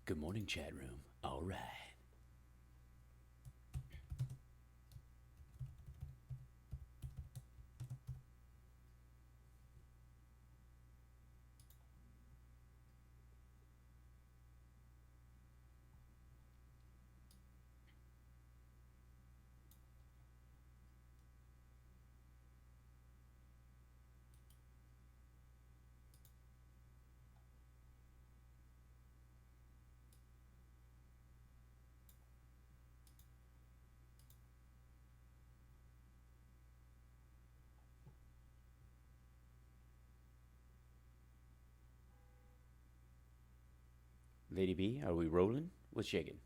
Good morning, chat room. All right. Lady B, are we rolling? What's shaking?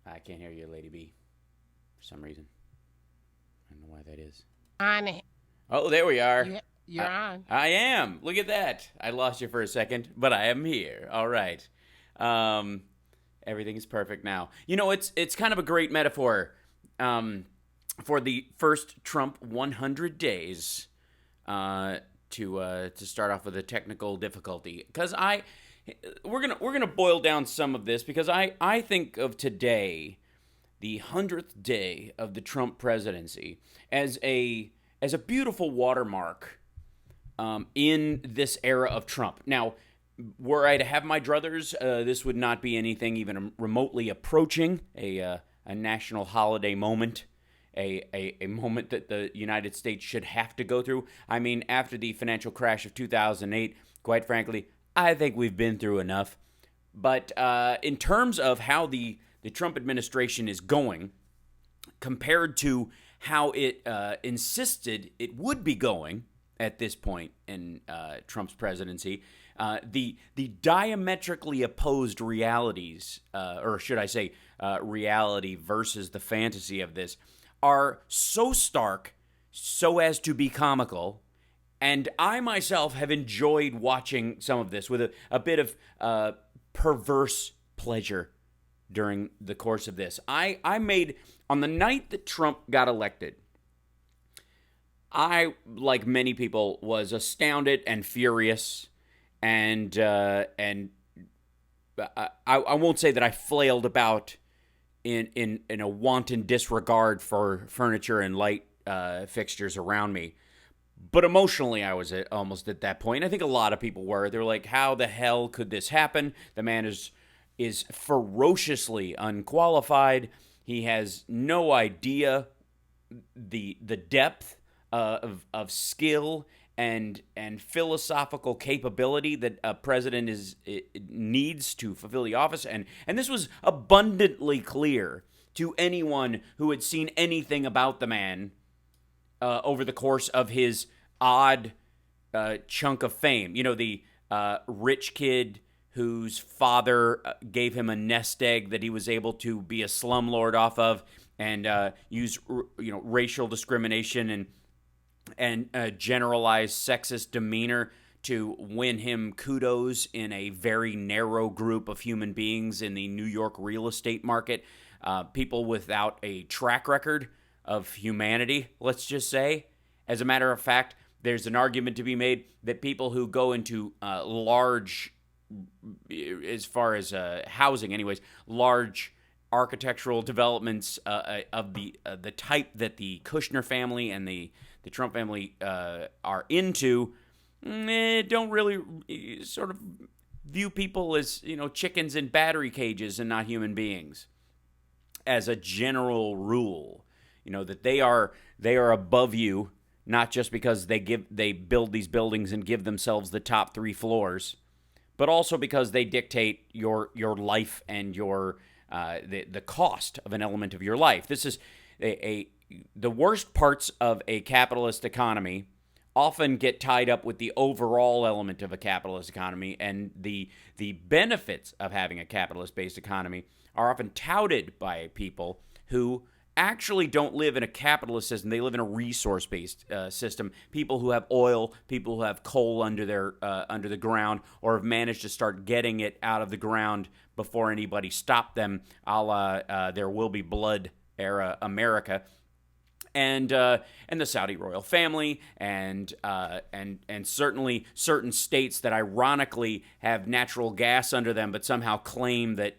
I can't hear you, Lady B, for some reason. I don't know why that is. On it. Oh, there we are. You're on. I am. Look at that. I lost you for a second, but I am here. All right. Um, Everything is perfect now. You know, it's kind of a great metaphor for the first Trump 100 days to start off with a technical difficulty, because we're gonna boil down some of this, because I think of today, the 100th day of the Trump presidency, as a beautiful watermark in this era of Trump. Now, were I to have my druthers, this would not be anything even remotely approaching a national holiday moment, a moment that the United States should have to go through. I mean, after the financial crash of 2008, quite frankly, I think we've been through enough. But in terms of how the Trump administration is going, compared to how it insisted it would be going at this point in Trump's presidency, the diametrically opposed realities, or should I say, reality versus the fantasy of this, are so stark, so as to be comical. And I myself have enjoyed watching some of this with a bit of perverse pleasure during the course of this. I made, on the night that Trump got elected, I, like many people, was astounded and furious, and I won't say that I flailed about in a wanton disregard for furniture and light fixtures around me. But emotionally, I was almost at that point. I think a lot of people were. They're like, "How the hell could this happen? The man is ferociously unqualified. He has no idea the depth of skill and philosophical capability that a president needs to fulfill the office." And this was abundantly clear to anyone who had seen anything about the man over the course of his odd chunk of fame. You know, the rich kid whose father gave him a nest egg that he was able to be a slumlord off of, and use racial discrimination and generalized sexist demeanor to win him kudos in a very narrow group of human beings in the New York real estate market. People without a track record of humanity, let's just say. As a matter of fact, there's an argument to be made that people who go into large, as far as housing anyways, large architectural developments of the type that the Kushner family and the Trump family are into, don't really sort of view people as, chickens in battery cages and not human beings, as a general rule. That they are above you, not just because they build these buildings and give themselves the top 3 floors, but also because they dictate your life and your the cost of an element of your life. This is the worst parts of a capitalist economy often get tied up with the overall element of a capitalist economy, and the benefits of having a capitalist-based economy are often touted by people who actually don't live in a capitalist system. They live in a resource-based system. People who have oil, people who have coal under the ground, or have managed to start getting it out of the ground before anybody stopped them, a la There Will Be Blood era America. And the Saudi royal family, and certainly certain states that ironically have natural gas under them, but somehow claim that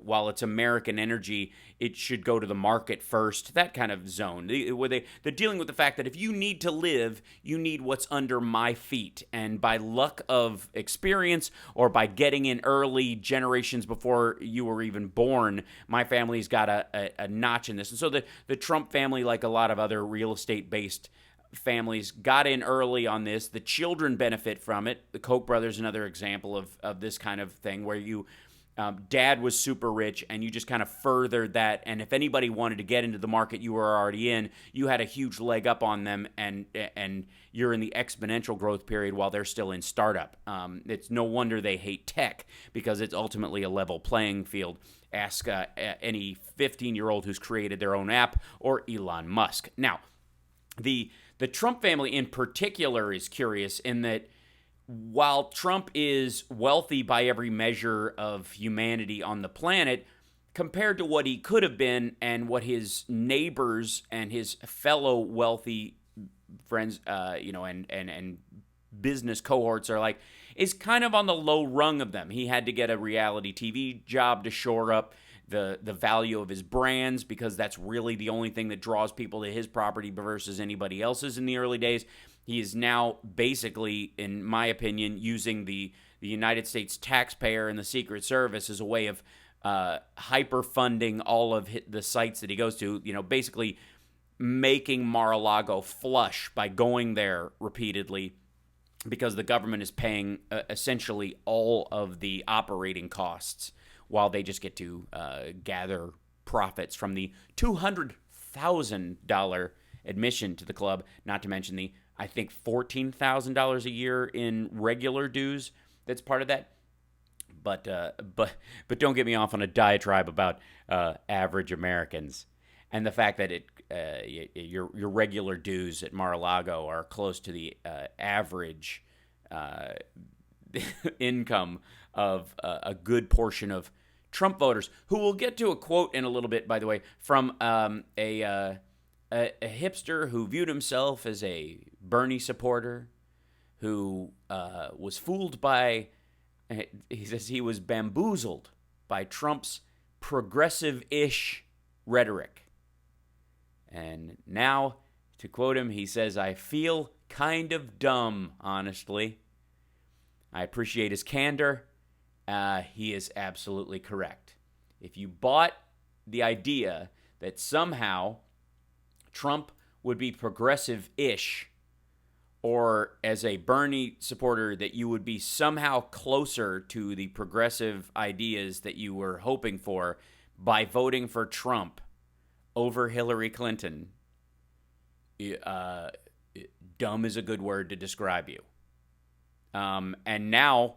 while it's American energy, it should go to the market first. That kind of zone where they're dealing with the fact that if you need to live, you need what's under my feet, and by luck of experience or by getting in early generations before you were even born, my family's got a notch in this. And so the Trump family, like a lot of other real estate based families, got in early on this. The children benefit from it. The Koch brothers, another example of this kind of thing where you dad was super rich and you just kind of furthered that, and if anybody wanted to get into the market you were already in, you had a huge leg up on them, and you're in the exponential growth period while they're still in startup. It's no wonder they hate tech, because it's ultimately a level playing field. Ask any 15-year-old who's created their own app, or Elon Musk. Now, the Trump family in particular is curious in that while Trump is wealthy by every measure of humanity on the planet, compared to what he could have been and what his neighbors and his fellow wealthy friends, and business cohorts are like, is kind of on the low rung of them. He had to get a reality TV job to shore up the value of his brands, because that's really the only thing that draws people to his property versus anybody else's in the early days. He is now basically, in my opinion, using the United States taxpayer and the Secret Service as a way of hyper-funding all of the sites that he goes to, basically making Mar-a-Lago flush by going there repeatedly, because the government is paying essentially all of the operating costs, while they just get to gather profits from the $200,000 admission to the club, not to mention the, I think, $14,000 a year in regular dues that's part of that. But don't get me off on a diatribe about average Americans and the fact that your regular dues at Mar-a-Lago are close to the average income of a good portion of Trump voters, who we'll get to a quote in a little bit, by the way, from a hipster who viewed himself as a Bernie supporter, who was fooled by, he says he was bamboozled by Trump's progressive-ish rhetoric. And now, to quote him, he says, "I feel kind of dumb, honestly. I appreciate his candor. He is absolutely correct." If you bought the idea that somehow Trump would be progressive-ish, or as a Bernie supporter that you would be somehow closer to the progressive ideas that you were hoping for by voting for Trump over Hillary Clinton, dumb is a good word to describe you. And now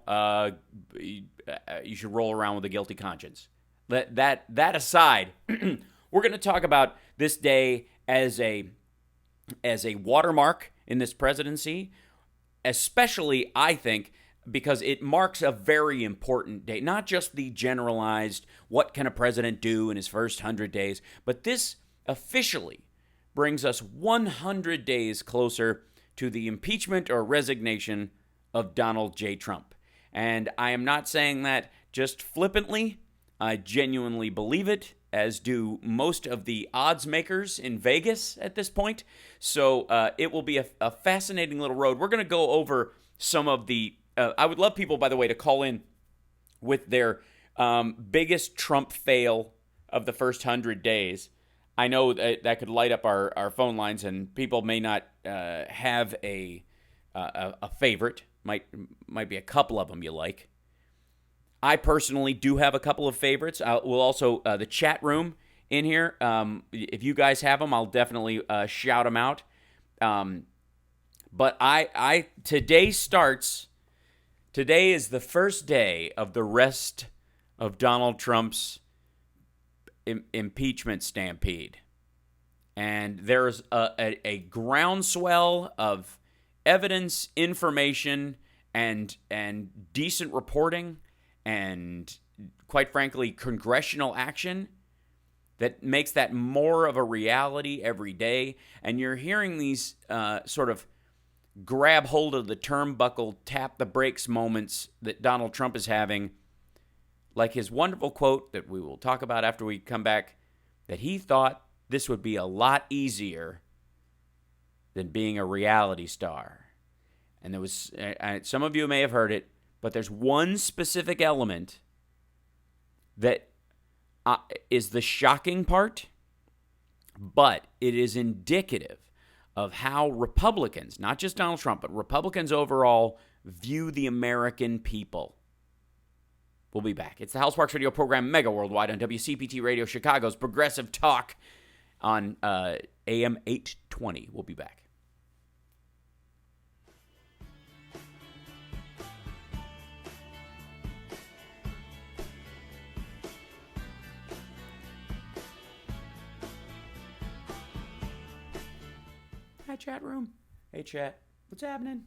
you should roll around with a guilty conscience. That aside, we're going to talk about this day as a watermark in this presidency, especially, I think, because it marks a very important day. Not just the generalized, what can a president do in his first 100 days, but this officially brings us 100 days closer to the impeachment or resignation of Donald J. Trump. And I am not saying that just flippantly. I genuinely believe it, as do most of the odds makers in Vegas at this point. So it will be a fascinating little road. We're going to go over some of the... I would love people, by the way, to call in with their biggest Trump fail of the first 100 days. I know that could light up our phone lines, and people may not have a favorite. Might be a couple of them you like. I personally do have a couple of favorites. We'll also, the chat room in here, if you guys have them, I'll definitely shout them out. But today is the first day of the rest of Donald Trump's impeachment stampede. And there's a groundswell of evidence, information, and decent reporting, and quite frankly, congressional action that makes that more of a reality every day. And you're hearing these sort of grab hold of the turnbuckle, tap the brakes moments that Donald Trump is having, like his wonderful quote that we will talk about after we come back, that he thought this would be a lot easier than being a reality star. And there was, some of you may have heard it, but there's one specific element that is the shocking part, but it is indicative of how Republicans, not just Donald Trump, but Republicans overall, view the American people. We'll be back. It's the Hal Sparks radio program, Mega Worldwide, on WCPT Radio, Chicago's Progressive Talk, on AM 820. We'll be back. Hi, chat room. Hey, chat. What's happening?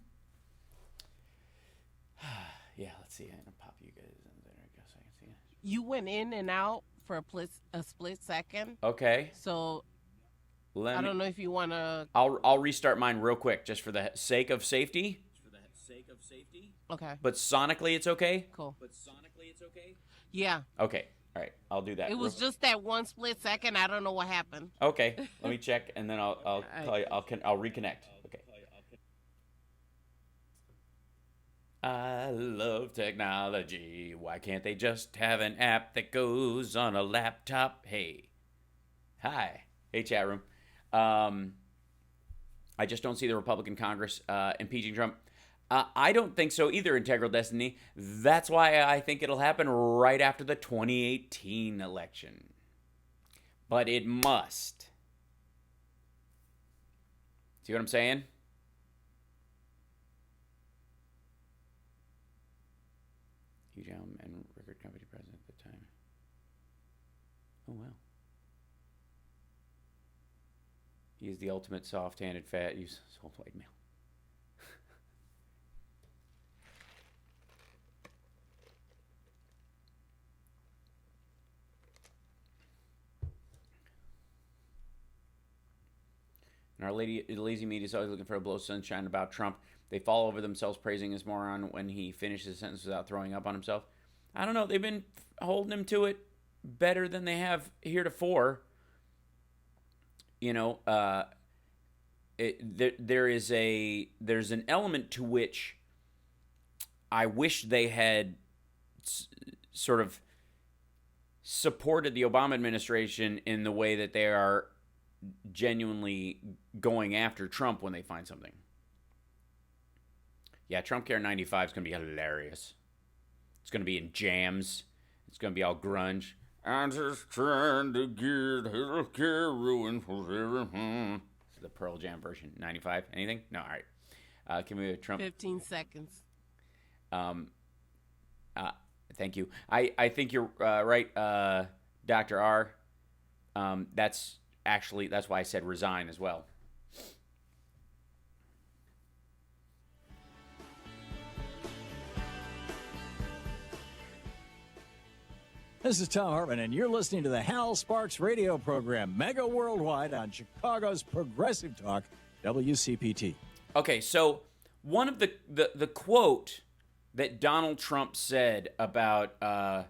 Yeah, let's see. I'm gonna pop you guys in there. I guess I can see it. You went in and out for a split second. Okay. So I don't know if you want to. I'll restart mine real quick, just for the sake of safety. Okay. But sonically, it's okay. Cool. Yeah. Okay. All right. I'll do that. It was just that one split second. I don't know what happened. Okay. Let me check, and then I'll call you. I'll reconnect. Okay. I love technology. Why can't they just have an app that goes on a laptop? Hey. Hi. Hey, chat room. I just don't see the Republican Congress impeaching Trump. I don't think so either, Integral Destiny. That's why I think it'll happen right after the 2018 election. But it must. See what I'm saying? Huge and record company president at the time. Oh, wow. He is the ultimate soft-handed fat use sold white male. And our lazy media is always looking for a blow of sunshine about Trump. They fall over themselves praising this moron when he finishes a sentence without throwing up on himself. I don't know. They've been holding him to it better than they have heretofore. You know, there's an element to which I wish they had sort of supported the Obama administration in the way that they are genuinely going after Trump when they find something. Yeah, Trump Care 95 is going to be hilarious. It's going to be in jams. It's going to be all grunge. I'm just trying to get healthcare ruined forever. This is the Pearl Jam version. 95. Anything? No, all right. Can we have Trump? 15 seconds. Thank you. I think you're right, Dr. R. That's why I said resign as well. This is Tom Hartman, and you're listening to the Hal Sparks radio program, Mega Worldwide, on Chicago's Progressive Talk, WCPT. Okay, so one of the quote that Donald Trump said about, I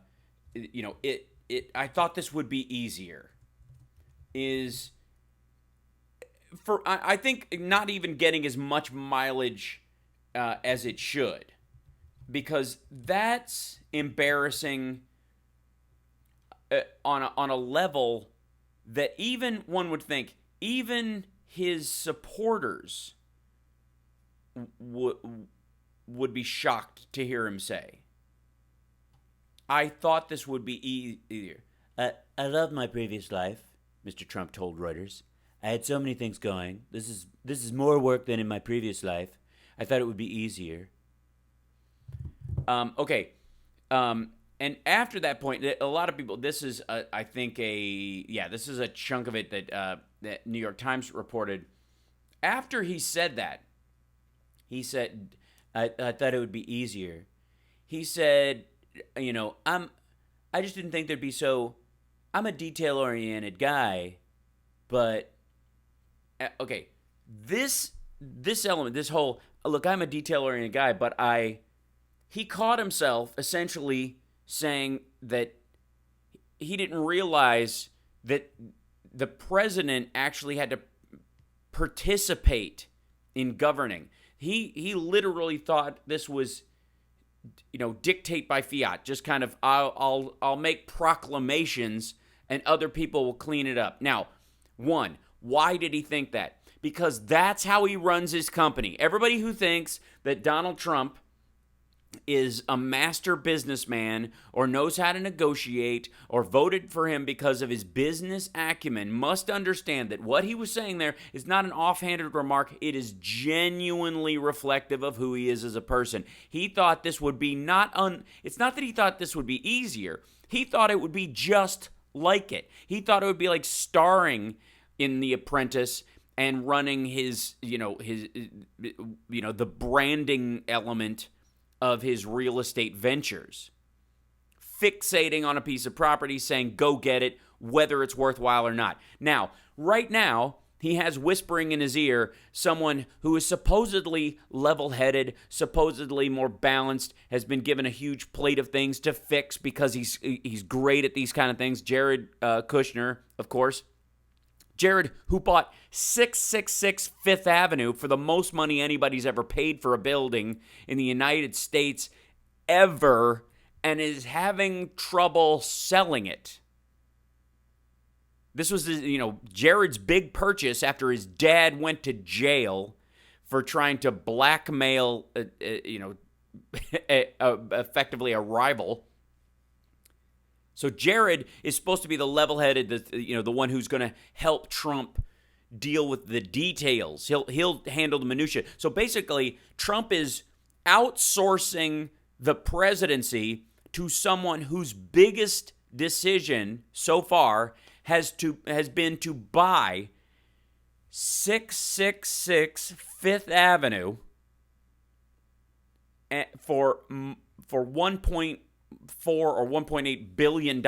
thought this would be easier, is for I think not even getting as much mileage as it should, because that's embarrassing on a level that even one would think even his supporters would be shocked to hear him say. I thought this would be easier. I love my previous life, Mr. Trump told Reuters. I had so many things going. This is more work than in my previous life. I thought it would be easier. And after that point, a lot of people, this is, I think, this is a chunk of it that New York Times reported. After he said that, he said, I thought it would be easier. He said, I just didn't think there'd be I'm a detail-oriented guy, but, okay, this element, this whole, look, I'm a detail-oriented guy, but he caught himself essentially saying that he didn't realize that the president actually had to participate in governing. He literally thought this was, dictate by fiat, just kind of I'll make proclamations and other people will clean it up. Now, one, why did he think that? Because that's how he runs his company. Everybody who thinks that Donald Trump is a master businessman or knows how to negotiate or voted for him because of his business acumen must understand that what he was saying there is not an offhanded remark. It is genuinely reflective of who he is as a person. He thought this would be it's not that he thought this would be easier. He thought it would be just like it. He thought it would be like starring in The Apprentice and running his the branding element of his real estate ventures, fixating on a piece of property, saying, go get it, whether it's worthwhile or not. Now, right now, he has whispering in his ear someone who is supposedly level-headed, supposedly more balanced, has been given a huge plate of things to fix because he's great at these kind of things. Jared Kushner, of course. Jared, who bought 666 Fifth Avenue for the most money anybody's ever paid for a building in the United States ever, and is having trouble selling it. This was, Jared's big purchase after his dad went to jail for trying to blackmail, effectively a rival. So Jared is supposed to be the level-headed, the one who's going to help Trump deal with the details. He'll handle the minutia. So basically, Trump is outsourcing the presidency to someone whose biggest decision so far has been to buy 666 Fifth Avenue for 1.4 or $1.8 billion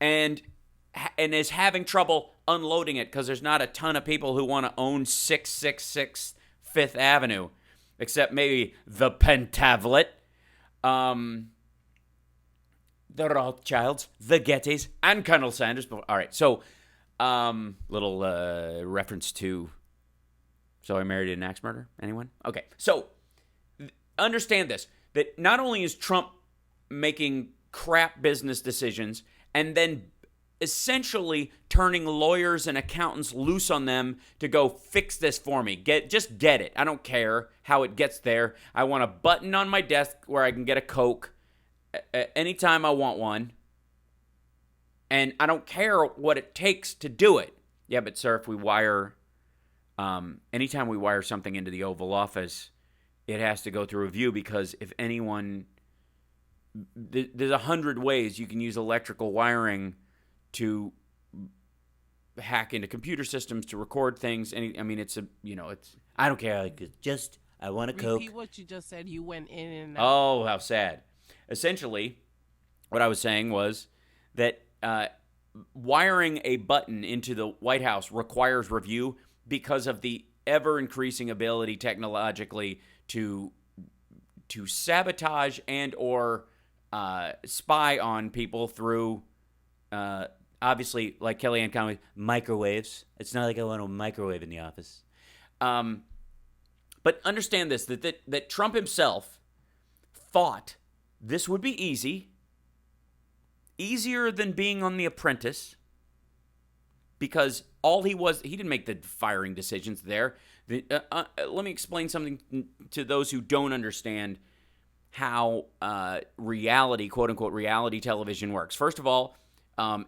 and is having trouble unloading it because there's not a ton of people who want to own 666 Fifth Avenue, except maybe the Pentavlet, the Rothschilds, the Gettys, and Colonel Sanders. All right, so little reference to So I Married an Axe Murderer? Anyone? Okay, so understand this, that not only is Trump making crap business decisions and then essentially turning lawyers and accountants loose on them to go fix this for me. Just get it. I don't care how it gets there. I want a button on my desk where I can get a Coke anytime I want one. And I don't care what it takes to do it. Yeah, but sir, if we wire, anytime we wire something into the Oval Office, it has to go through review because if anyone, there's 100 ways you can use electrical wiring to hack into computer systems to record things. It's I don't care. I want a Coke. Repeat what you just said. You went in and out. Oh, how sad. Essentially, what I was saying was that wiring a button into the White House requires review because of the ever-increasing ability technologically to sabotage and or spy on people through, obviously, like Kellyanne Conway, microwaves. It's not like I want a microwave in the office. But understand this, that Trump himself thought this would be easier than being on The Apprentice, because he didn't make the firing decisions there. Let me explain something to those who don't understand how reality, quote-unquote, reality television works. First of all,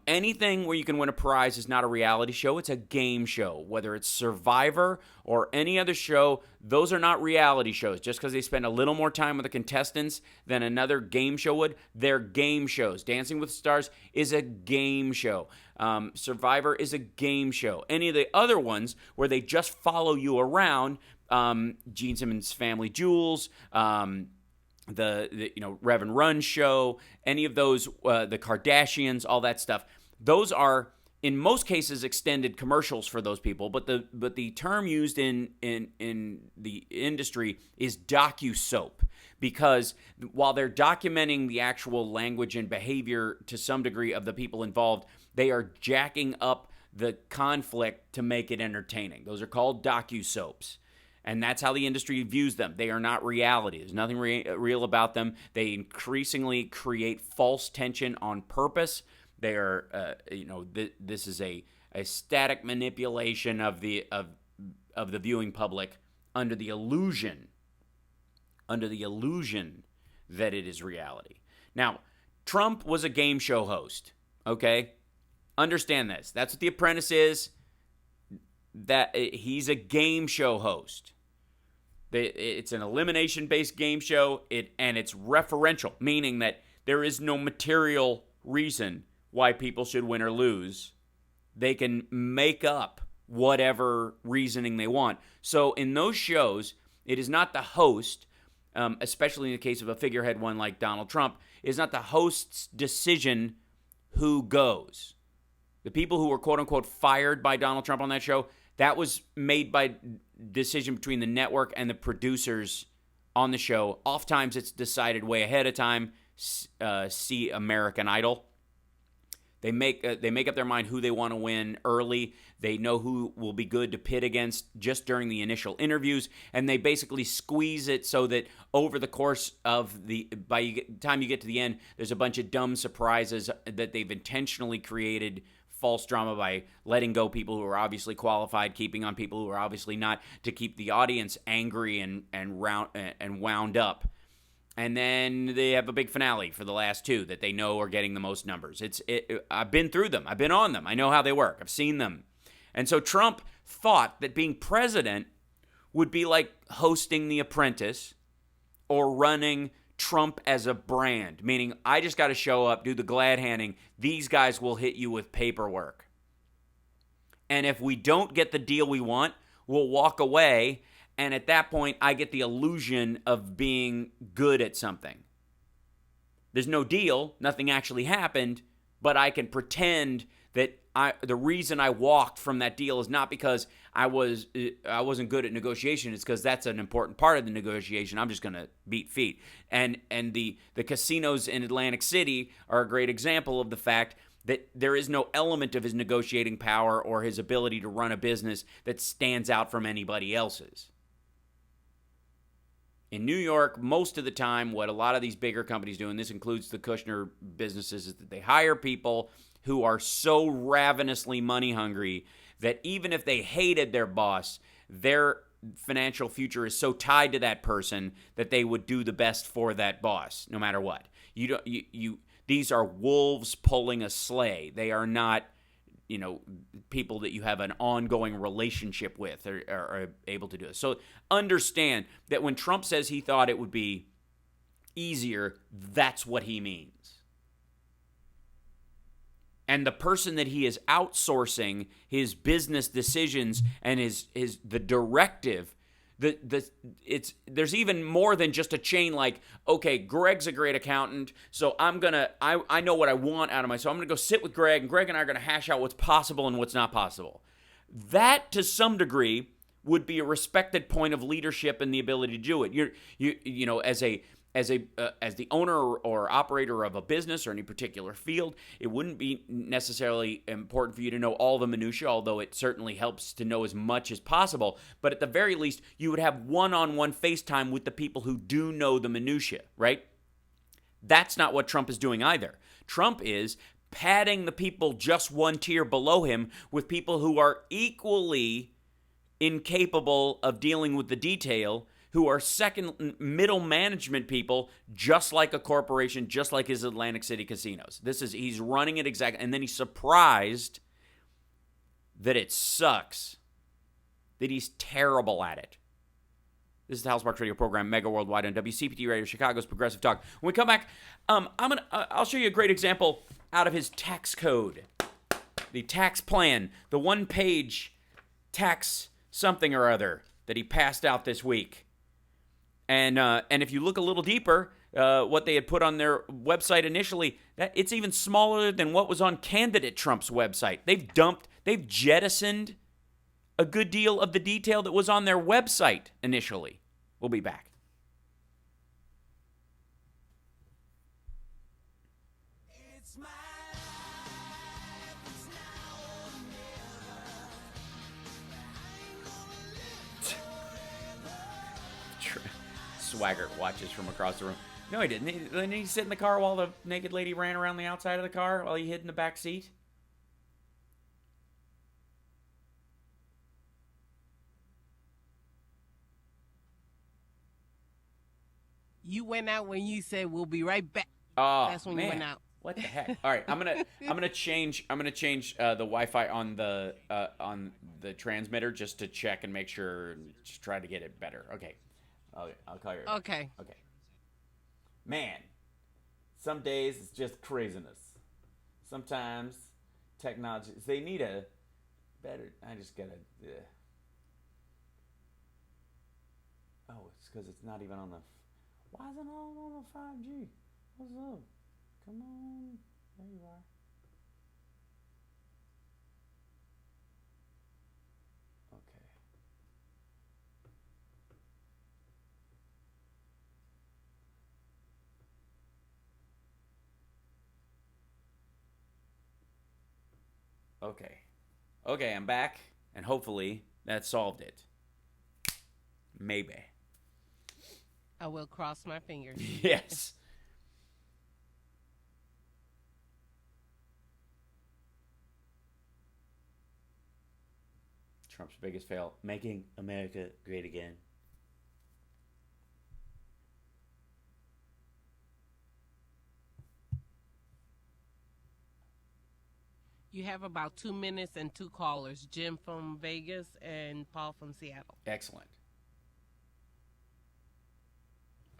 Anything where you can win a prize is not a reality show. It's a game show. Whether it's Survivor or any other show, those are not reality shows. Just because they spend a little more time with the contestants than another game show would, they're game shows. Dancing with the Stars is a game show. Survivor is a game show. Any of the other ones where they just follow you around, Gene Simmons' Family Jewels, the Reverend Run show, any of those, the Kardashians, all that stuff. Those are in most cases extended commercials for those people, but the term used in the industry is docu-soap, because while they're documenting the actual language and behavior to some degree of the people involved, they are jacking up the conflict to make it entertaining. Those are called docu-soaps. And that's how the industry views them. They are not reality. There's nothing real about them. They increasingly create false tension on purpose. They are, this is a static manipulation of the viewing public under the illusion that it is reality. Now, Trump was a game show host. Okay, understand this. That's what The Apprentice is. That he's a game show host. It's an elimination-based game show, and it's referential, meaning that there is no material reason why people should win or lose. They can make up whatever reasoning they want. So in those shows, it is not the host, especially in the case of a figurehead one like Donald Trump, it is not the host's decision who goes. The people who were quote-unquote fired by Donald Trump on that show, that was made by decision between the network and the producers on the show. Oftentimes it's decided way ahead of time. See American Idol. They make up their mind who they want to win early. They know who will be good to pit against just during the initial interviews, and they basically squeeze it so that over the course of by the time you get to the end, there's a bunch of dumb surprises that they've intentionally created false drama by letting go people who are obviously qualified, keeping on people who are obviously not, to keep the audience angry and wound up. And then they have a big finale for the last two that they know are getting the most numbers. I've been through them. I've been on them. I know how they work. I've seen them. And so Trump thought that being president would be like hosting The Apprentice or running Trump as a brand, meaning I just got to show up, do the glad handing. These guys will hit you with paperwork. And if we don't get the deal we want, we'll walk away. And at that point, I get the illusion of being good at something. There's no deal. Nothing actually happened. But I can pretend that the reason I walked from that deal is not because I wasn't good at negotiation. It's because that's an important part of the negotiation. I'm just going to beat feet. And the casinos in Atlantic City are a great example of the fact that there is no element of his negotiating power or his ability to run a business that stands out from anybody else's. In New York, most of the time, what a lot of these bigger companies do, and this includes the Kushner businesses, is that they hire people who are so ravenously money hungry that even if they hated their boss, their financial future is so tied to that person that they would do the best for that boss, no matter what. These are wolves pulling a sleigh. They are not, people that you have an ongoing relationship with are able to do it. So understand that when Trump says he thought it would be easier, that's what he means. And the person that he is outsourcing his business decisions and the directive, there's even more than just a chain like, okay, Greg's a great accountant, so I know what I want out of myself. I'm gonna go sit with Greg, and Greg and I are gonna hash out what's possible and what's not possible. That, to some degree, would be a respected point of leadership and the ability to do it. As the owner or operator of a business or any particular field, it wouldn't be necessarily important for you to know all the minutia, although it certainly helps to know as much as possible. But at the very least, you would have one-on-one FaceTime with the people who do know the minutia, right? That's not what Trump is doing either. Trump is padding the people just one tier below him with people who are equally incapable of dealing with the detail, who are second middle management people, just like a corporation, just like his Atlantic City casinos. He's running it exactly, and then he's surprised that it sucks, that he's terrible at it. This is the House Sparks Radio program, Mega Worldwide on WCPT Radio, Chicago's Progressive Talk. When we come back, I'll show you a great example out of his tax code, the tax plan, the one-page tax something or other that he passed out this week. And if you look a little deeper, what they had put on their website initially, that it's even smaller than what was on candidate Trump's website. They've jettisoned a good deal of the detail that was on their website initially. We'll be back. It's my life, it's now or never. Swaggart watches from across the room. No, he didn't. Didn't he sit in the car while the naked lady ran around the outside of the car while he hid in the back seat? You went out when you said we'll be right back. Oh, that's when man. you went out. What the heck? All right, I'm gonna change the Wi-Fi on the transmitter just to check and make sure, just try to get it better. Okay, I'll call you. Okay. Man, some days it's just craziness. Sometimes technology, they need a better. I just gotta. Oh, it's because it's not even on the. Why is it all on the 5G? What's up? Come on. There you are. Okay. Okay, I'm back, and hopefully that solved it. Maybe. I will cross my fingers. Yes. Trump's biggest fail, making America great again. You have about 2 minutes and 2 callers, Jim from Vegas and Paul from Seattle. Excellent.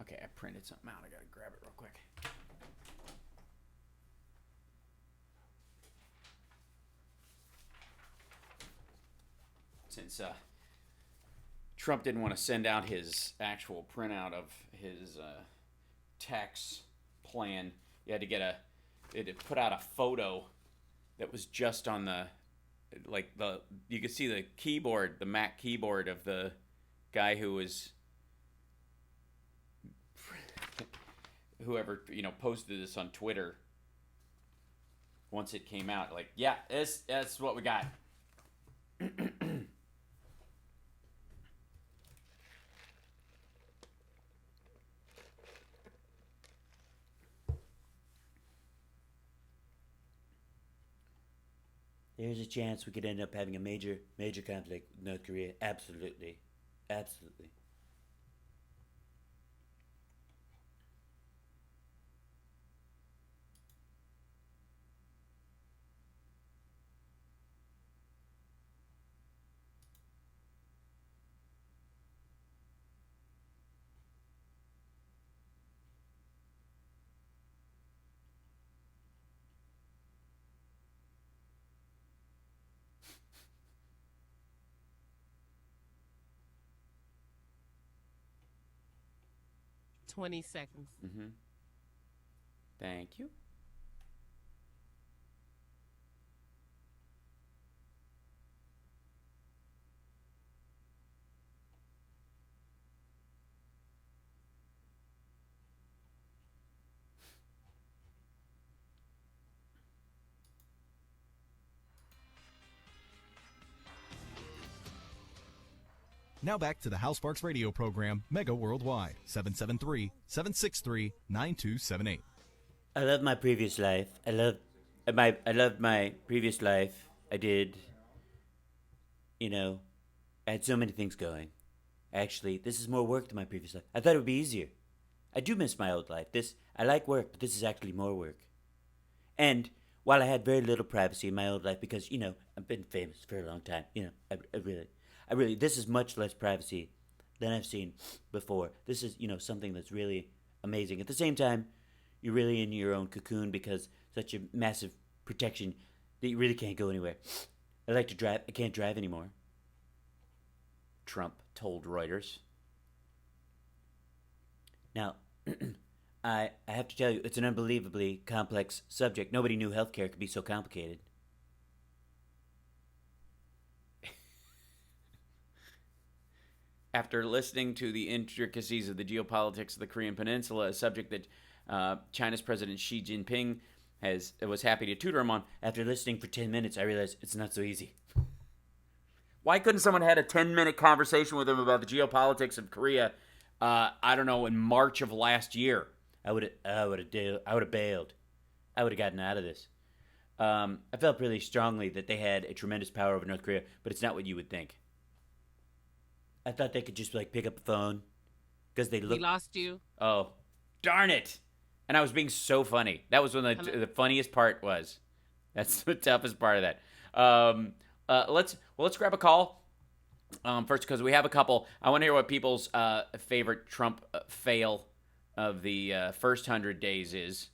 Okay, I printed something out. I gotta grab it real quick. Since Trump didn't want to send out his actual printout of his tax plan, he had to put out a photo that was just on you could see the keyboard, the Mac keyboard of the guy who was whoever posted this on Twitter once it came out. Like, yeah, that's what we got. There's a chance we could end up having a major conflict with North Korea. Absolutely. Absolutely. Twenty seconds. Mm-hmm. Thank you. Now back to the Hal Sparks radio program, Mega Worldwide, 773-763-9278. I love my previous life. I loved my previous life. I did, I had so many things going. Actually, this is more work than my previous life. I thought it would be easier. I do miss my old life. I like work, but this is actually more work. And while I had very little privacy in my old life, because, I've been famous for a long time, I really, this is much less privacy than I've seen before. This is, something that's really amazing. At the same time, you're really in your own cocoon because such a massive protection that you really can't go anywhere. I like to drive. I can't drive anymore. Trump told Reuters. Now, I have to tell you, it's an unbelievably complex subject. Nobody knew healthcare could be so complicated. After listening to the intricacies of the geopolitics of the Korean Peninsula, a subject that China's President Xi Jinping was happy to tutor him on, after listening for 10 minutes, I realized it's not so easy. Why couldn't someone had a 10-minute conversation with him about the geopolitics of Korea? I don't know, in March of last year? I would have bailed. I would have gotten out of this. I felt really strongly that they had a tremendous power over North Korea, but it's not what you would think. I thought they could just pick up the phone because they look. We lost you. Oh, darn it! And I was being so funny. That was when the funniest part was. That's the toughest part of that. Let's grab a call. First, because we have a couple. I want to hear what people's favorite Trump fail of the first 100 days is.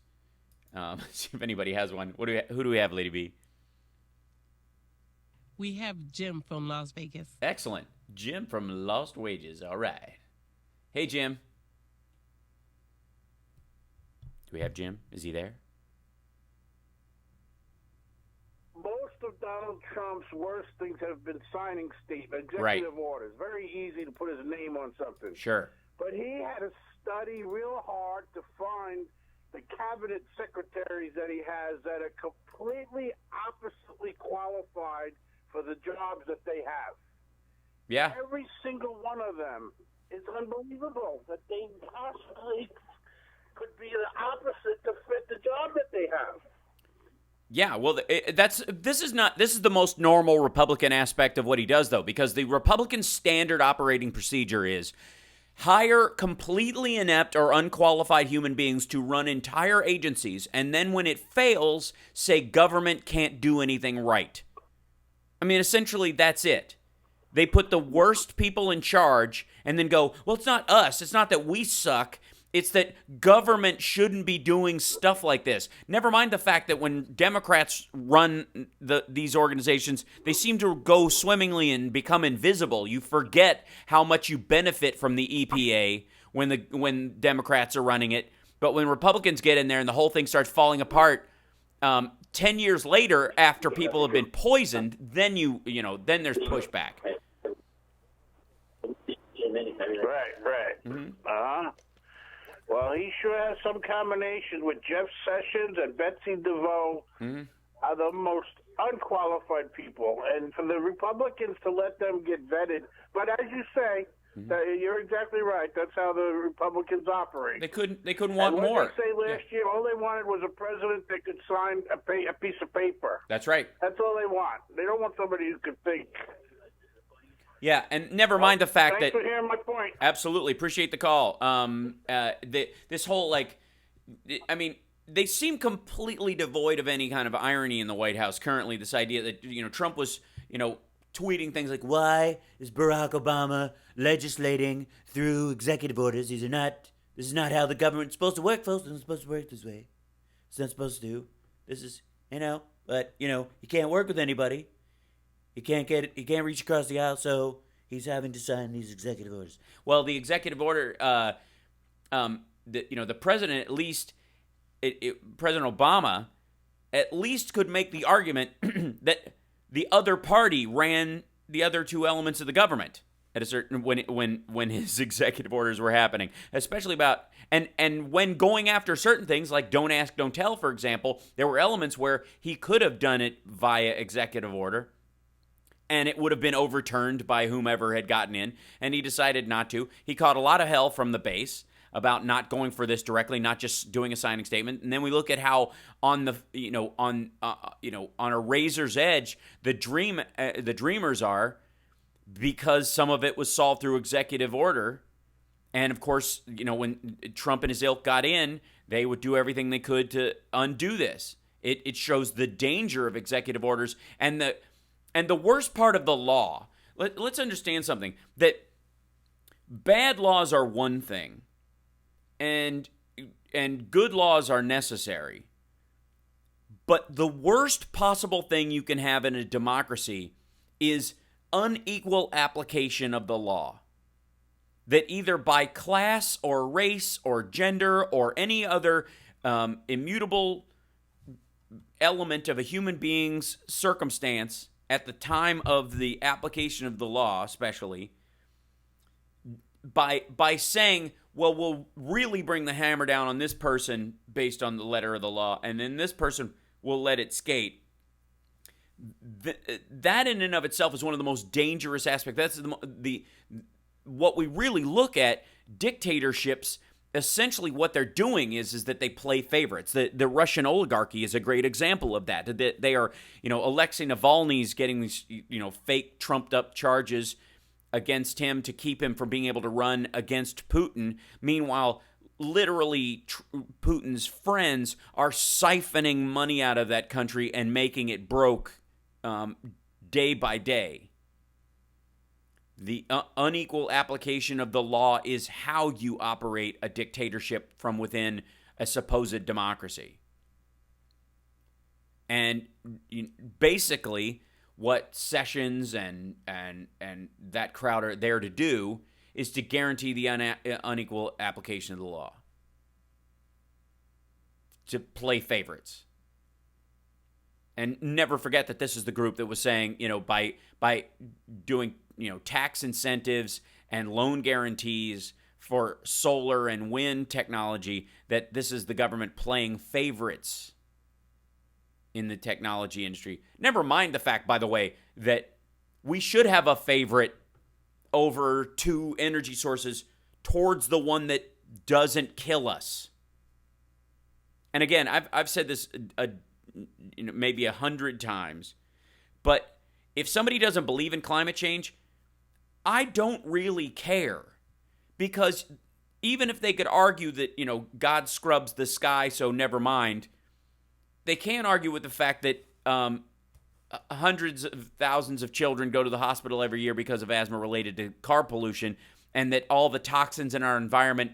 See if anybody has one. Who do we have, Lady B? We have Jim from Las Vegas. Excellent. Jim from Lost Wages. All right. Hey, Jim. Do we have Jim? Is he there? Most of Donald Trump's worst things have been signing executive orders. Very easy to put his name on something. Sure. But he had to study real hard to find the cabinet secretaries that he has that are completely oppositely qualified for the jobs that they have. Yeah. Every single one of them is unbelievable that they possibly could be the opposite to fit the job that they have. Yeah, well, this is the most normal Republican aspect of what he does, though, because the Republican standard operating procedure is hire completely inept or unqualified human beings to run entire agencies, and then when it fails, say government can't do anything right. I mean, essentially, that's it. They put the worst people in charge and then go, well, it's not us. It's not that we suck. It's that government shouldn't be doing stuff like this. Never mind the fact that when Democrats run these organizations, they seem to go swimmingly and become invisible. You forget how much you benefit from the EPA when Democrats are running it. But when Republicans get in there and the whole thing starts falling apart, 10 years later, after people have been poisoned, then then there's pushback. Right. Mm-hmm. Well, he sure has some combination with Jeff Sessions and Betsy DeVoe, are the most unqualified people. And for the Republicans to let them get vetted, but as you say, you're exactly right. That's how the Republicans operate. They couldn't want more. They say last year, all they wanted was a president that could sign a piece of paper. That's right. That's all they want. They don't want somebody who could think. Yeah, and never mind the fact Thanks for hearing my point. Absolutely appreciate the call. This whole they seem completely devoid of any kind of irony in the White House currently. This idea that Trump was tweeting things like, "Why is Barack Obama legislating through executive orders? This is not how the government's supposed to work, folks. It's not supposed to work this way. It's not supposed to. This is but you can't work with anybody." He can't reach across the aisle, so he's having to sign these executive orders. Well, the executive order, the president, at least, President Obama, at least could make the argument that the other party ran the other two elements of the government at a certain when his executive orders were happening, especially about and when going after certain things like don't ask, don't tell, for example, there were elements where he could have done it via executive order. And it would have been overturned by whomever had gotten in, and he decided not to. He caught a lot of hell from the base about not going for this directly, not just doing a signing statement. And then we look at how on a razor's edge the dreamers are because some of it was solved through executive order. And, of course, when Trump and his ilk got in, they would do everything they could to undo this. It shows the danger of executive orders and the worst part of the law. Let's understand something, that bad laws are one thing, and good laws are necessary. But the worst possible thing you can have in a democracy is unequal application of the law. That either by class or race or gender or any other immutable element of a human being's circumstance at the time of the application of the law, especially, by saying, well, we'll really bring the hammer down on this person based on the letter of the law, and then this person will let it skate. That in and of itself is one of the most dangerous aspects. That's what we really look at. Dictatorships, essentially what they're doing is that they play favorites. The Russian oligarchy is a great example of that. They are, Alexei Navalny's getting these, fake trumped up charges against him to keep him from being able to run against Putin. Meanwhile, literally Putin's friends are siphoning money out of that country and making it broke day by day. The unequal application of the law is how you operate a dictatorship from within a supposed democracy. And basically, what Sessions and that crowd are there to do is to guarantee the unequal application of the law, to play favorites. And never forget that this is the group that was saying, by doing tax incentives and loan guarantees for solar and wind technology, that this is the government playing favorites in the technology industry. Never mind the fact, by the way, that we should have a favorite over two energy sources towards the one that doesn't kill us. And again, I've said this maybe 100 times, but if somebody doesn't believe in climate change, I don't really care, because even if they could argue that, God scrubs the sky, so never mind, they can't argue with the fact that hundreds of thousands of children go to the hospital every year because of asthma related to car pollution, and that all the toxins in our environment,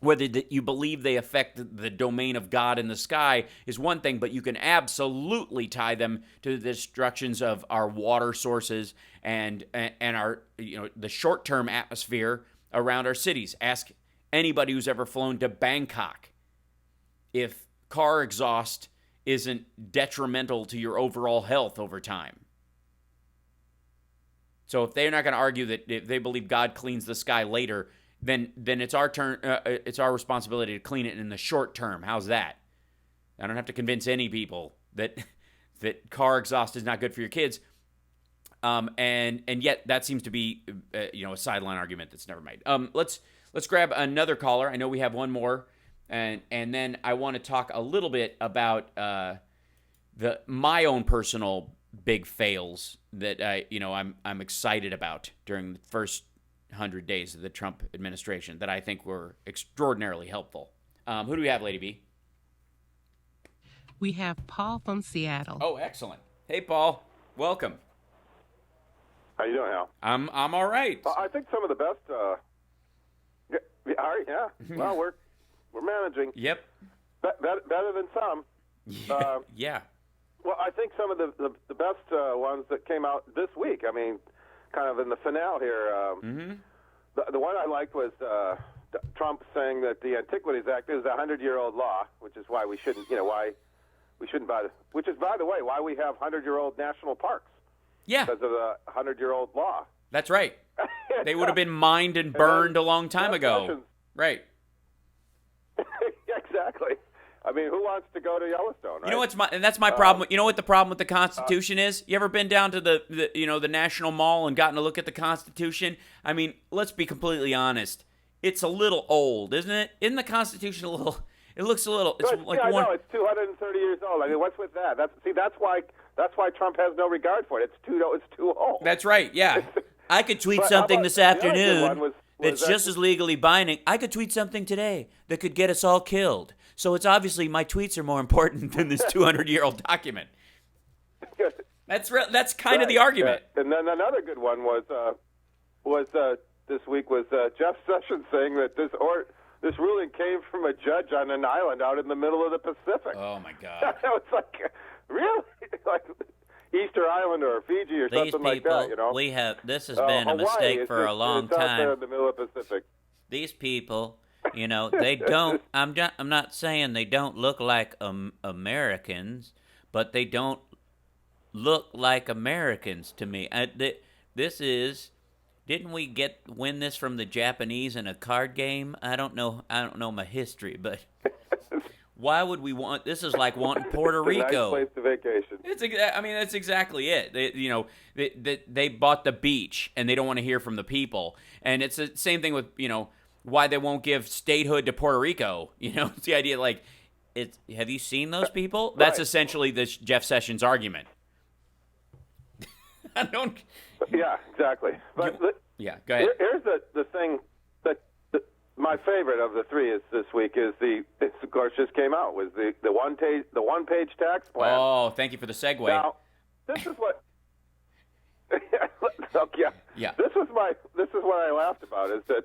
whether you believe they affect the domain of God in the sky is one thing, but you can absolutely tie them to the destructions of our water sources and our the short-term atmosphere around our cities. Ask anybody who's ever flown to Bangkok if car exhaust isn't detrimental to your overall health over time. So if they're not going to argue that if they believe God cleans the sky later, then it's our turn. It's our responsibility to clean it in the short term. How's that? I don't have to convince any people that car exhaust is not good for your kids. And yet that seems to be a sideline argument that's never made. Let's grab another caller. I know we have one more, and then I want to talk a little bit about my own personal big fails that I'm excited about during the first 100 days of the Trump administration that I think were extraordinarily helpful. Who do we have, Lady B? We have Paul from Seattle. Oh, excellent. Hey, Paul. Welcome. How you doing, Hal? I'm all right. I think some of the best. All right, yeah. Well, we're managing. Yep. Better than some. Yeah. Well, I think some of the best ones that came out this week. I mean, kind of in the finale here. The one I liked was Trump saying that the Antiquities Act is a 100-year-old law, which is why we shouldn't, which is, by the way, why we have 100-year-old national parks. Yeah. Because of the 100-year-old law. That's right. They would have been mined and burned a long time ago. Sessions. Right. Exactly. I mean, who wants to go to Yellowstone, right? That's my problem. You know what the problem with the Constitution is? You ever been down to the National Mall and gotten to look at the Constitution? I mean, let's be completely honest. It's a little old, isn't it? Isn't the Constitution a little? It looks a little. It's like I know, it's 230 years old. I mean, what's with that? That's why Trump has no regard for it. It's too old. That's right. Yeah. I could tweet But how something about- this the other good afternoon one was that's just as legally binding. I could tweet something today that could get us all killed. So it's obviously my tweets are more important than this 200-year-old document. That's kind of the argument. Yeah. And then another good one was this week was Jeff Sessions saying that this ruling came from a judge on an island out in the middle of the Pacific. Oh my God! That was like, really, like Easter Island or Fiji or These something people, like that. You know, we have. This has been a Hawaii, mistake for a long it's out there time. in the middle of the Pacific. These people, they don't. I'm not saying they don't look like Americans, but they don't look like Americans to me. This is. Didn't we win this from the Japanese in a card game? I don't know my history, but why would we want? This is like wanting Puerto It's a Rico. nice place to vacation. That's exactly it. They bought the beach and they don't want to hear from the people. And it's the same thing with why they won't give statehood to Puerto Rico. It's the idea like have you seen those people? That's Right. essentially the Jeff Sessions argument. I don't. Yeah, exactly. But Yeah, go ahead. here's the thing that my favorite of the three is this week is it's of course just came out was the one page tax plan. Oh, thank you for the segue. Now, this is what. Yeah. This is what I laughed about is that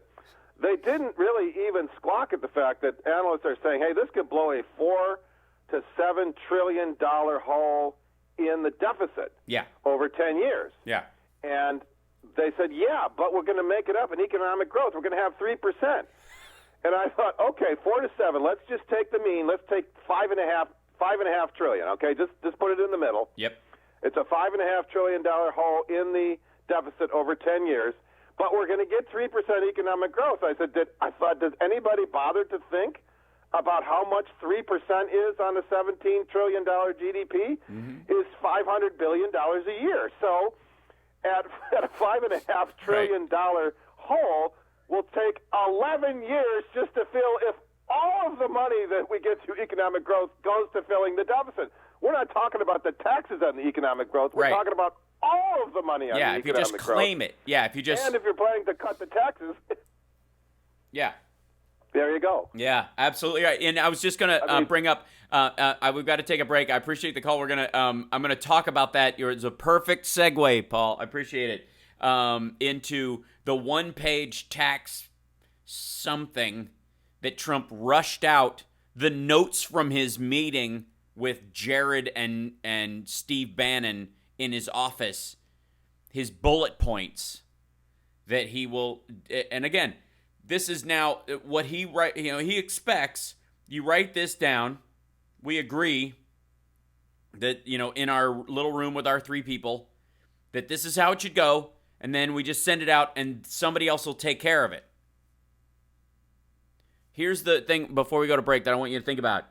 they didn't really even squawk at the fact that analysts are saying, hey, this could blow a $4 to $7 trillion hole in the deficit. Yeah. Over 10 years. Yeah. And they said, yeah, but we're going to make it up in economic growth. We're going to have 3%. And I thought, okay, 4 to 7. Let's just take the mean. Let's take $5.5 trillion. Okay, just put it in the middle. Yep. It's a $5.5 trillion hole in the deficit over 10 years. But we're going to get 3% economic growth. I said, does anybody bother to think about how much 3% is on a $17 trillion GDP? Is $500 billion a year. So at a $5.5 trillion hole will take 11 years just to fill if all of the money that we get through economic growth goes to filling the deficit. We're not talking about the taxes on the economic growth. We're talking about all of the money on the economic growth. Yeah, if you just claim it. Yeah, if you just... And if you're planning to cut the taxes... Yeah. There you go. Yeah, absolutely right. And I was just gonna bring up. We've got to take a break. I appreciate the call. I'm gonna talk about that. It's a perfect segue, Paul. I appreciate it. Into the one-page tax something that Trump rushed out. The notes from his meeting with Jared and Steve Bannon in his office. His bullet points that he will. And again. This is now what he he expects. You write this down. We agree that, in our little room with our three people, that this is how it should go. And then we just send it out and somebody else will take care of it. Here's the thing before we go to break that I want you to think about.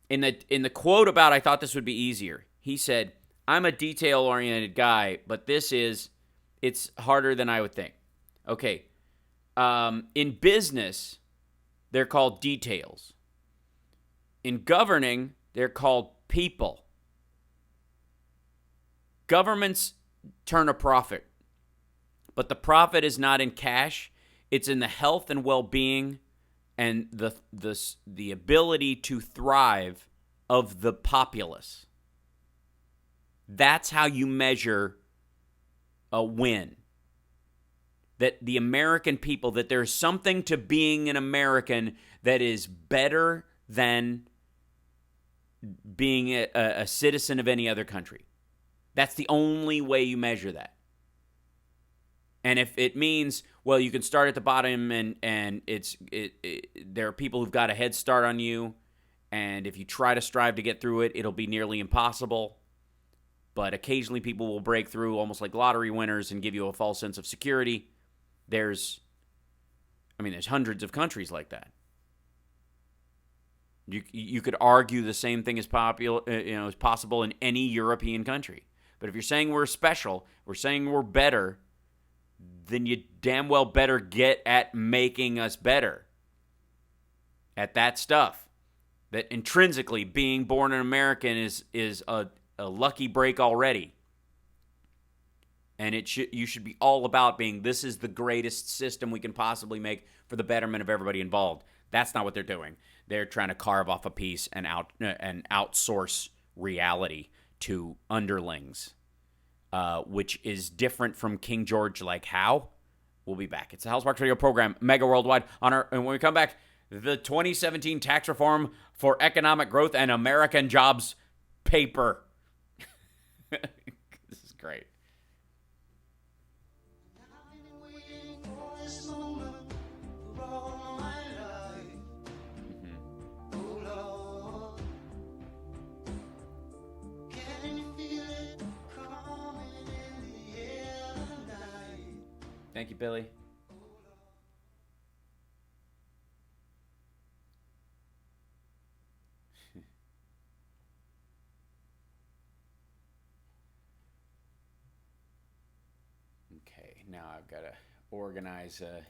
In the quote about I thought this would be easier, he said, I'm a detail-oriented guy, but it's harder than I would think. Okay. In business, they're called details. In governing, they're called people. Governments turn a profit, but the profit is not in cash. It's in the health and well-being and the ability to thrive of the populace. That's how you measure a win. That the American people, that there's something to being an American that is better than being a citizen of any other country. That's the only way you measure that. And if it means, well, you can start at the bottom and there are people who've got a head start on you, and if you try to strive to get through it, it'll be nearly impossible. But occasionally people will break through almost like lottery winners and give you a false sense of security. There's hundreds of countries like that. You could argue the same thing is possible in any European country. But if you're saying we're special, we're saying we're better, then you damn well better get at making us better at that stuff. That intrinsically being born an American is a lucky break already. And you should be all about being, this is the greatest system we can possibly make for the betterment of everybody involved. That's not what they're doing. They're trying to carve off a piece and outsource reality to underlings, which is different from King George. Like how? We'll be back. It's the Hal Sparks Radio program, Mega Worldwide. And when we come back, the 2017 tax reform for economic growth and American jobs paper. This is great. Thank you, Billy. Okay, now I've got to organize a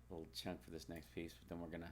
little chunk for this next piece, but then we're going to...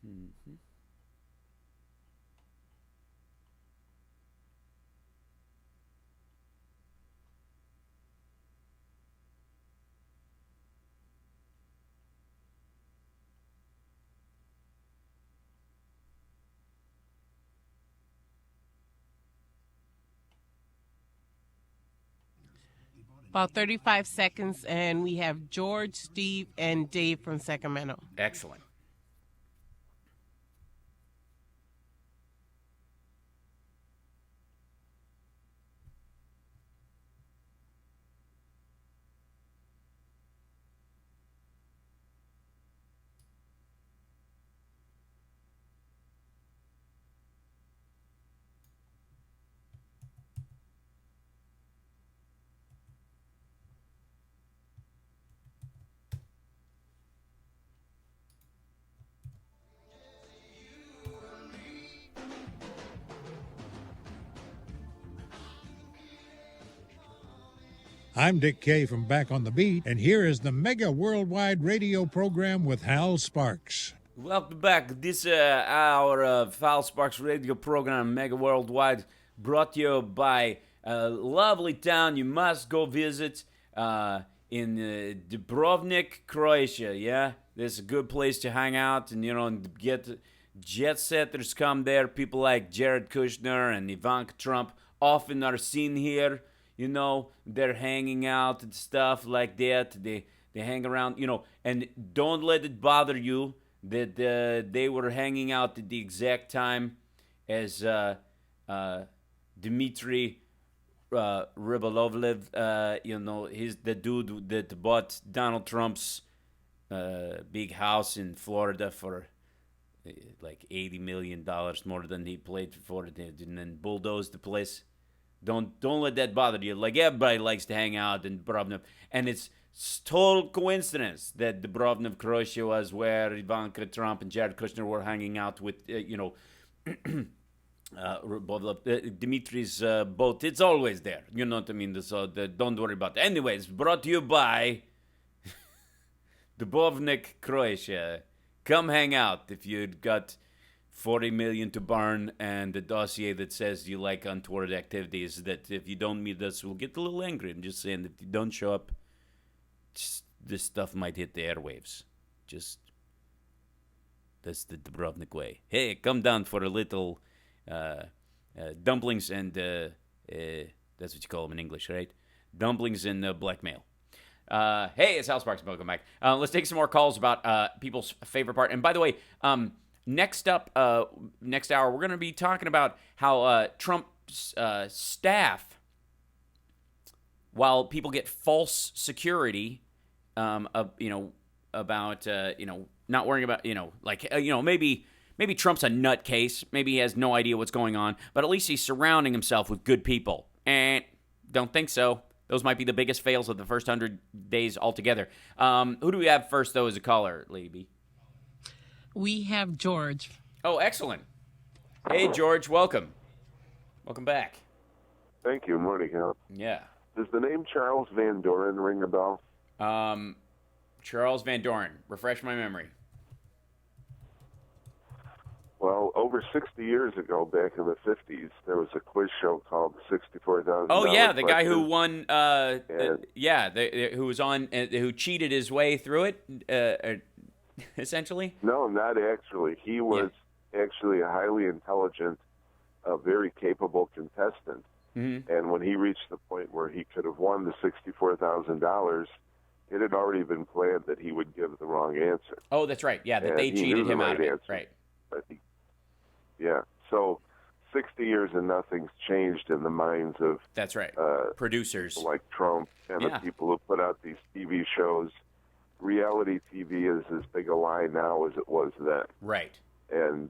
Mm-hmm. About 35 seconds, and we have George, Steve, and Dave from Sacramento. Excellent. I'm Dick Kay from Back on the Beat, and here is the Mega Worldwide Radio program with Hal Sparks. Welcome back. This hour of Hal Sparks Radio program, Mega Worldwide, brought to you by a lovely town you must go visit in Dubrovnik, Croatia. Yeah, this is a good place to hang out and and get jet setters come there. People like Jared Kushner and Ivanka Trump often are seen here. They're hanging out and stuff like that. They hang around, and don't let it bother you that they were hanging out at the exact time as Dmitry Ribolovlev, he's the dude that bought Donald Trump's big house in Florida for like $80 million more than he paid for it, and then bulldozed the place. Don't let that bother you. Like, everybody likes to hang out in Dubrovnik, and it's total coincidence that Dubrovnik, Croatia, was where Ivanka Trump and Jared Kushner were hanging out with, Dimitri's boat. It's always there. You know what I mean? So don't worry about it. Anyways, brought to you by Dubrovnik, Croatia. Come hang out if you've got 40 million to burn, and the dossier that says you like untoward activities, that if you don't meet us, we'll get a little angry. I'm just saying that if you don't show up, this stuff might hit the airwaves. Just, that's the Dubrovnik way. Hey, come down for a little dumplings and, that's what you call them in English, right? Dumplings and blackmail. Hey, it's Hal Sparks. Welcome back. Let's take some more calls about people's favorite part. And by the way, next up, next hour, we're going to be talking about how Trump's staff, while people get false security, about not worrying about maybe Trump's a nutcase, maybe he has no idea what's going on, but at least he's surrounding himself with good people. Don't think so. Those might be the biggest fails of the first 100 days altogether. Who do we have first, though, as a caller, Lady B? We have George. Oh, excellent. Hey, George, welcome. Welcome back. Thank you. Morning, Hal. Yeah. Does the name Charles Van Doren ring a bell? Charles Van Doren. Refresh my memory. Well, over 60 years ago, back in the 50s, there was a quiz show called $64,000. Oh, yeah, the guy who Question. won, who was on, who cheated his way through it, essentially? No, not actually. He was actually a highly intelligent, very capable contestant. Mm-hmm. And when he reached the point where he could have won the $64,000, it had already been planned that he would give the wrong answer. Oh, that's right. Yeah, that And they he cheated knew the him out of right it. answer. Right. But so 60 years and nothing's changed in the minds of That's right. Producers. like Trump and the people who put out these TV shows. Reality TV is as big a lie now as it was then. Right. And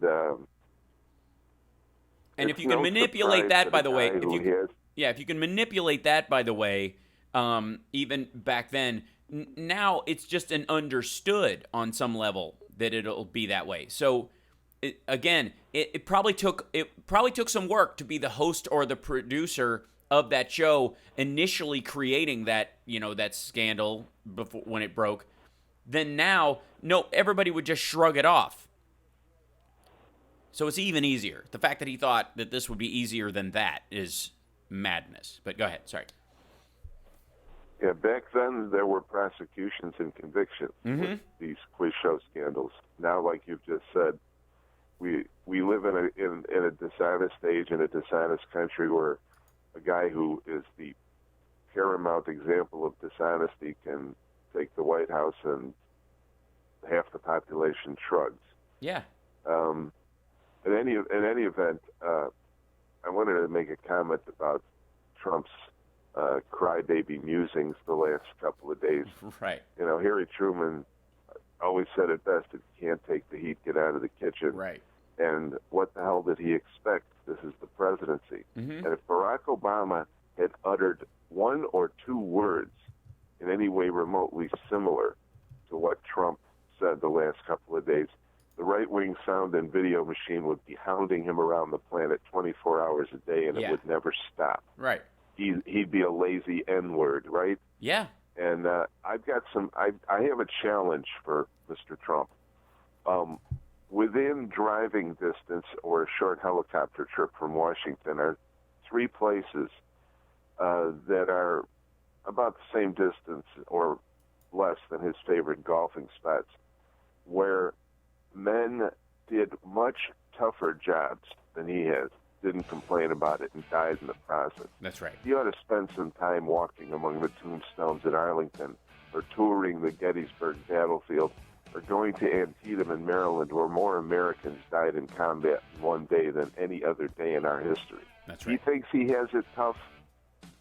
if you can manipulate that, by the way, if you can manipulate that, by the way, even back then, now it's just an understood on some level that it'll be that way. So it probably took some work to be the host or the producer of that show, initially creating that that scandal before when it broke. Then now, everybody would just shrug it off. So it's even easier. The fact that he thought that this would be easier than that is madness. But go ahead. Sorry. Yeah, back then there were prosecutions and convictions with these quiz show scandals. Now, like you've just said, we live in a dishonest age, in a dishonest country, where a guy who is the paramount example of dishonesty can take the White House and half the population shrugs. Yeah. In any event, I wanted to make a comment about Trump's crybaby musings the last couple of days. Right. Harry Truman always said it best: if you can't take the heat, get out of the kitchen. Right. And what the hell did he expect? This is the presidency. Mm-hmm. And if Barack Obama had uttered one or two words in any way remotely similar to what Trump said the last couple of days, the right-wing sound and video machine would be hounding him around the planet 24 hours a day, and it would never stop. Right. He'd be a lazy N-word, right? Yeah. And I've got I have a challenge for Mr. Trump. Within driving distance or a short helicopter trip from Washington are three places that are about the same distance or less than his favorite golfing spots, where men did much tougher jobs than he has, didn't complain about it, and died in the process. That's right. You ought to spend some time walking among the tombstones at Arlington, or touring the Gettysburg battlefield, or going to Antietam in Maryland, where more Americans died in combat in one day than any other day in our history. That's right. He thinks he has it tough.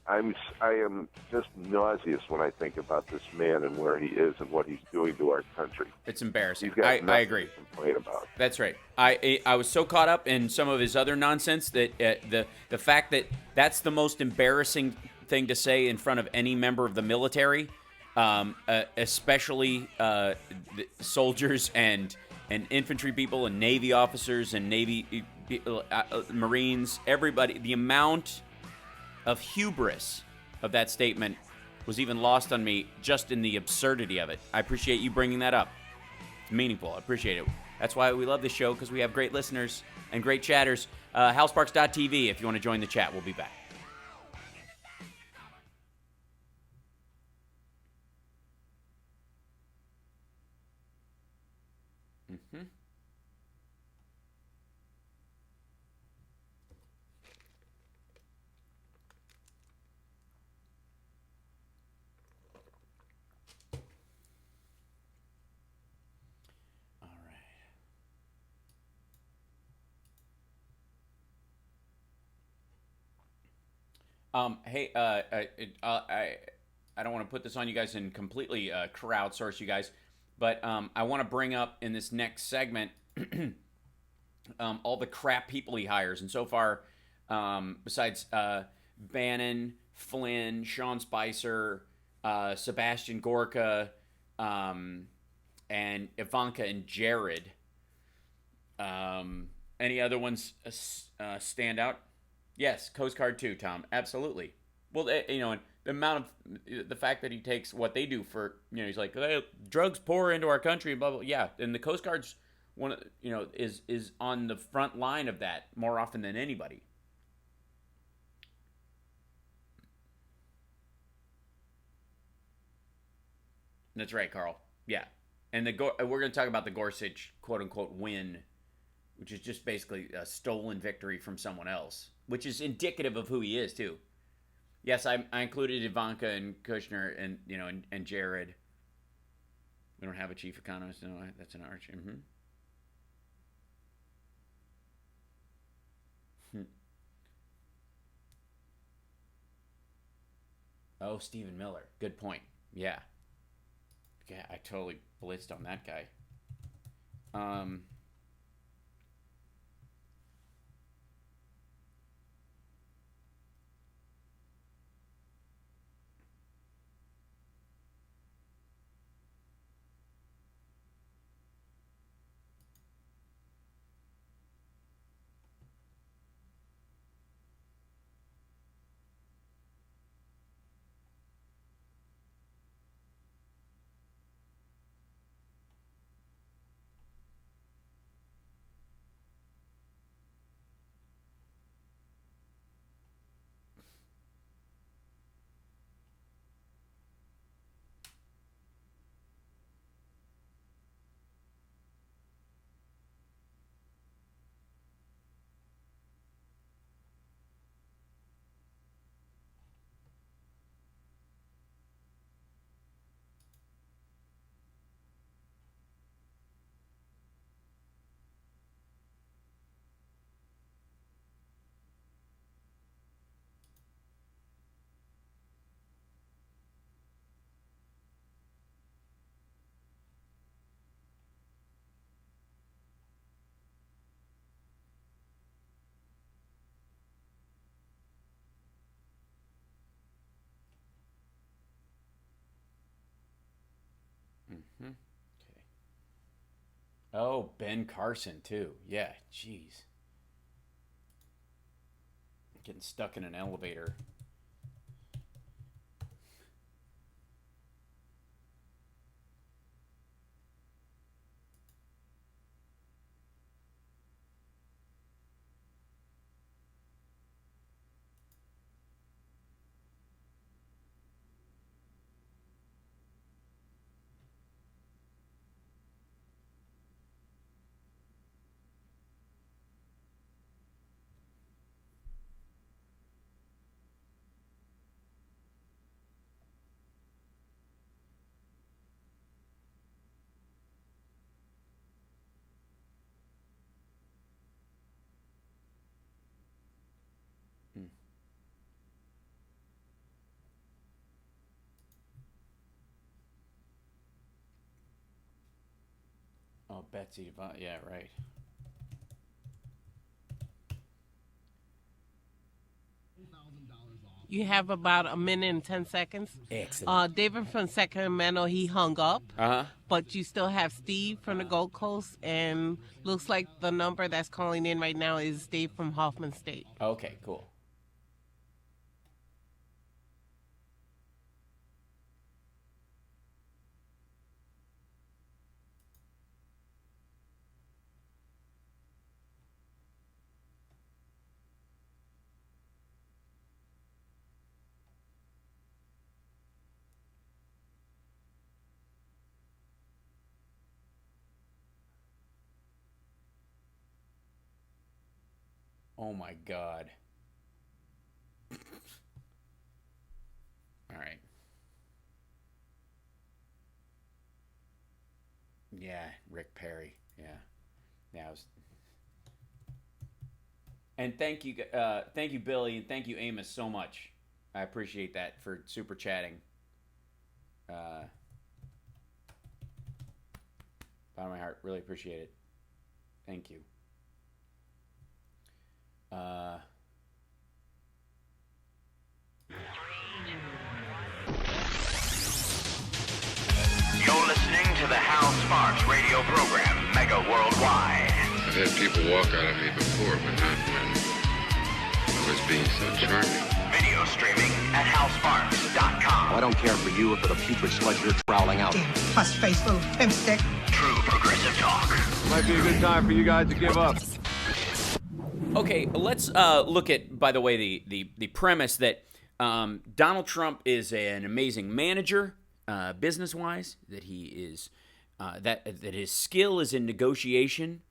I am just nauseous when I think about this man and where he is and what he's doing to our country. It's embarrassing. He's got I agree. to complain about. That's right. I was so caught up in some of his other nonsense that the fact that that's the most embarrassing thing to say in front of any member of the military, especially the soldiers and infantry people and Navy officers and Navy Marines, everybody, the amount of hubris of that statement was even lost on me just in the absurdity of it. I appreciate you bringing that up. It's meaningful. I appreciate it. That's why we love this show, because we have great listeners and great chatters. HalSparks.tv if you want to join the chat. We'll be back. Mm-hmm. Hey, I don't want to put this on you guys and completely crowdsource you guys, but I want to bring up in this next segment all the crap people he hires. And so far, besides Bannon, Flynn, Sean Spicer, Sebastian Gorka, and Ivanka and Jared, any other ones stand out? Yes, Coast Guard too, Tom. Absolutely. Well, and the the fact that he takes what they do for, he's like, hey, drugs pour into our country, blah blah. Yeah, and the Coast Guard's is on the front line of that more often than anybody. That's right, Carl. Yeah, and we're going to talk about the Gorsuch quote unquote win, which is just basically a stolen victory from someone else, which is indicative of who he is too. Yes, I included Ivanka and Kushner and and Jared. We don't have a chief economist. No, that's an arch. Mm-hmm. Oh, Stephen Miller. Good point. Yeah. Yeah, I totally blitzed on that guy. Mm-hmm. Okay. Oh, Ben Carson too. Yeah, jeez. Getting stuck in an elevator. Hmm. Oh, Betsy. Yeah, right. You have about a minute and 10 seconds. Excellent. David from Sacramento, he hung up. Uh-huh. But you still have Steve from the Gold Coast, and looks like the number that's calling in right now is Dave from Hoffman State. Okay, cool. Oh my God. All right. Yeah, Rick Perry. Yeah. Yeah. And thank you, Billy, and thank you, Amos, so much. I appreciate that for super chatting. Bottom of my heart, really appreciate it. Thank you. You're listening to the Hal Sparks radio program, Mega Worldwide. I've had people walk out on me before, but not when I was being so charming. Video streaming at halsparks.com. I don't care for you or for the putrid sludge you're prowling out. Damn puss-faced little pimp stick. True progressive talk. Might be a good time for you guys to give up. Okay, let's look at, by the way, the premise that Donald Trump is an amazing manager, business-wise, that he is that his skill is in negotiation,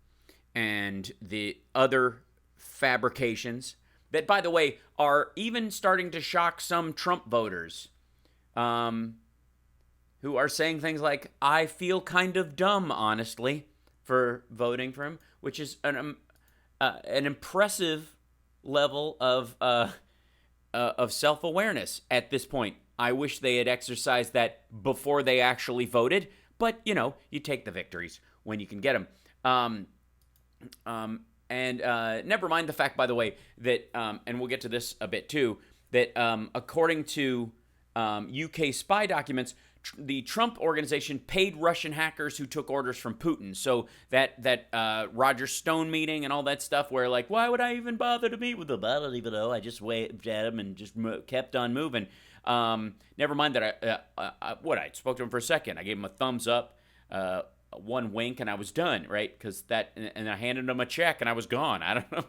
and the other fabrications that, by the way, are even starting to shock some Trump voters, who are saying things like, "I feel kind of dumb, honestly, for voting for him," which is an impressive level of self-awareness at this point. I wish they had exercised that before they actually voted, but, you know, you take the victories when you can get them. And never mind the fact, by the way, that, and we'll get to this a bit too, that according to UK spy documents, the Trump organization paid Russian hackers who took orders from Putin. So that Roger Stone meeting and all that stuff where, like, why would I even bother to meet with them? I don't even know. I just waved at him and just kept on moving. Never mind that I spoke to him for a second. I gave him a thumbs up, one wink, and I was done, right? Because and I handed him a check and I was gone. I don't know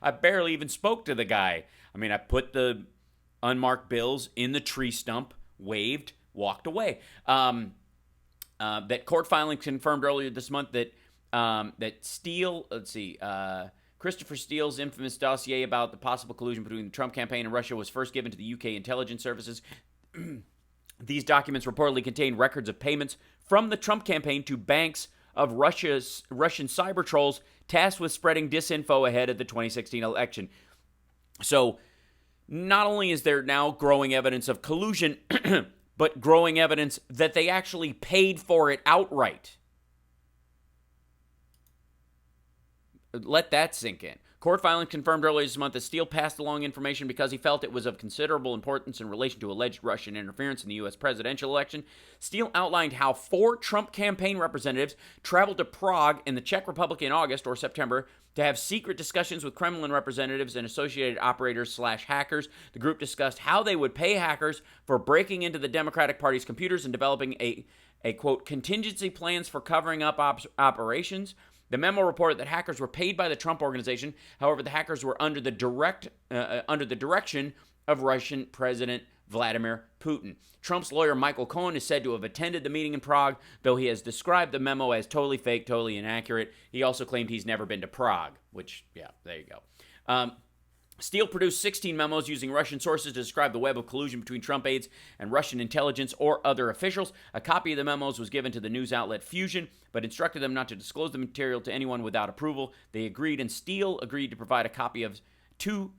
I barely even spoke to the guy. I mean, I put the unmarked bills in the tree stump, waved, walked away. That court filing confirmed earlier this month that Steele, Christopher Steele's infamous dossier about the possible collusion between the Trump campaign and Russia was first given to the UK intelligence services. These documents reportedly contain records of payments from the Trump campaign to banks of Russian cyber trolls tasked with spreading disinfo ahead of the 2016 election. So, not only is there now growing evidence of collusion, but growing evidence that they actually paid for it outright. Let that sink in. Court filing confirmed earlier this month that Steele passed along information because he felt it was of considerable importance in relation to alleged Russian interference in the U.S. presidential election. Steele outlined how 4 Trump campaign representatives traveled to Prague in the Czech Republic in August or September to have secret discussions with Kremlin representatives and associated operators/hackers. The group discussed how they would pay hackers for breaking into the Democratic Party's computers and developing a quote, contingency plans for covering up operations. The memo reported that hackers were paid by the Trump organization. However, the hackers were under the direction of Russian President Vladimir Putin. Trump's lawyer, Michael Cohen, is said to have attended the meeting in Prague, though he has described the memo as totally fake, totally inaccurate. He also claimed he's never been to Prague, which, yeah, there you go. Steele produced 16 memos using Russian sources to describe the web of collusion between Trump aides and Russian intelligence or other officials. A copy of the memos was given to the news outlet Fusion, but instructed them not to disclose the material to anyone without approval. They agreed, and Steele agreed to provide a copy to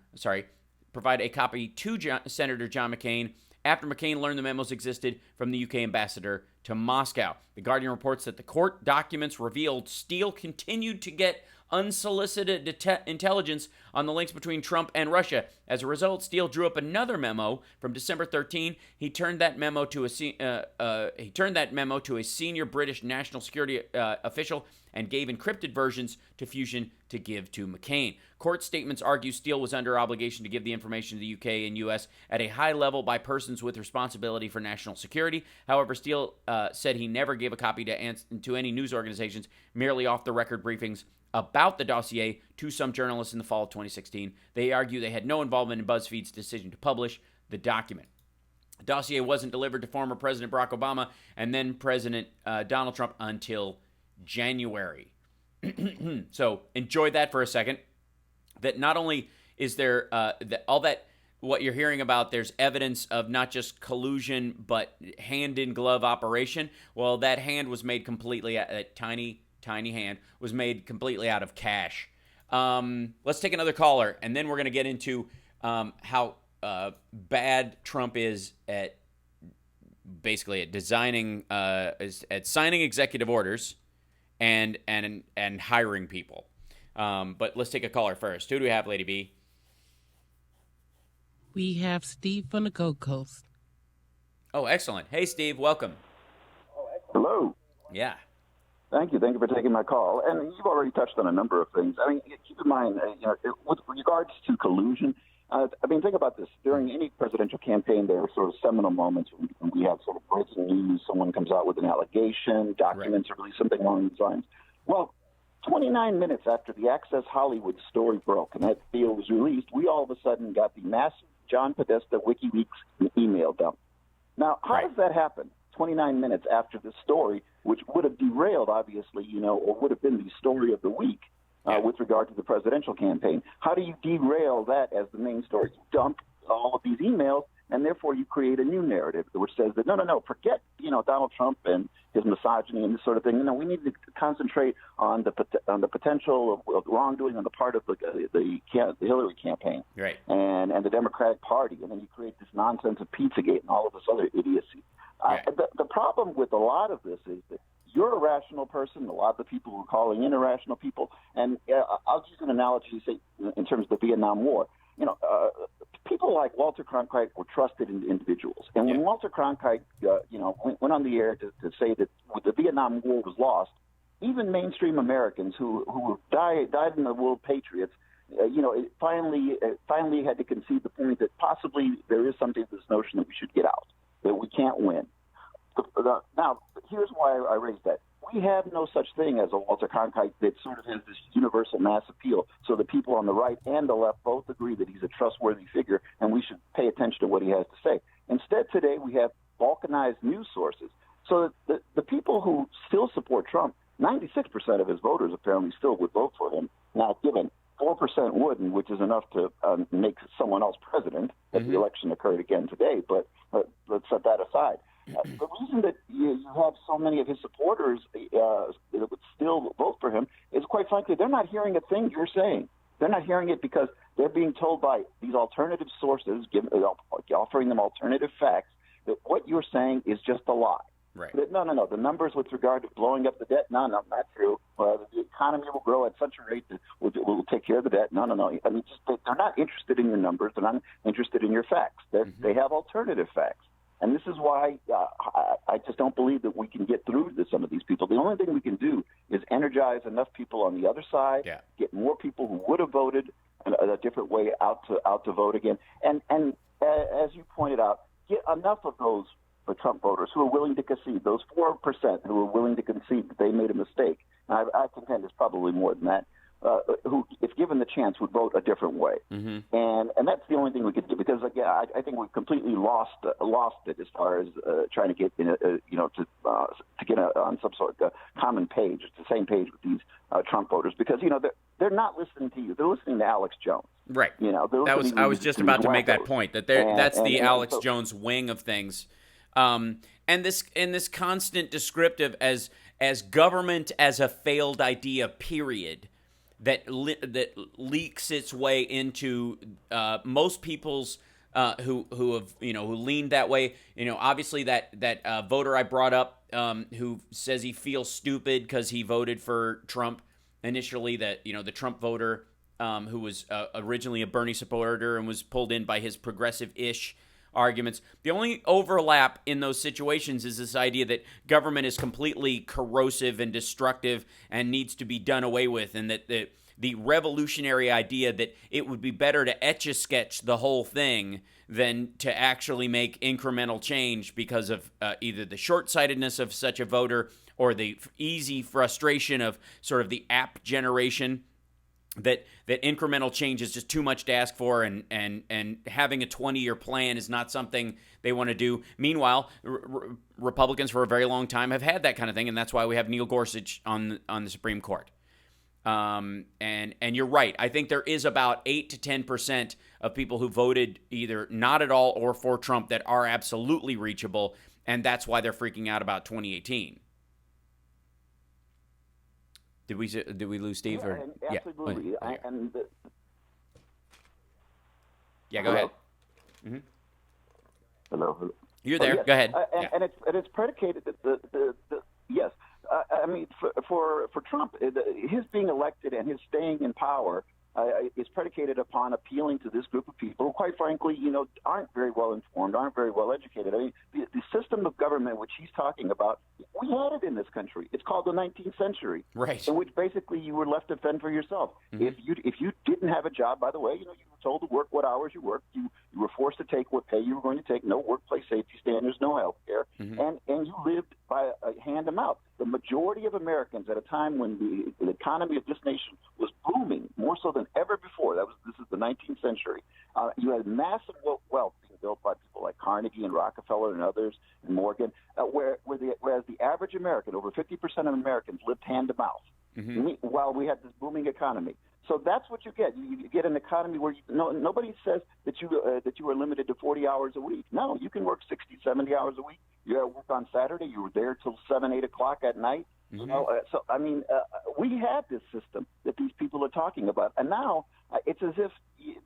Senator John McCain after McCain learned the memos existed from the UK ambassador to Moscow. The Guardian reports that the court documents revealed Steele continued to get unsolicited intelligence on the links between Trump and Russia. As a result, Steele drew up another memo from December 13. He turned that memo to a senior British national security official and gave encrypted versions to Fusion to give to McCain. Court statements argue Steele was under obligation to give the information to the UK and US at a high level by persons with responsibility for national security. However, Steele said he never gave a copy to any news organizations, merely off-the-record briefings about the dossier to some journalists in the fall of 2016. They argue they had no involvement in BuzzFeed's decision to publish the document. The dossier wasn't delivered to former President Barack Obama and then President Donald Trump until January. So enjoy that for a second. that not only is there what you're hearing about, there's evidence of not just collusion, but hand-in-glove operation. Well, that hand was made completely, that tiny hand was made completely out of cash. Let's take another caller, and then we're going to get into how bad Trump is at basically at designing, at signing executive orders and hiring people. But let's take a caller first. Who do we have, Lady B? We have Steve from the Gold Coast. Oh, excellent. Hey, Steve, welcome. Hello. Yeah. Thank you. Thank you for taking my call. And you've already touched on a number of things. I mean, keep in mind, with regards to collusion, think about this. During any presidential campaign, there are sort of seminal moments when we have sort of breaking news. Someone comes out with an allegation, documents are released, something along these lines. Well, 29 minutes after the Access Hollywood story broke and that deal was released, we all of a sudden got the massive John Podesta WikiLeaks email dump. Now, how does that happen? 29 minutes after the story, which would have derailed, obviously, or would have been the story of the week with regard to the presidential campaign. How do you derail that as the main story? You dump all of these emails, and therefore you create a new narrative which says that, no, forget, Donald Trump and his misogyny and this sort of thing. We need to concentrate on the potential of wrongdoing on the part of the Hillary campaign and the Democratic Party. And then you create this nonsense of Pizzagate and all of this other idiocy. The problem with a lot of this is that you're a rational person. A lot of the people who are calling in are rational people. And I'll use an analogy, say, in terms of the Vietnam War. People like Walter Cronkite were trusted individuals. And when Walter Cronkite, went on the air to say that the Vietnam War was lost, even mainstream Americans who died in the world patriots, it finally had to concede the point that possibly there is something to this notion that we should get out, that we can't win. Now, here's why I raised that. We have no such thing as a Walter Cronkite that sort of has this universal mass appeal, so the people on the right and the left both agree that he's a trustworthy figure, and we should pay attention to what he has to say. Instead, today, we have balkanized news sources. So the people who still support Trump, 96% of his voters apparently still would vote for him. Now, given 4% wouldn't, which is enough to make someone else president, if the election occurred again today, but let's set that aside. The reason that you have so many of his supporters that would still vote for him is, quite frankly, they're not hearing a thing you're saying. They're not hearing it because they're being told by these alternative sources, offering them alternative facts, that what you're saying is just a lie. Right. That, no. The numbers with regard to blowing up the debt, no, not true. The economy will grow at such a rate that we'll take care of the debt. No. I mean, they're not interested in your numbers. They're not interested in your facts. They have alternative facts. And this is why I just don't believe that we can get through to some of these people. The only thing we can do is energize enough people on the other side, get more people who would have voted a different way out to vote again. And as you pointed out, get enough of those Trump voters who are willing to concede, those 4% who are willing to concede that they made a mistake. And I contend it's probably more than that. Who, if given the chance, would vote a different way, and that's the only thing we could do, because again, I think we've completely lost it as far as trying to get to get on some sort of common page, the same page with these Trump voters, because they're not listening to you; they're listening to Alex Jones. Right. I was just about to make that point, that that's the Alex Jones wing of things, and this constant descriptive as government as a failed idea, period. That leaks its way into most people's who leaned that way. Obviously that voter I brought up who says he feels stupid because he voted for Trump initially. That the Trump voter who was originally a Bernie supporter and was pulled in by his progressive-ish arguments. The only overlap in those situations is this idea that government is completely corrosive and destructive and needs to be done away with, and that the revolutionary idea that it would be better to etch-a-sketch the whole thing than to actually make incremental change because of either the short-sightedness of such a voter or the easy frustration of sort of the app generation. That incremental change is just too much to ask for, and having a 20-year plan is not something they want to do. Meanwhile, Republicans for a very long time have had that kind of thing, and that's why we have Neil Gorsuch on the Supreme Court. And you're right. I think there is about 8 to 10% of people who voted either not at all or for Trump that are absolutely reachable, and that's why they're freaking out about 2018. Did we lose Steve? Yeah, or absolutely. Yeah, go ahead. Mm-hmm. Hello. You're there. Yes. Go ahead. And it's predicated that yes. I mean, for Trump, his being elected and his staying in power is predicated upon appealing to this group of people who, quite frankly, aren't very well informed, aren't very well educated. I mean, the system of government which he's talking about, we had it in this country. It's called the 19th century, right? In which basically you were left to fend for yourself. Mm-hmm. If you didn't have a job, by the way, you were told to work what hours you worked. You were forced to take what pay you were going to take. No workplace safety standards, no health care, and you lived by hand to mouth. The majority of Americans at a time when the economy of this nation was booming more so than ever before. This is the 19th century. You had massive wealth being built by people like Carnegie and Rockefeller and others and Morgan, whereas the average American, over 50% of Americans, lived hand to mouth while we had this booming economy. So that's what you get. You get an economy where nobody says that you are limited to 40 hours a week. No, you can work 60, 70 hours a week. You work on Saturday. You were there till 7, 8 o'clock at night. So I mean, we had this system that these people are talking about, and now it's as if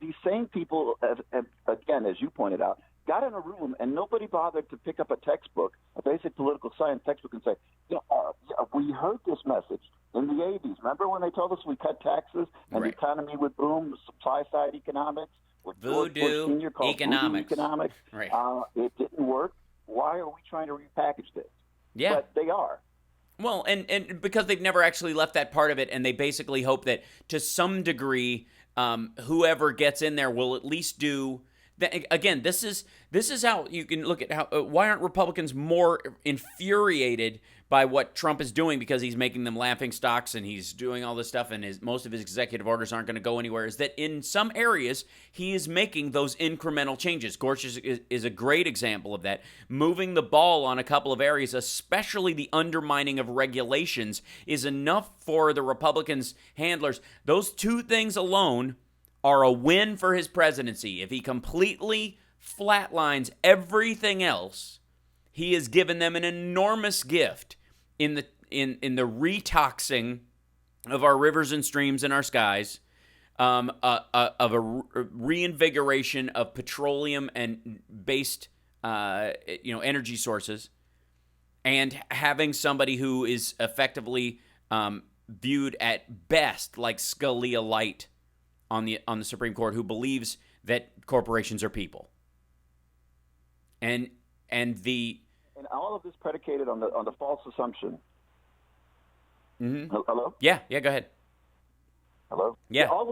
these same people, have, again, as you pointed out, got in a room and nobody bothered to pick up a textbook, a basic political science textbook, and say, we heard this message in the 80s. Remember when they told us we cut taxes and the economy would boom, supply side economics? Voodoo economics. Right. It didn't work. Why are we trying to repackage this? Yeah. But they are. Well, and because they've never actually left that part of it, and they basically hope that to some degree, whoever gets in there will at least do. Again, this is how you can look at how why aren't Republicans more infuriated by what Trump is doing, because he's making them laughing stocks and he's doing all this stuff and most of his executive orders aren't going to go anywhere, is that in some areas he is making those incremental changes. Gorsuch is a great example of that, moving the ball on a couple of areas, especially the undermining of regulations, is enough for the Republicans' handlers. Those two things alone are a win for his presidency. If he completely flatlines everything else, he has given them an enormous gift in the retoxing of our rivers and streams and our skies, of a reinvigoration of petroleum and based energy sources, and having somebody who is effectively viewed at best like Scalia light on the Supreme Court, who believes that corporations are people. And all of this predicated on the false assumption. Mm-hmm. Hello? Yeah, go ahead. Hello? Yeah. All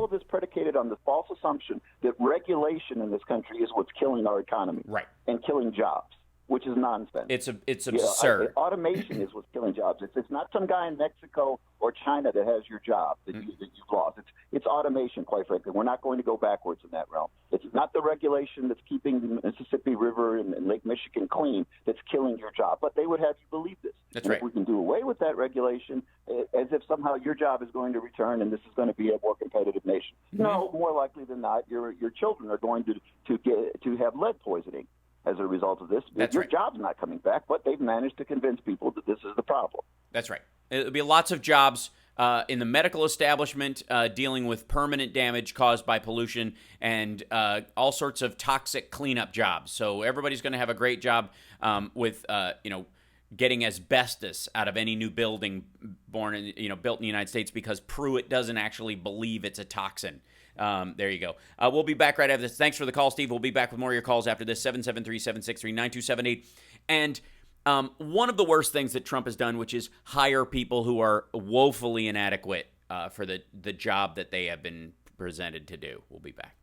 of this predicated on the false assumption that regulation in this country is what's killing our economy. Right. And killing jobs, which is nonsense. It's absurd. Automation is what's killing jobs. It's not some guy in Mexico or China that has your job that you've lost. It's automation, quite frankly. We're not going to go backwards in that realm. It's not the regulation that's keeping the Mississippi River and Lake Michigan clean that's killing your job. But they would have you believe this. That's and right. If we can do away with that regulation, as if somehow your job is going to return and this is going to be a more competitive nation. Mm-hmm. No, more likely than not, your children are going to have lead poisoning as a result of this. That's your right. job's not coming back, but they've managed to convince people that this is the problem. That's right. It'll be lots of jobs in the medical establishment dealing with permanent damage caused by pollution and all sorts of toxic cleanup jobs. So everybody's going to have a great job with getting asbestos out of any new building built in the United States, because Pruitt doesn't actually believe it's a toxin. There you go. We'll be back right after this. Thanks for the call, Steve. We'll be back with more of your calls after this, 773-763-9278. And one of the worst things that Trump has done, which is hire people who are woefully inadequate for the job that they have been presented to do. We'll be back.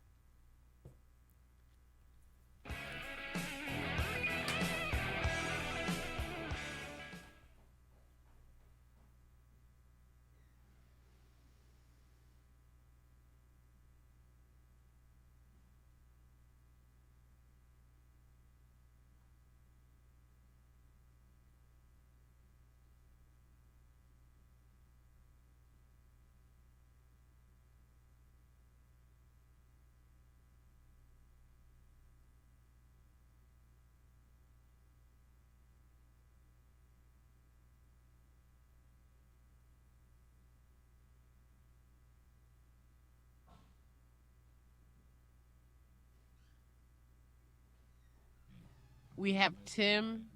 We have Tim,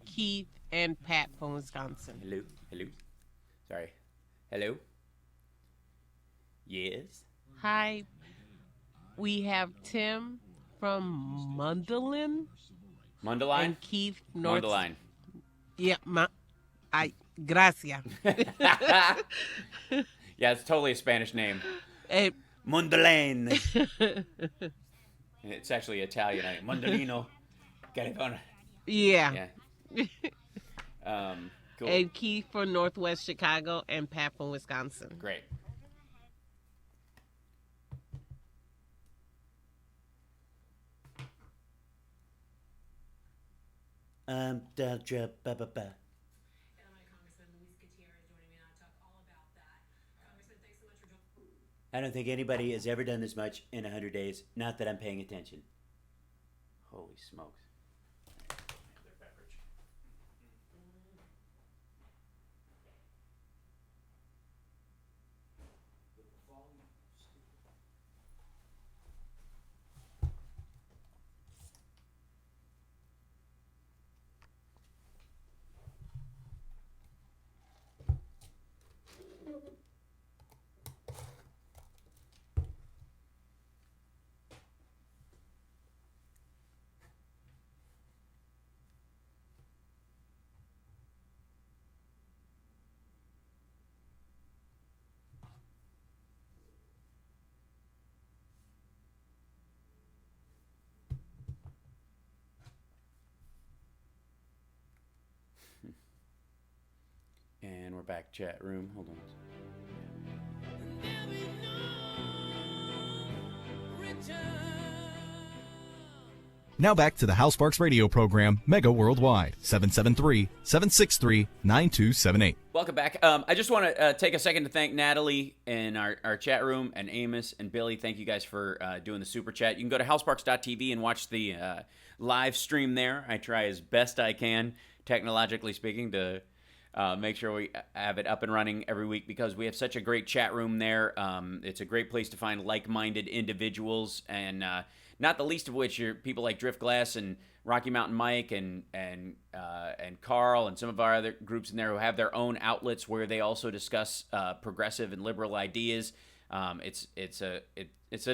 Keith, and Pat from Wisconsin. Hello. Sorry. Hello. Yes. Hi. We have Tim from Mundelein. And Keith North. Mundelein. Yeah, gracias. Yeah, it's totally a Spanish name. Mundelein. It's actually Italian. Mondolino, California. Yeah. Cool. And Keith from Northwest Chicago and Pat from Wisconsin. Great. I don't think anybody has ever done this much in 100 days. Not that I'm paying attention. Holy smokes. And we're back, chat room. Hold on. Now back to the Hal Sparks radio program, Mega Worldwide, 773-763-9278. Welcome back. I just want to take a second to thank Natalie in our chat room, and Amos and Billy. Thank you guys for doing the super chat. You can go to halsparks.tv and watch the live stream there. I try as best I can, technologically speaking, to make sure we have it up and running every week because we have such a great chat room there. It's a great place to find like-minded individuals, and not the least of which are people like Driftglass and Rocky Mountain Mike and Carl and some of our other groups in there who have their own outlets where they also discuss progressive and liberal ideas. It's a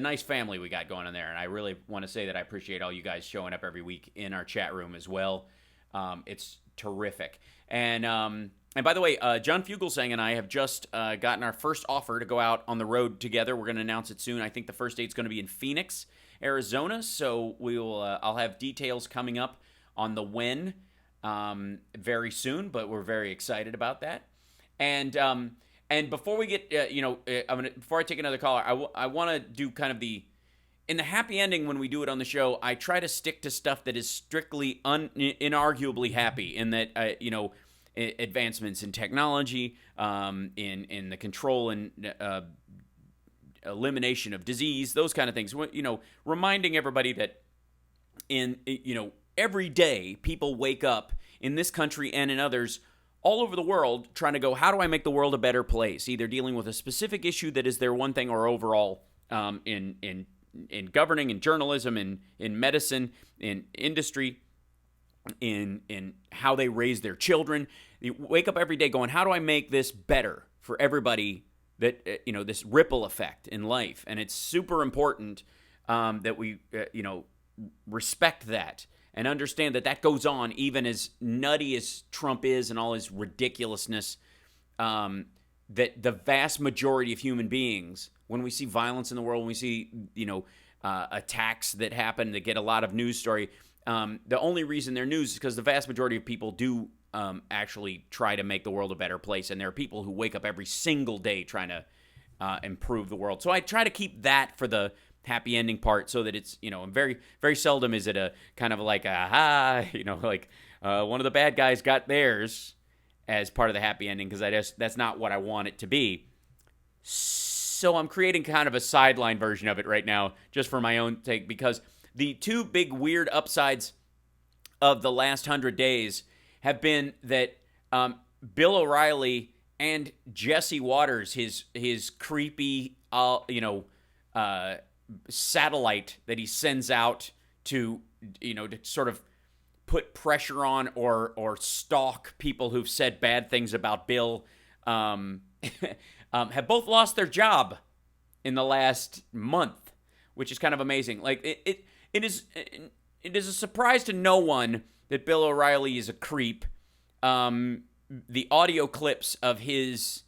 nice family we got going on there, and I really want to say that I appreciate all you guys showing up every week in our chat room as well. It's terrific. And by the way, John Fugelsang and I have just gotten our first offer to go out on the road together. We're going to announce it soon. I think the first date's going to be in Phoenix, Arizona. So I'll have details coming up on the when very soon. But we're very excited about that. And before we get before I take another caller, I want to do kind of in the happy ending when we do it on the show. I try to stick to stuff that is strictly inarguably happy, in that advancements in technology, in the control and elimination of disease, those kind of things. Reminding everybody that every day people wake up in this country and in others all over the world trying to go, how do I make the world a better place? Either dealing with a specific issue that is their one thing, or overall in governing, in journalism, in medicine, in industry, in how they raise their children. You wake up every day going, how do I make this better for everybody? That this ripple effect in life, and it's super important that we respect that and understand that goes on, even as nutty as Trump is and all his ridiculousness. That the vast majority of human beings, when we see violence in the world, when we see attacks that happen that get a lot of news story, the only reason they're news is because the vast majority of people do actually try to make the world a better place, and there are people who wake up every single day trying to improve the world. So I try to keep that for the happy ending part, so that it's very, very seldom is it a kind of like one of the bad guys got theirs as part of the happy ending, because that's not what I want it to be. So I'm creating kind of a sideline version of it right now, just for my own take, because the two big weird upsides of the last 100 days have been that Bill O'Reilly and Jesse Waters, his creepy satellite that he sends out to to sort of put pressure on or stalk people who've said bad things about Bill have both lost their job in the last month, which is kind of amazing. Like it is a surprise to no one that Bill O'Reilly is a creep. The audio clips of his,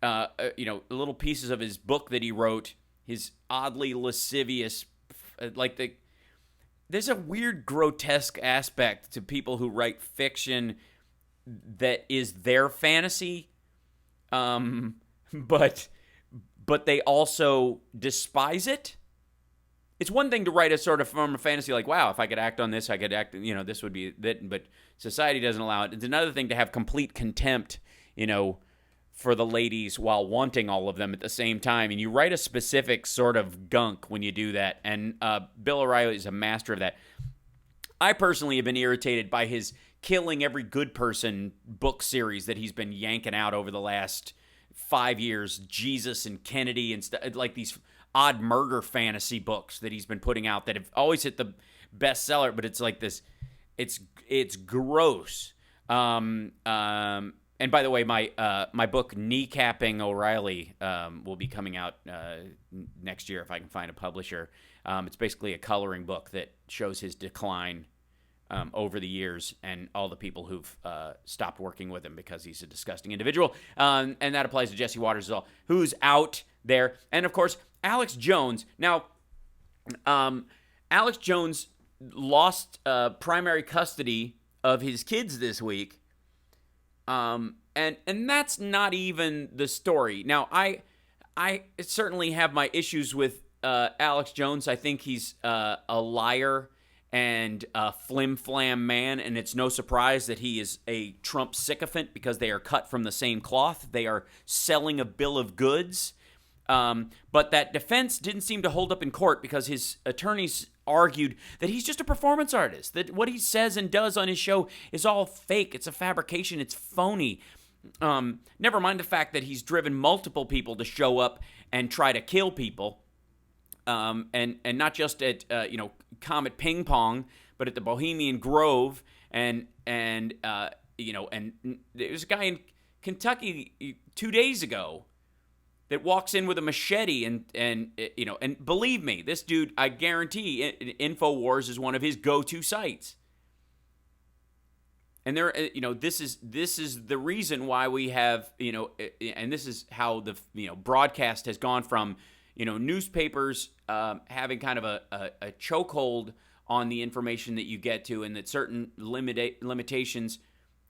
little pieces of his book that he wrote, his oddly lascivious, there's a weird grotesque aspect to people who write fiction that is their fantasy, but they also despise it. It's one thing to write a sort of form of fantasy like, wow, if I could act on this, I could act, this would be that, but society doesn't allow it. It's another thing to have complete contempt, for the ladies while wanting all of them at the same time. And you write a specific sort of gunk when you do that. And Bill O'Reilly is a master of that. I personally have been irritated by his Killing Every Good Person book series that he's been yanking out over the last 5 years. Jesus and Kennedy and stuff, like these odd murder fantasy books that he's been putting out that have always hit the bestseller, but it's like this, it's gross. And by the way, my book Kneecapping O'Reilly will be coming out next year if I can find a publisher. It's basically a coloring book that shows his decline over the years and all the people who've stopped working with him because he's a disgusting individual. And that applies to Jesse Waters as well, who's out there. And of course, Alex Jones. Now, Alex Jones lost primary custody of his kids this week. And that's not even the story. Now, I certainly have my issues with Alex Jones. I think he's a liar and a flim-flam man, and it's no surprise that he is a Trump sycophant because they are cut from the same cloth. They are selling a bill of goods. But that defense didn't seem to hold up in court because his attorneys argued that he's just a performance artist, that what he says and does on his show is all fake. It's a fabrication. It's phony. Never mind the fact that he's driven multiple people to show up and try to kill people. And not just at, Comet Ping Pong, but at the Bohemian Grove. And there was a guy in Kentucky 2 days ago that walks in with a machete and believe me, this dude, I guarantee, InfoWars is one of his go-to sites. And there, this is the reason why we have, and this is how the, broadcast has gone from, newspapers having kind of a chokehold on the information that you get to, and that certain limitations,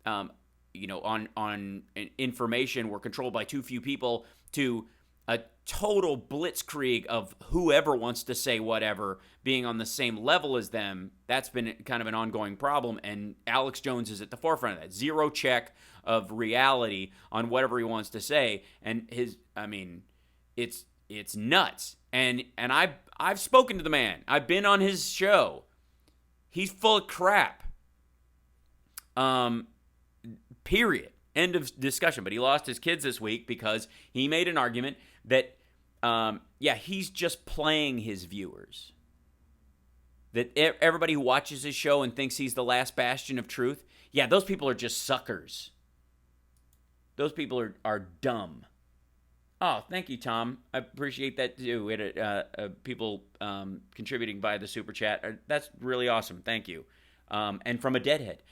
on information were controlled by too few people, to a total blitzkrieg of whoever wants to say whatever being on the same level as them. That's been kind of an ongoing problem, and Alex Jones is at the forefront of that. Zero check of reality on whatever he wants to say, and it's nuts. And I've spoken to the man. I've been on his show. He's full of crap. Period. End of discussion. But he lost his kids this week because he made an argument that, he's just playing his viewers. That everybody who watches his show and thinks he's the last bastion of truth, those people are just suckers. Those people are dumb. Oh, thank you, Tom. I appreciate that too. We had people contributing via the super chat. That's really awesome. Thank you. And from a deadhead,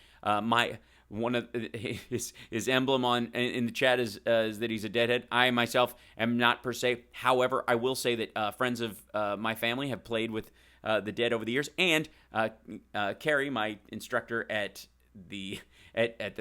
one of his emblem in the chat is that he's a deadhead. I myself am not per se. However, I will say that friends of my family have played with the dead over the years, and Carrie, my instructor at the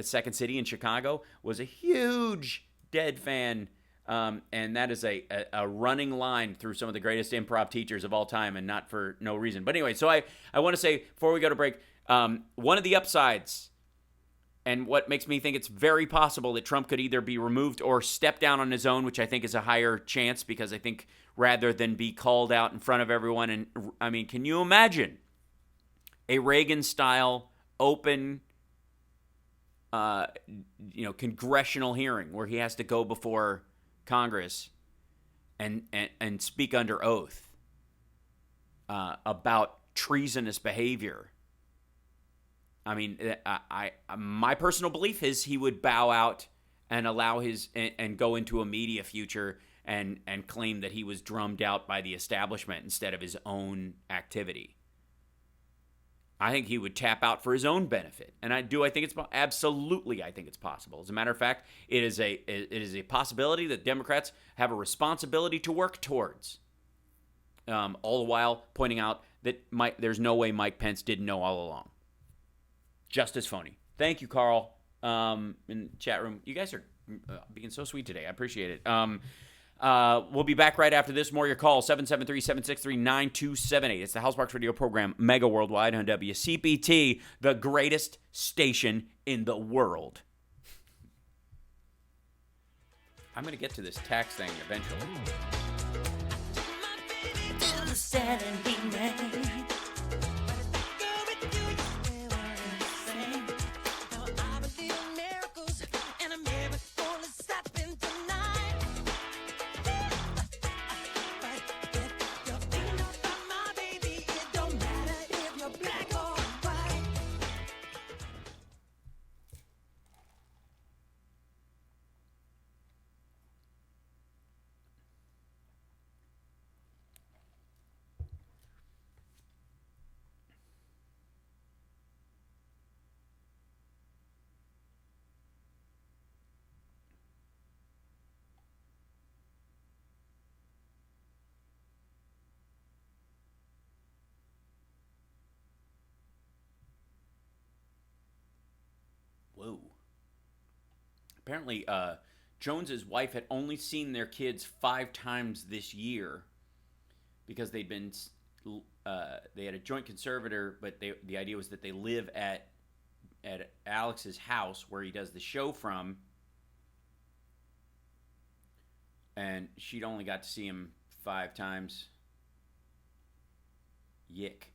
Second City in Chicago, was a huge Dead fan. And that is a running line through some of the greatest improv teachers of all time, and not for no reason. But anyway, so I want to say, before we go to break, one of the upsides, and what makes me think it's very possible that Trump could either be removed or step down on his own, which I think is a higher chance, because I think rather than be called out in front of everyone, and can you imagine a Reagan-style open congressional hearing where he has to go before Congress and speak under oath about treasonous behavior? I mean, my personal belief is he would bow out and allow and go into a media future and claim that he was drummed out by the establishment instead of his own activity. I think he would tap out for his own benefit. And I think it's absolutely, I think it's possible. As a matter of fact, it is a possibility that Democrats have a responsibility to work towards. All the while pointing out that there's no way Mike Pence didn't know all along. Just as phony. Thank you, Carl. In the chat room, you guys are being so sweet today. I appreciate it. We'll be back right after this. More your call, 773-763-9278. It's the House Sparks Radio program, Mega Worldwide on WCPT, the greatest station in the world. I'm going to get to this tax thing eventually. Saturday night. Whoa. Apparently, Jones's wife had only seen their kids 5 times this year because they had a joint conservator, but the idea was that they live at Alex's house where he does the show from, and she'd only got to see him 5 times. Yick.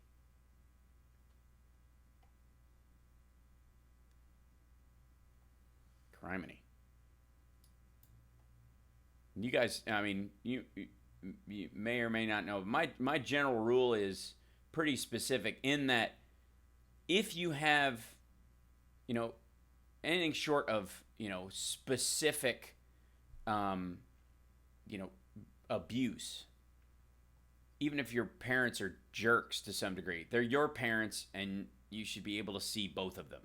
Criminy. You guys, I mean, you may or may not know. My general rule is pretty specific in that if you have, anything short of, specific, abuse, even if your parents are jerks to some degree, they're your parents and you should be able to see both of them.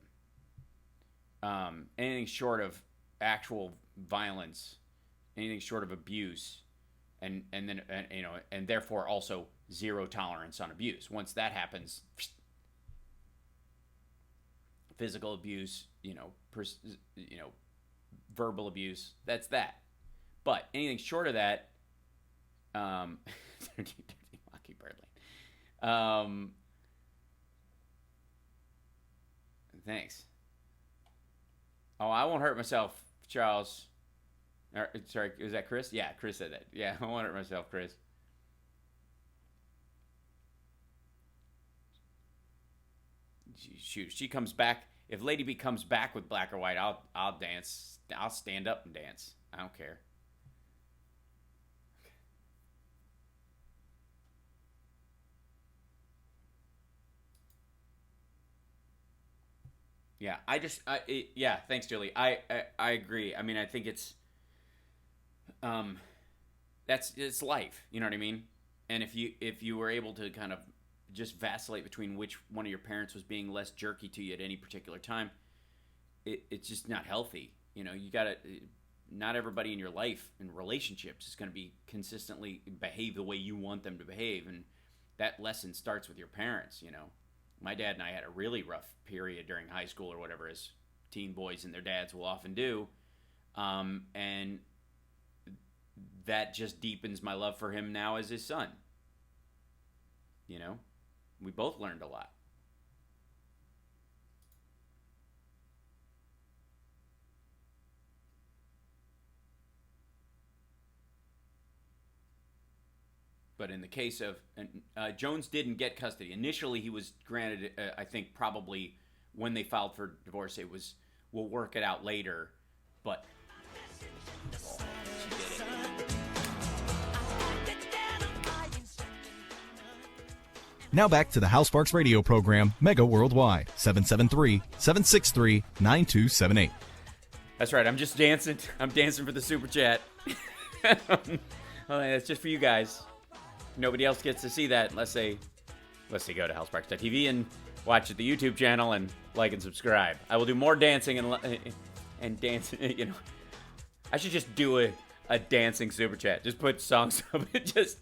Anything short of actual violence, anything short of abuse, and therefore also zero tolerance on abuse. Once that happens, physical abuse, verbal abuse, that's that. But anything short of that, Lucky Birdland. Thanks. Oh, I won't hurt myself, Charles. Sorry, was that Chris? Yeah, Chris said that. Yeah, I won't hurt myself, Chris. Shoot, she comes back. If Lady B comes back with black or white, I'll dance. I'll stand up and dance. I don't care. Yeah, thanks, Julie. I agree. I mean, I think it's life. You know what I mean? And if you were able to kind of just vacillate between which one of your parents was being less jerky to you at any particular time, it's just not healthy. You gotta. Not everybody in your life in relationships is going to be consistently behave the way you want them to behave, and that lesson starts with your parents. My dad and I had a really rough period during high school or whatever, as teen boys and their dads will often do. And that just deepens my love for him now as his son. We both learned a lot. But in the case of Jones didn't get custody. Initially, he was granted, I think probably when they filed for divorce, it was, we'll work it out later. But she did it. Now back to the Hal Sparks radio program, Mega Worldwide, 773-763-9278. That's right. I'm just dancing. I'm dancing for the super chat. Well, that's just for you guys. Nobody else gets to see that unless they go to HalSparks.tv and watch at the YouTube channel and like and subscribe. I will do more dancing and dancing. You know, I should just do a dancing super chat. Just put songs up. Just.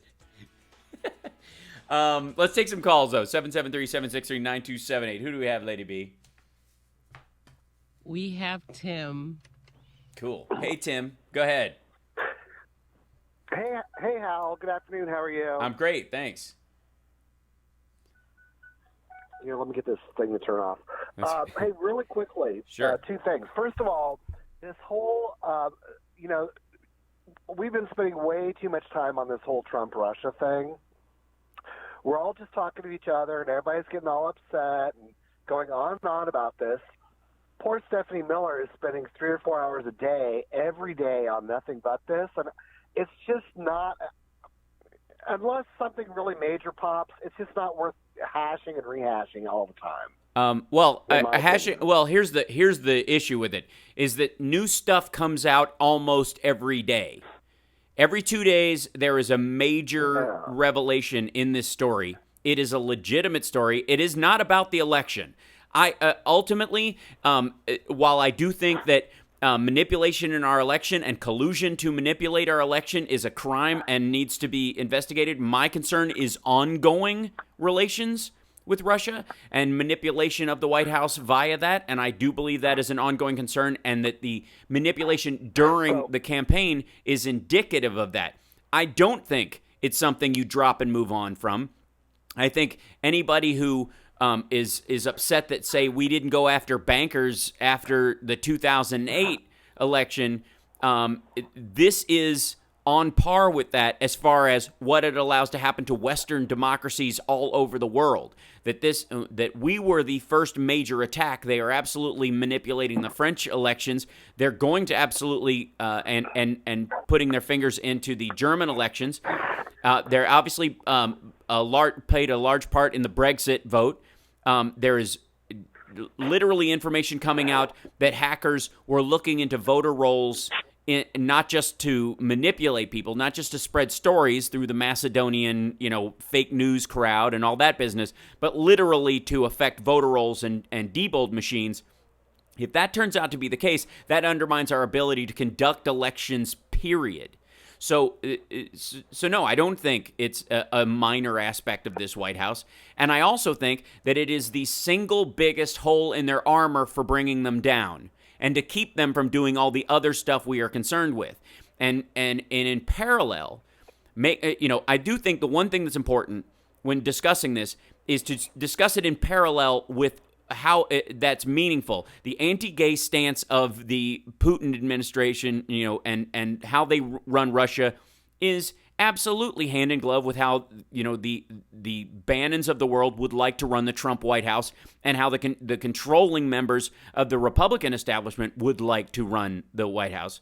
Let's take some calls though. 773-763-9278. Who do we have, Lady B? We have Tim. Cool. Hey, Tim. Go ahead. Hey, Hal. Good afternoon. How are you? I'm great. Thanks. Here, let me get this thing to turn off. Hey, really quickly. Sure. Two things. First of all, this whole, we've been spending way too much time on this whole Trump-Russia thing. We're all just talking to each other, and everybody's getting all upset and going on and on about this. Poor Stephanie Miller is spending 3 or 4 hours a day, every day, on nothing but this. And it's just not, unless something really major pops, it's just not worth hashing and rehashing all the time. Here's the issue with it, is that new stuff comes out almost every day. Every 2 days, there is a major revelation in this story. It is a legitimate story. It is not about the election. Ultimately, while I do think that manipulation in our election and collusion to manipulate our election is a crime and needs to be investigated, my concern is ongoing relations with Russia and manipulation of the White House via that, and I do believe that is an ongoing concern, and that the manipulation during the campaign is indicative of that. I don't think it's something you drop and move on from. I think anybody who is upset that, say, we didn't go after bankers after the 2008 election, this is on par with that as far as what it allows to happen to Western democracies all over the world. That we were the first major attack. They are absolutely manipulating the French elections. They're going to absolutely and putting their fingers into the German elections. They're obviously played a large part in the Brexit vote. There is literally information coming out that hackers were looking into voter rolls, not just to manipulate people, not just to spread stories through the Macedonian, fake news crowd and all that business, but literally to affect voter rolls and debold machines. If that turns out to be the case, that undermines our ability to conduct elections, period. So no, I don't think it's a minor aspect of this White House. And I also think that it is the single biggest hole in their armor for bringing them down and to keep them from doing all the other stuff we are concerned with. And in parallel, I do think the one thing that's important when discussing this is to discuss it in parallel with how that's meaningful. The anti-gay stance of the Putin administration, and how they run Russia is absolutely hand in glove with how, the Bannons of the world would like to run the Trump White House, and how the controlling members of the Republican establishment would like to run the White House.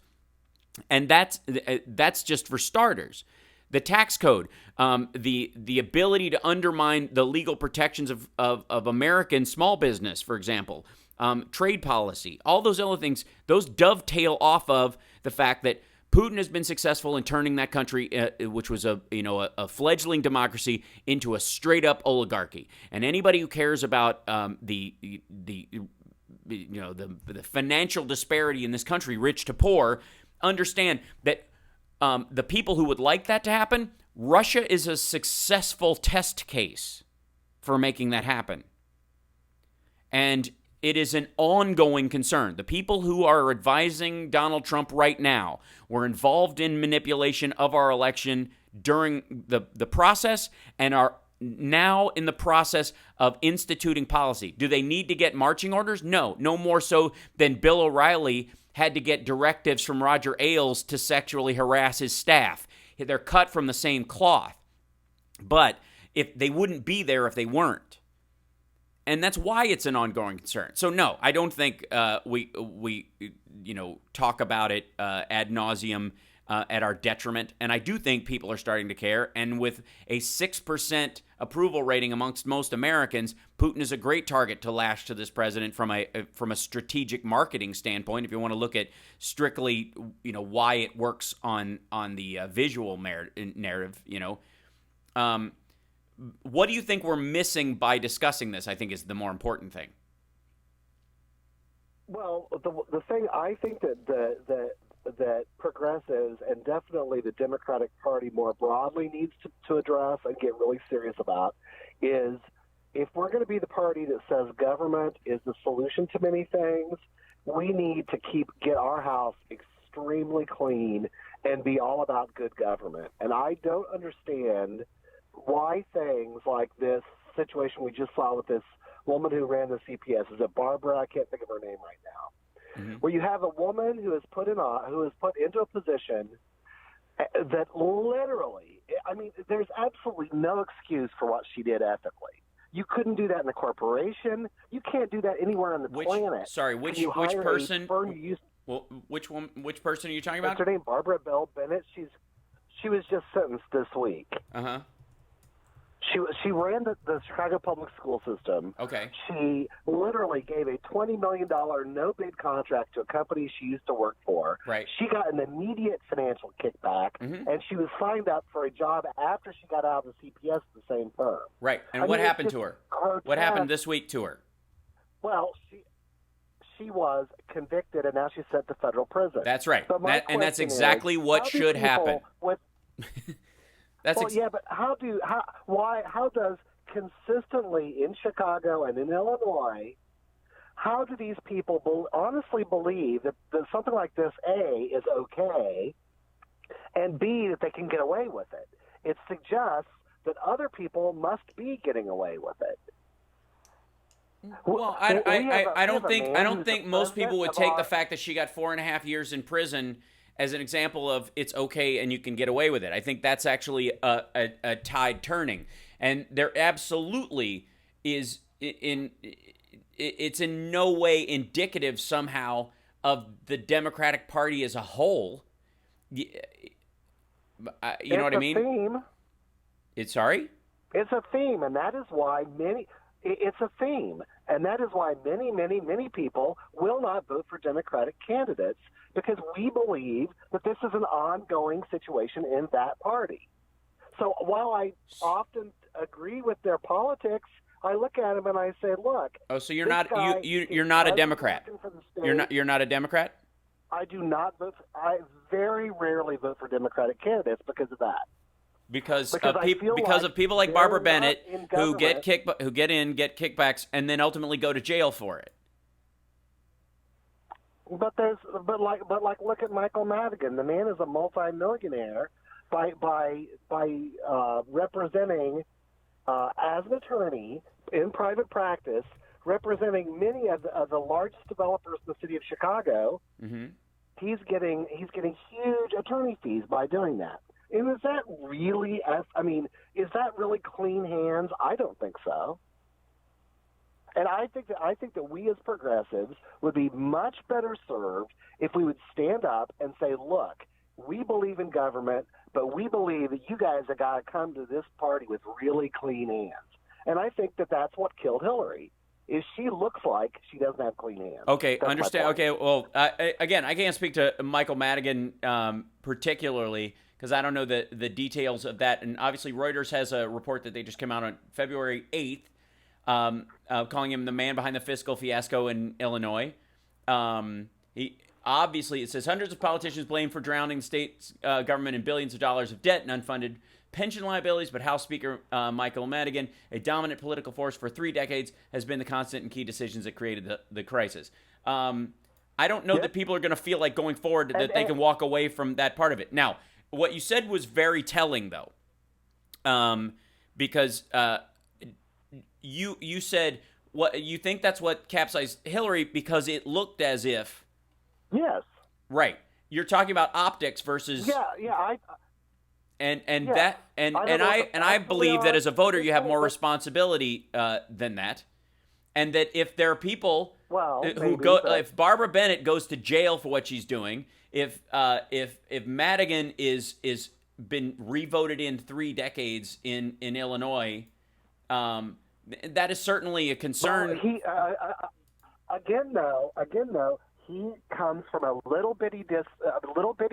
And that's just for starters. The tax code, the ability to undermine the legal protections of American small business, for example, trade policy, all those other things, those dovetail off of the fact that Putin has been successful in turning that country, which was a fledgling democracy, into a straight up oligarchy. And anybody who cares about the financial disparity in this country, rich to poor, understand that. The people who would like that to happen, Russia is a successful test case for making that happen. And it is an ongoing concern. The people who are advising Donald Trump right now were involved in manipulation of our election during the process and are now in the process of instituting policy. Do they need to get marching orders? No more so than Bill O'Reilly had to get directives from Roger Ailes to sexually harass his staff. They're cut from the same cloth. But if they wouldn't be there if they weren't. And that's why it's an ongoing concern. So no, I don't think we talk about it ad nauseum at our detriment. And I do think people are starting to care. And with a 6% approval rating amongst most Americans, Putin is a great target to lash to this president from a strategic marketing standpoint. If you want to look at strictly, why it works on the visual narrative, what do you think we're missing by discussing this? I think is the more important thing. Well, the thing I think that progressives and definitely the Democratic Party more broadly needs to address and get really serious about is if we're going to be the party that says government is the solution to many things, we need to get our house extremely clean and be all about good government. And I don't understand why things like this situation we just saw with this woman who ran the CPS, is it Barbara? I can't think of her name right now. Mm-hmm. Where you have a woman who is put into a position that literally, there's absolutely no excuse for what she did ethically. You couldn't do that in a corporation. You can't do that anywhere on the planet. Sorry, which person? Which person are you talking about? What's her name? Barbara Bell Bennett. She was just sentenced this week. Uh-huh. She ran the Chicago public school system. Okay. She literally gave a $20 million no-bid contract to a company she used to work for. Right. She got an immediate financial kickback, and she was signed up for a job after she got out of the CPS at the same firm. Right. And what happened to her? Grotesque. What happened this week to her? Well, she was convicted, and now she's sent to federal prison. That's right. And that's exactly what should happen. But how does consistently in Chicago and in Illinois, how do these people honestly believe that something like this, A, is okay, and B, that they can get away with it? It suggests that other people must be getting away with it. Well, I don't think most people would take the fact that she got 4.5 years in prison as an example of it's okay and you can get away with it. I think that's actually a tide turning. And there absolutely is it's in no way indicative somehow of the Democratic Party as a whole. You know what I mean? Theme. It's a theme, and that is why it's a theme, and that is why many people will not vote for Democratic candidates, because we believe that this is an ongoing situation in that party. So while I often agree with their politics, I look at them and I say, look. Oh, so you're not you're not a Democrat. You're not a Democrat? I do not vote. I very rarely vote for Democratic candidates because of that. Because of people like Barbara Bennett who get kickbacks and then ultimately go to jail for it. But look at Michael Madigan. The man is a multimillionaire by representing as an attorney in private practice, representing many of the largest developers in the city of Chicago. Mm-hmm. He's getting huge attorney fees by doing that. And is that really clean hands? I don't think so. And I think that we as progressives would be much better served if we would stand up and say, look, we believe in government, but we believe that you guys have got to come to this party with really clean hands. And I think that that's what killed Hillary, is she looks like she doesn't have clean hands. Okay, that's understand. Okay, well, again, I can't speak to Michael Madigan particularly because I don't know the details of that. And obviously Reuters has a report that they just came out on February 8th, calling him the man behind the fiscal fiasco in Illinois. It says hundreds of politicians blamed for drowning state government in billions of dollars of debt and unfunded pension liabilities, but House Speaker Michael Madigan, a dominant political force for 3 decades, has been the constant and key decisions that created the crisis. I don't know that people are going to feel like going forward that they can walk away from that part of it. Now, what you said was very telling, though, because you said what you think that's what capsized Hillary because it looked as if. Yes. Right. You're talking about optics versus. Yeah. I believe that as a voter you have more responsibility than that, and that if there are people who go, if Barbara Bennett goes to jail for what she's doing, if Madigan is been revoted in 3 decades in Illinois, that is certainly a concern. Well, he again though he comes from a little bitty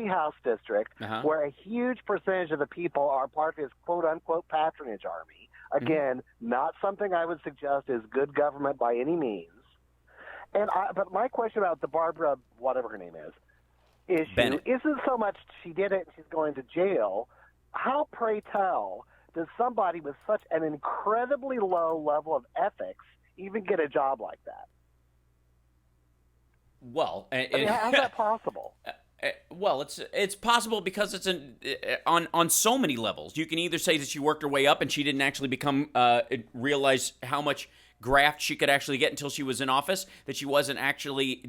House district where a huge percentage of the people are part of his quote unquote patronage army. Again, not something I would suggest is good government by any means. But my question about the Barbara, whatever her name is, issue Bennett. isn't so much she did it and she's going to jail. How, pray tell, does somebody with such an incredibly low level of ethics even get a job like that? Well, how's that possible? Well, it's possible because it's on so many levels. You can either say that she worked her way up and she didn't actually realize how much graft she could actually get until she was in office, that she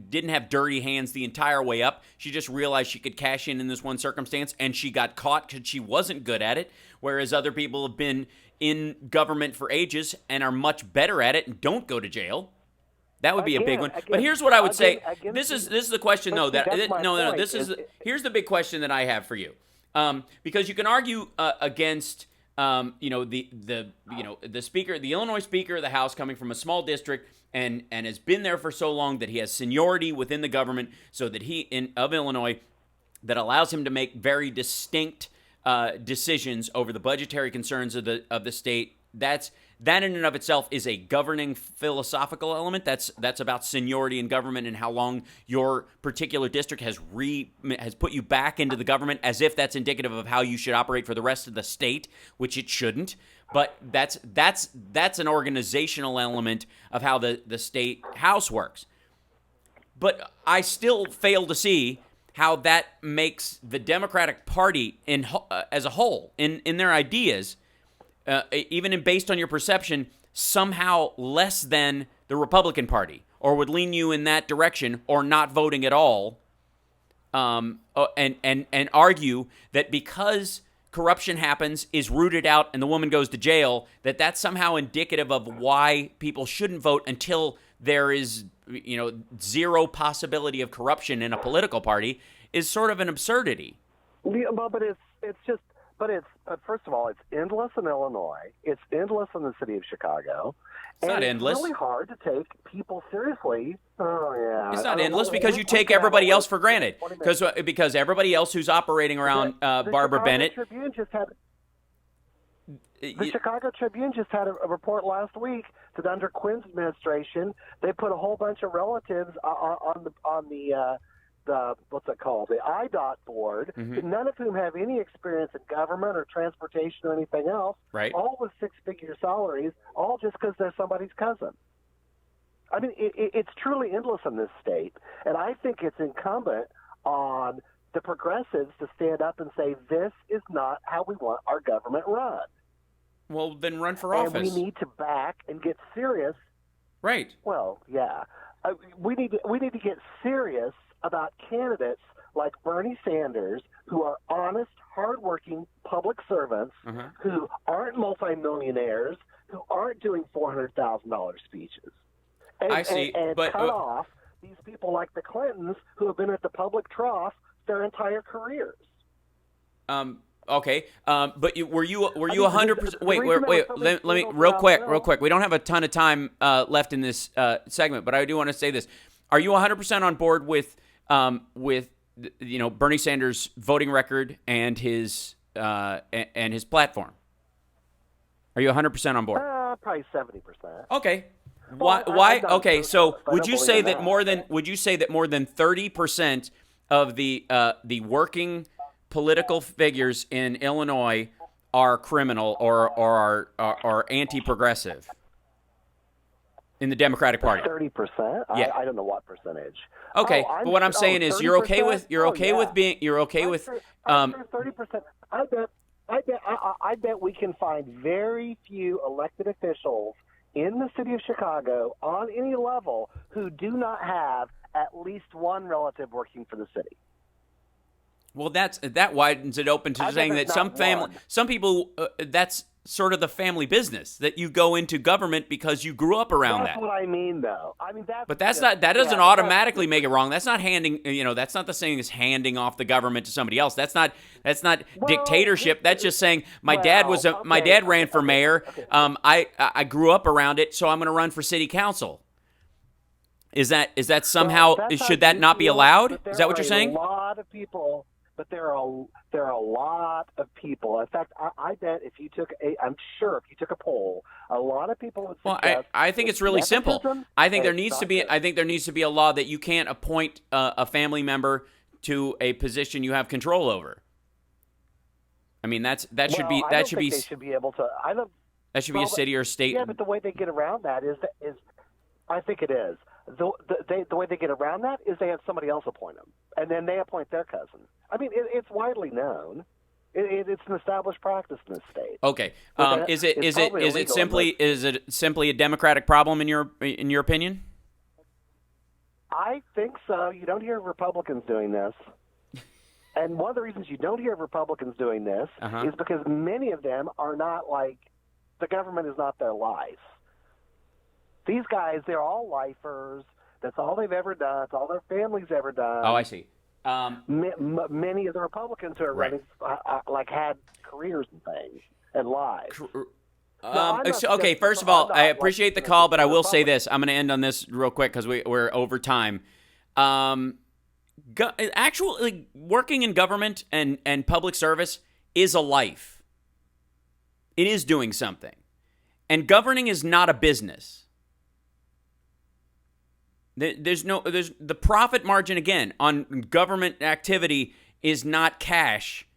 didn't have dirty hands the entire way up. She just realized she could cash in this one circumstance, and she got caught because she wasn't good at it, whereas other people have been in government for ages and are much better at it and don't go to jail. That would be a big one. But here's what I would say. This is the question, though. Here's the big question that I have for you, because you can argue against the speaker, the Illinois Speaker of the House, coming from a small district and has been there for so long that he has seniority within the government, so that of Illinois, that allows him to make very distinct decisions over the budgetary concerns of the state. That in and of itself is a governing philosophical element. That's about seniority in government and how long your particular district has put you back into the government, as if that's indicative of how you should operate for the rest of the state, which it shouldn't. But that's an organizational element of how the state house works. But I still fail to see how that makes the Democratic Party as a whole in their ideas, even based on your perception, somehow less than the Republican Party, or would lean you in that direction, or not voting at all, and argue that because corruption happens, is rooted out, and the woman goes to jail, that's somehow indicative of why people shouldn't vote until there is zero possibility of corruption in a political party, is sort of an absurdity. Well, but first of all, it's endless in Illinois. It's endless in the city of Chicago. It's not endless. It's really hard to take people seriously. Oh, yeah. It's not endless because you take everybody else for granted. Because everybody else who's operating around Barbara Bennett. The Chicago Tribune just had a report last week that under Quinn's administration, they put a whole bunch of relatives on the what's it called? The IDOT board, none of whom have any experience in government or transportation or anything else, right? All with 6-figure salaries, all just because they're somebody's cousin. I mean, it's truly endless in this state, and I think it's incumbent on the progressives to stand up and say, this is not how we want our government run. Well, then run for office. And we need to back and get serious. Right. Well, yeah. We need to get serious about candidates like Bernie Sanders, who are honest, hardworking public servants, who aren't multimillionaires, who aren't doing $400,000 speeches. And cut off these people like the Clintons, who have been at the public trough their entire careers. Okay, but were you 100%? Wait. Let me real quick. We don't have a ton of time left in this segment, but I do want to say this: are you 100% on board with Bernie Sanders' voting record and his platform? Are you 100% on board? Probably 70%. Okay. Why? Okay. So would you say that more than 30% of the working political figures in Illinois are criminal or are anti-progressive in the Democratic Party? 30%? Yeah. I don't know what percentage. Okay, but what I'm saying is you're okay with 30%. I bet we can find very few elected officials in the city of Chicago on any level who do not have at least one relative working for the city. Well, that widens it open to saying that some people, sort of the family business, that you go into government because you grew up around That's that. what I mean, though. I mean, But that doesn't automatically make it wrong. That's not that's not the same as handing off the government to somebody else. That's not dictatorship. That's just saying my dad ran for mayor. I grew up around it, so I'm going to run for city council. Is that somehow, should that not be allowed? Is that what you're saying? A lot of people, but there are a lot of people. In fact, I bet if you took I'm sure if you took a poll, a lot of people would suggest. Well, I think it's really simple. I think there needs to be a law that you can't appoint a family member to a position you have control over. I mean, that should be they should be able to. That should be a city or state. Yeah, but the way they get around that is I think it is. The way they get around that is they have somebody else appoint them, and then they appoint their cousin. I mean, it's widely known. It's an established practice in this state. Okay, is it simply a Democratic problem in your opinion? I think so. You don't hear Republicans doing this, and one of the reasons you don't hear Republicans doing this is because many of them are not like the government is not their life. These guys, they're all lifers. That's all they've ever done. That's all their family's ever done. Oh, I see. Many of the Republicans who are running had careers and things and lives. Okay, first of all, I appreciate the call, but I will say this. I'm going to end on this real quick because we're over time. Actually, working in government and public service is a life. It is doing something. And governing is not a business. There's the profit margin, again, on government activity is not cash.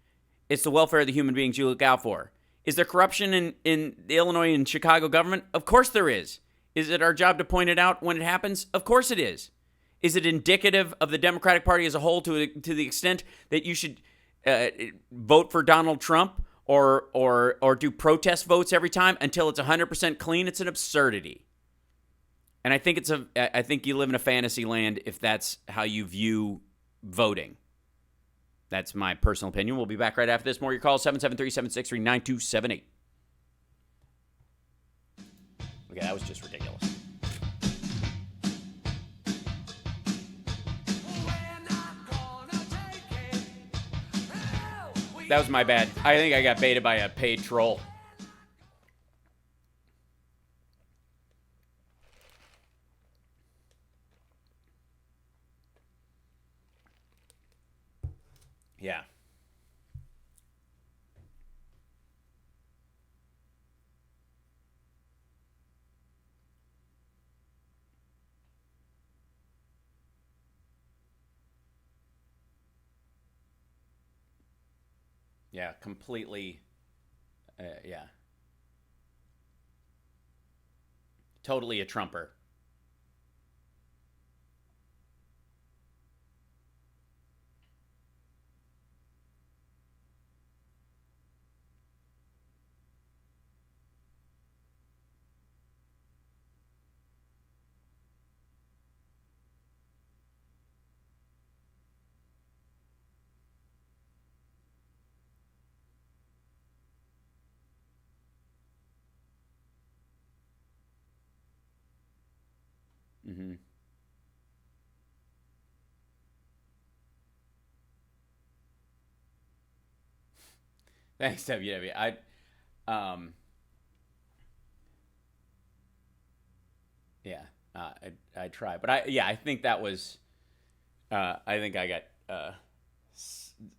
It's the welfare of the human beings you look out for. Is there corruption in the Illinois and Chicago government? Of course there is. Is it our job to point it out when it happens? Of course it is. Is it indicative of the Democratic Party as a whole to the extent that you should vote for Donald Trump or do protest votes every time until it's 100% clean? It's an absurdity. And I think you live in a fantasy land if that's how you view voting. That's my personal opinion. We'll be back right after this. More of your calls, 773-763-9278. Okay, that was just ridiculous. That was my bad. I think I got baited by a paid troll. Yeah. Yeah, completely. Yeah. Totally a Trumper. Mm-hmm. Thanks, WW. I try, but I think that was, I think I got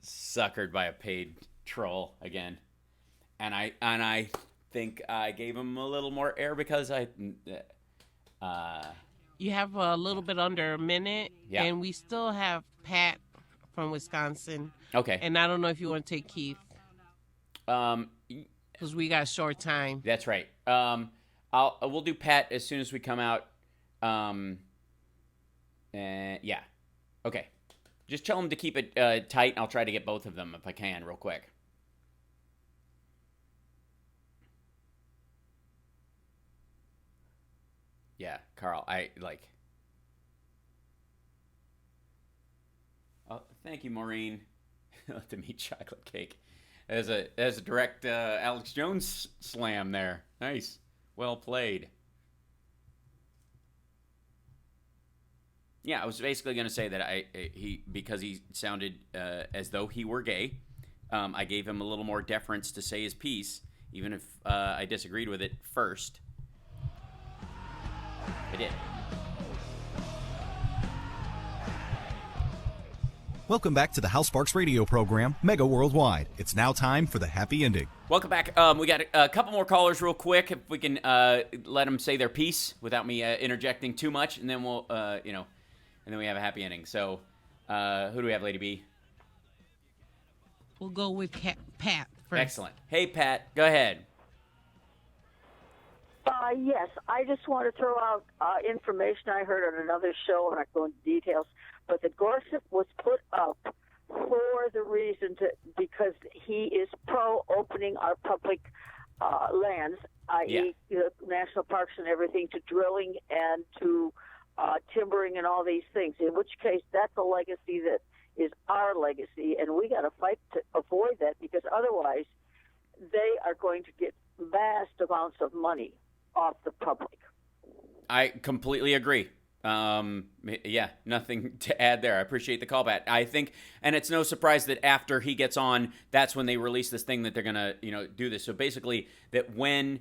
suckered by a paid troll again, and I think I gave him a little more air because You have a little bit under a minute, and we still have Pat from Wisconsin. Okay. And I don't know if you want to take Keith. Because we got short time. That's right. We'll do Pat as soon as we come out. Yeah. Okay. Just tell him to keep it tight, and I'll try to get both of them if I can real quick. Yeah, Carl, Oh, thank you, Maureen. The meat chocolate cake. As a direct Alex Jones slam there. Nice. Well played. Yeah, I was basically going to say that because he sounded as though he were gay, I gave him a little more deference to say his piece, even if I disagreed with it first. I did. Welcome back to the Hal Sparks radio program, Mega Worldwide. It's now time for the happy ending. Welcome back. We got a couple more callers real quick, if we can let them say their piece without me interjecting too much, and then we'll, and then we have a happy ending. So, who do we have, Lady B? We'll go with Pat first. Excellent. Hey, Pat, go ahead. Yes, I just want to throw out information I heard on another show, and I go into details, but the Gorsuch was put up for the reason because he is pro-opening our public lands, i.e. national parks and everything, to drilling and to timbering and all these things, in which case that's a legacy that is our legacy, and we got to fight to avoid that, because otherwise they are going to get vast amounts of money off the public. I completely agree. Yeah, nothing to add there. I appreciate the call back. I think, and it's no surprise that after he gets on, that's when they release this thing that they're gonna, do this. So basically, that when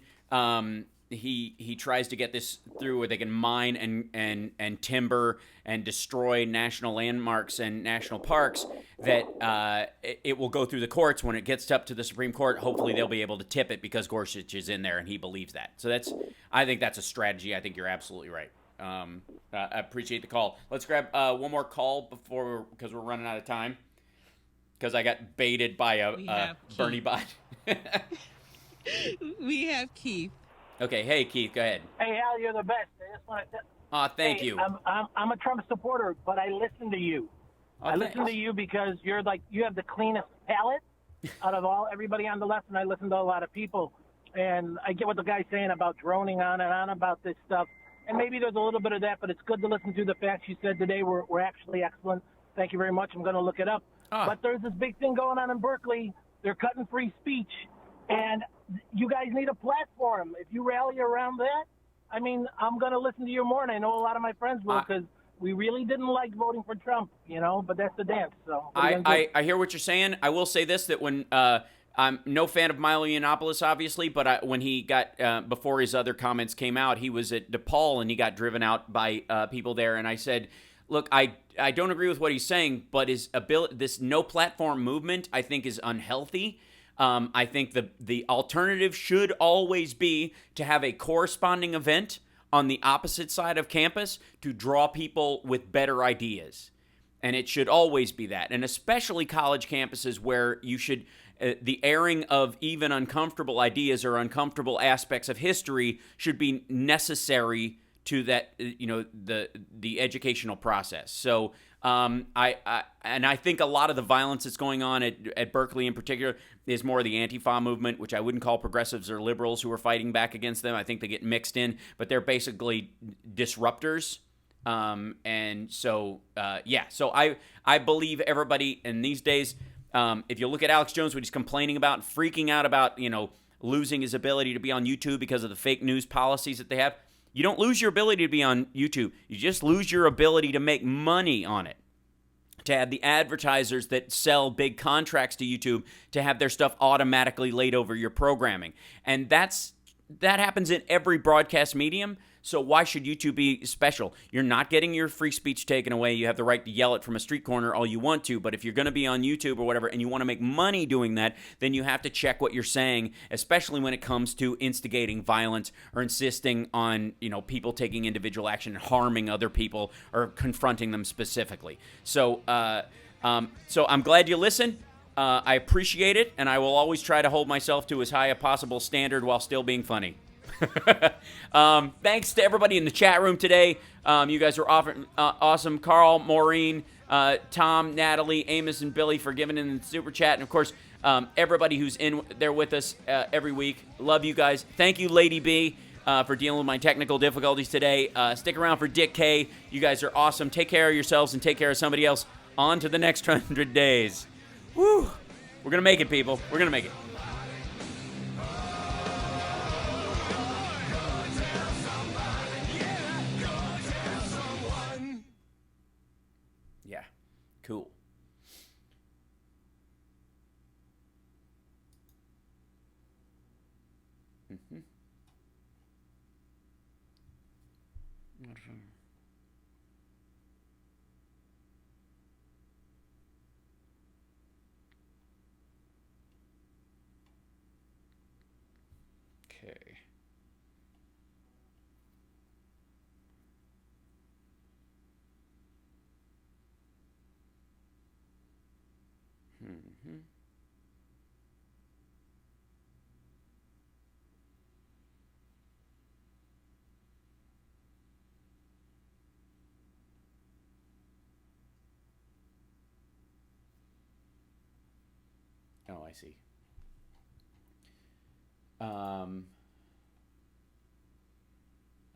he tries to get this through, where they can mine and timber and destroy national landmarks and national parks, that it will go through the courts. When it gets up to the Supreme Court, hopefully they'll be able to tip it because Gorsuch is in there and he believes that. So I think that's a strategy. I think you're absolutely right. I appreciate the call. Let's grab one more call because we're running out of time. Because I got baited by a Bernie bot. We have Keith. Okay, hey Keith, go ahead. Hey Al, you're the best. I just want to. Thank you. I'm a Trump supporter, but I listen to you. I listen to you because you have the cleanest palate out of everybody on the left, and I listen to a lot of people, and I get what the guy's saying about droning on and on about this stuff. And maybe there's a little bit of that, but it's good to listen to the facts you said today were actually excellent. Thank you very much. I'm going to look it up. But there's this big thing going on in Berkeley. They're cutting free speech, and you guys need a platform. If you rally around that, I mean, I'm going to listen to you more, and I know a lot of my friends will, because we really didn't like voting for Trump, but that's the dance. So I hear what you're saying. I will say this, that when I'm no fan of Milo Yiannopoulos, obviously, but when he got, before his other comments came out, he was at DePaul and he got driven out by people there. And I said, look, I don't agree with what he's saying, but this no platform movement, I think, is unhealthy. I think the alternative should always be to have a corresponding event on the opposite side of campus to draw people with better ideas. And it should always be that. And especially college campuses where you should... the airing of even uncomfortable ideas or uncomfortable aspects of history should be necessary to that, the educational process. So I think a lot of the violence that's going on at Berkeley in particular is more the Antifa movement, which I wouldn't call progressives or liberals who are fighting back against them. I think they get mixed in, but they're basically disruptors. And so, so I believe everybody in these days... if you look at Alex Jones, what he's complaining about, freaking out about, losing his ability to be on YouTube because of the fake news policies that they have, you don't lose your ability to be on YouTube. You just lose your ability to make money on it, to have the advertisers that sell big contracts to YouTube to have their stuff automatically laid over your programming. And that happens in every broadcast medium. So why should YouTube be special? You're not getting your free speech taken away. You have the right to yell it from a street corner all you want to. But if you're going to be on YouTube or whatever and you want to make money doing that, then you have to check what you're saying, especially when it comes to instigating violence or insisting on, people taking individual action and harming other people or confronting them specifically. So I'm glad you listened. I appreciate it, and I will always try to hold myself to as high a possible standard while still being funny. Thanks to everybody in the chat room today. You guys are awesome. Carl, Maureen, Tom, Natalie, Amos, and Billy for giving in the super chat. And, of course, everybody who's in there with us every week. Love you guys. Thank you, Lady B, for dealing with my technical difficulties today. Stick around for Dick K. You guys are awesome. Take care of yourselves and take care of somebody else. On to the next 100 days. Woo! We're going to make it, people. We're going to make it. Yeah. Cool. Mm-hmm. Okay. Mm-hmm. Oh, I see.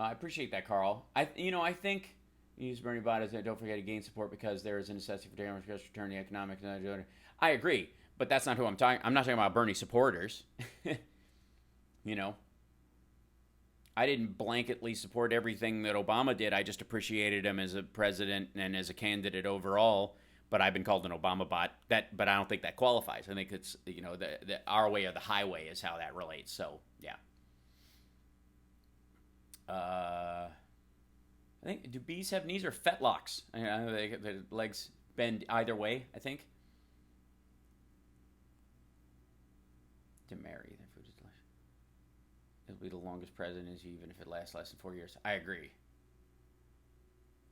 I appreciate that, Carl. I think use Bernie Bottas. Don't forget to gain support because there is a necessity for Democrats to return the economic. I agree, but that's not who I'm talking. I'm not talking about Bernie supporters. I didn't blanketly support everything that Obama did. I just appreciated him as a president and as a candidate overall. But I've been called an Obama bot. But I don't think that qualifies. I think it's the our way or the highway is how that relates. So yeah. I think, do bees have knees or fetlocks? The legs bend either way, I think. To marry, their food is delicious. It'll be the longest presidency, even if it lasts less than 4 years. I agree.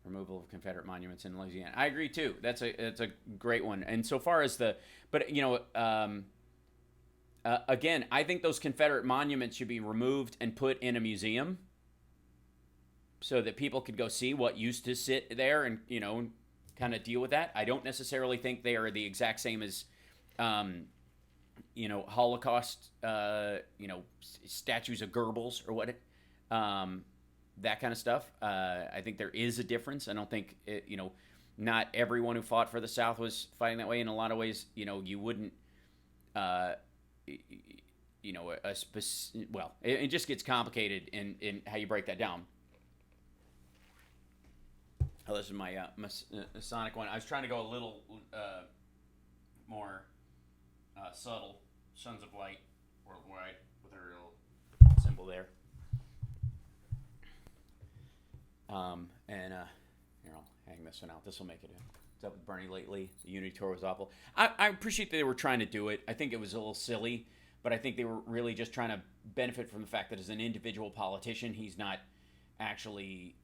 Removal of Confederate monuments in Louisiana. I agree too. That's a great one. And so far as again, I think those Confederate monuments should be removed and put in a museum, so that people could go see what used to sit there and, kind of deal with that. I don't necessarily think they are the exact same as, Holocaust, statues of Goebbels or what, that kind of stuff. I think there is a difference. I don't think, not everyone who fought for the South was fighting that way. In a lot of ways, you wouldn't, it just gets complicated in how you break that down. Oh, this is my Masonic one. I was trying to go a little more subtle. Sons of Light, worldwide, with her little symbol there. Here, I'll hang this one out. This will make it in. What's up with Bernie lately? The Unity Tour was awful. I appreciate that they were trying to do it. I think it was a little silly, but I think they were really just trying to benefit from the fact that as an individual politician, he's not actually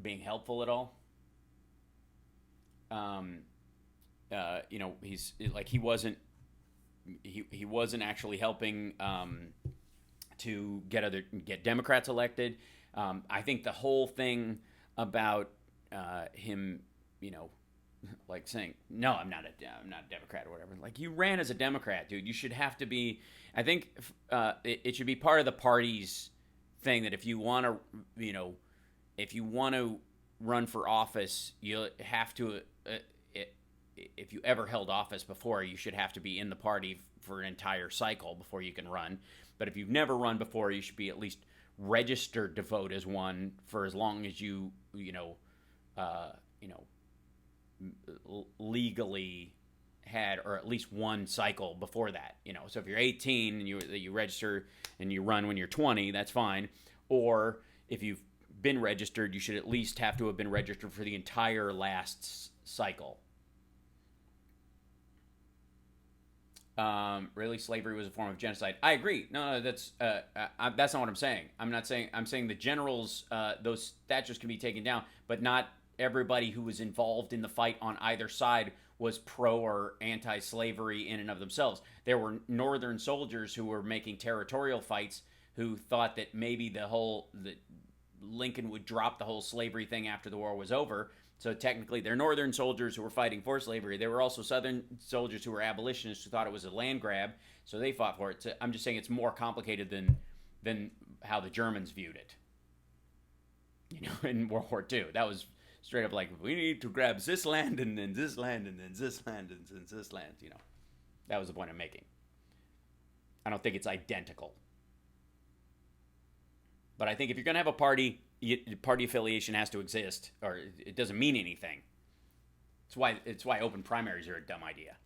being helpful at all. He's like he wasn't actually helping to get Democrats elected. I think the whole thing about him, like saying no, I'm not a Democrat or whatever. Like, you ran as a Democrat, dude. You should have to be. I think it should be part of the party's thing that if you want to, if you want to run for office, you have to. If you ever held office before, you should have to be in the party for an entire cycle before you can run. But if you've never run before, you should be at least registered to vote as one for as long as you legally had, or at least one cycle before that. So if you're 18 and you register and you run when you're 20, that's fine. Or if you've been registered, you should at least have to have been registered for the entire last cycle. Really, slavery was a form of genocide. I agree. No, that's not what I'm saying. I'm saying the generals, those statues can be taken down, but not everybody who was involved in the fight on either side was pro or anti-slavery in and of themselves. There were Northern soldiers who were making territorial fights who thought that maybe that Lincoln would drop the whole slavery thing after the war was over. So technically, they're Northern soldiers who were fighting for slavery. There were also Southern soldiers who were abolitionists who thought it was a land grab, so they fought for it. So I'm just saying it's more complicated than how the Germans viewed it. In World War II, that was straight up like, we need to grab this land and then this land and then this land and then this land. That was the point I'm making. I don't think it's identical. But I think if you're going to have a party, party affiliation has to exist, or it doesn't mean anything. It's why open primaries are a dumb idea.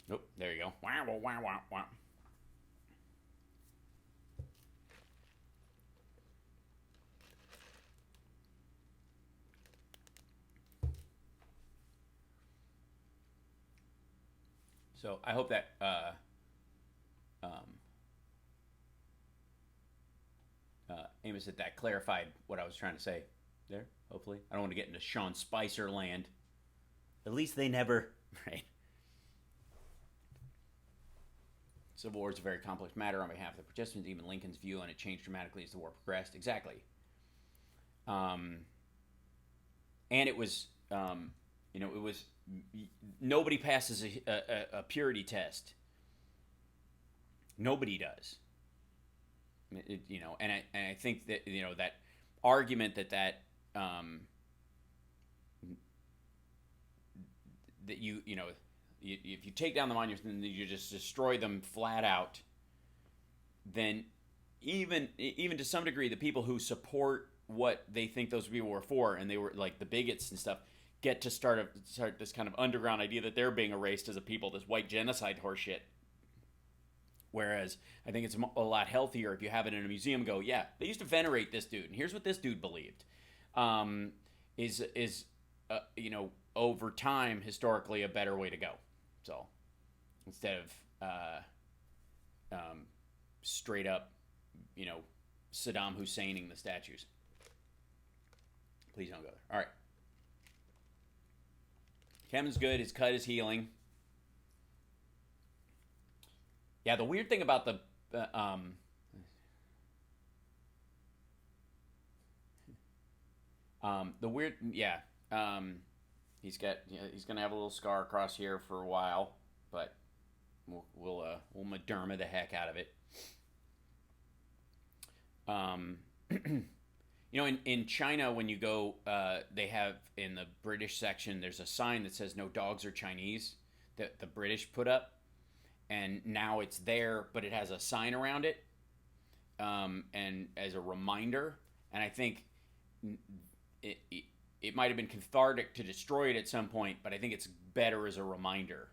Nope, there you go. Wow, wow, wow, wow. So I hope that Amos, that clarified what I was trying to say there, hopefully. I don't want to get into Sean Spicer land. At least they never... Right. Civil War is a very complex matter on behalf of the participants. Even Lincoln's view on it changed dramatically as the war progressed. Exactly. And it was, it was... Nobody passes a purity test. Nobody does. And I think that that argument that if you take down the monuments and you just destroy them flat out, then even to some degree the people who support what they think those people were for, and they were like the bigots and stuff, get to start this kind of underground idea that they're being erased as a people, this white genocide horseshit. Whereas I think it's a lot healthier if you have it in a museum and go, yeah, they used to venerate this dude, and here's what this dude believed. Over time, historically, a better way to go. So instead of straight up, Saddam Husseining the statues. Please don't go there. All right. Kevin's good. His cut is healing. Yeah, the weird thing about he's gonna have a little scar across here for a while, but we'll Moderna the heck out of it. In China, when you go, they have in the British section, there's a sign that says "No dogs are Chinese" that the British put up. And now it's there, but it has a sign around it, and as a reminder. And I think it might have been cathartic to destroy it at some point, but I think it's better as a reminder.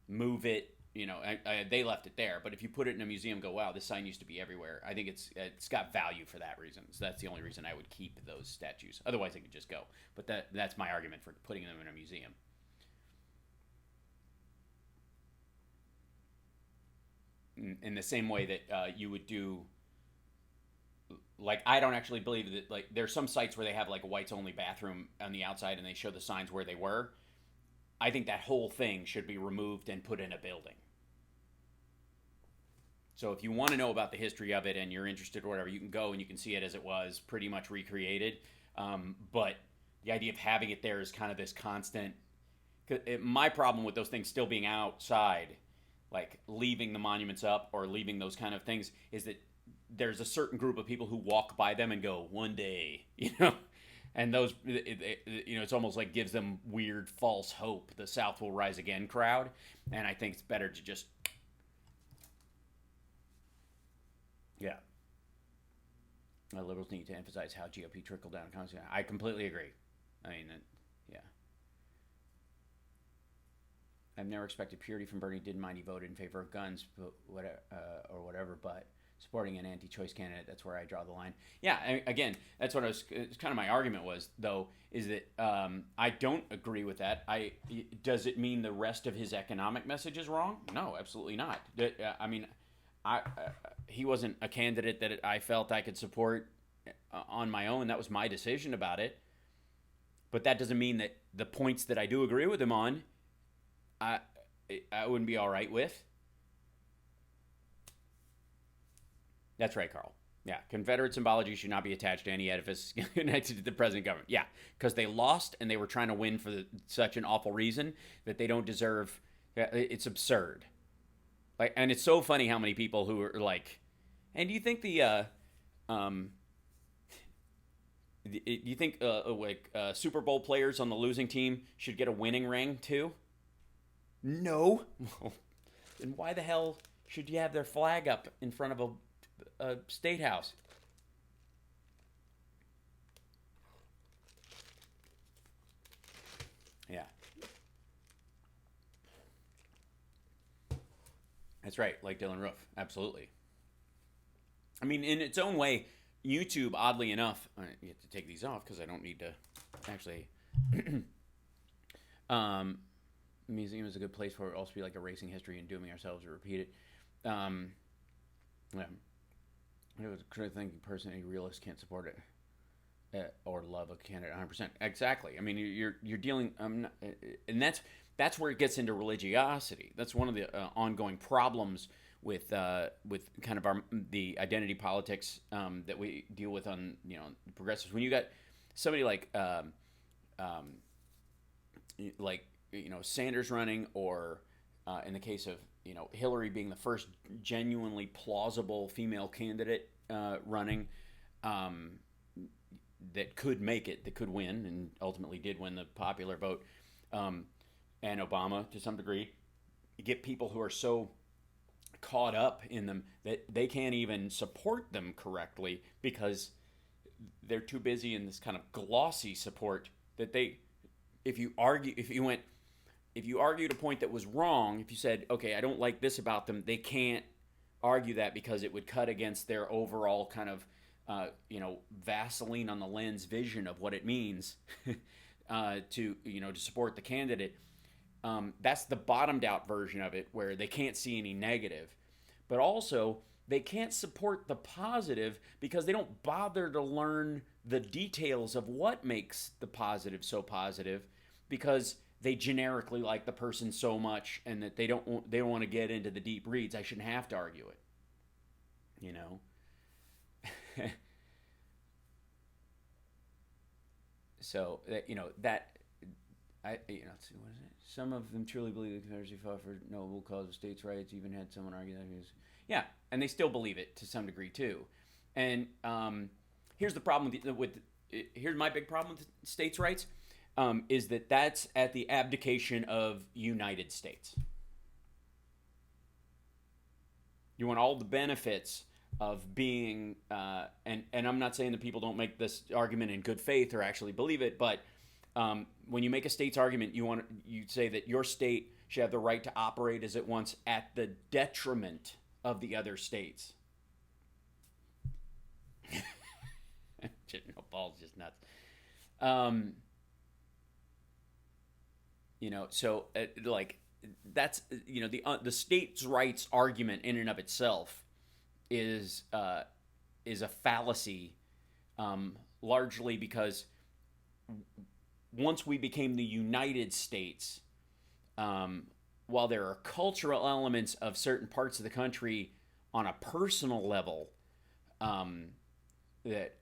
Move it, they left it there. But if you put it in a museum, go, wow, this sign used to be everywhere. I think it's got value for that reason. So that's the only reason I would keep those statues. Otherwise, they could just go. But that's my argument for putting them in a museum. In the same way that you would do, I don't actually believe that, there's some sites where they have, a whites-only bathroom on the outside and they show the signs where they were. I think that whole thing should be removed and put in a building. So if you want to know about the history of it and you're interested or whatever, you can go and you can see it as it was, pretty much recreated. But the idea of having it there is kind of this constant... My problem with those things still being outside... leaving the monuments up or leaving those kind of things, is that there's a certain group of people who walk by them and go, one day, and those, it's almost like gives them weird false hope, the South will rise again crowd. And I think it's better to just, liberals need to emphasize how GOP trickled down. I completely agree. I've never expected purity from Bernie. Didn't mind he voted in favor of guns, but whatever. But supporting an anti-choice candidate, that's where I draw the line. Yeah, again, that's what it's kind of my argument was, though, is that I don't agree with that. Does it mean the rest of his economic message is wrong? No, absolutely not. He wasn't a candidate that I felt I could support on my own. That was my decision about it. But that doesn't mean that the points that I do agree with him on, I wouldn't be all right with. That's right, Carl. Yeah, Confederate symbology should not be attached to any edifice connected to the present government. Yeah, because they lost and they were trying to win for such an awful reason that they don't deserve. It's absurd. And it's so funny how many people who are like, and do you think the Do you think Super Bowl players on the losing team should get a winning ring too? No. Then why the hell should you have their flag up in front of a state house? Yeah. That's right, like Dylan Roof. Absolutely. I mean, in its own way, YouTube, oddly enough, you have to take these off because I don't need to actually. Museum is a good place for it also be like erasing history and dooming ourselves to repeat it. Yeah. I was thinking person, a realist can't support it or love a candidate 100%. Exactly. I mean, you're dealing, and that's where it gets into religiosity. That's one of the ongoing problems with kind of the identity politics that we deal with on progressives. When you got somebody like Sanders running, or in the case of Hillary being the first genuinely plausible female candidate running, that could make it, that could win, and ultimately did win the popular vote, and Obama to some degree, you get people who are so caught up in them that they can't even support them correctly because they're too busy in this kind of glossy support that if you argued a point that was wrong, if you said, okay, I don't like this about them, they can't argue that because it would cut against their overall kind of Vaseline on the lens vision of what it means to support the candidate. That's the bottomed out version of it, where they can't see any negative, but also they can't support the positive because they don't bother to learn the details of what makes the positive so positive, because they generically like the person so much, and that they don't want to get into the deep reads. I shouldn't have to argue it, So that let's see, what is it? Some of them truly believe the Confederacy fought for noble cause of states' rights. Even had someone argue that he was, and they still believe it to some degree too. And here's the problem here's my big problem with states' rights, is that's at the abdication of United States. You want all the benefits of being, and I'm not saying that people don't make this argument in good faith or actually believe it, but when you make a state's argument, you say that your state should have the right to operate as it wants at the detriment of the other states. Paul's just nuts. So that's the states' rights argument in and of itself is a fallacy, largely because once we became the United States, while there are cultural elements of certain parts of the country on a personal level that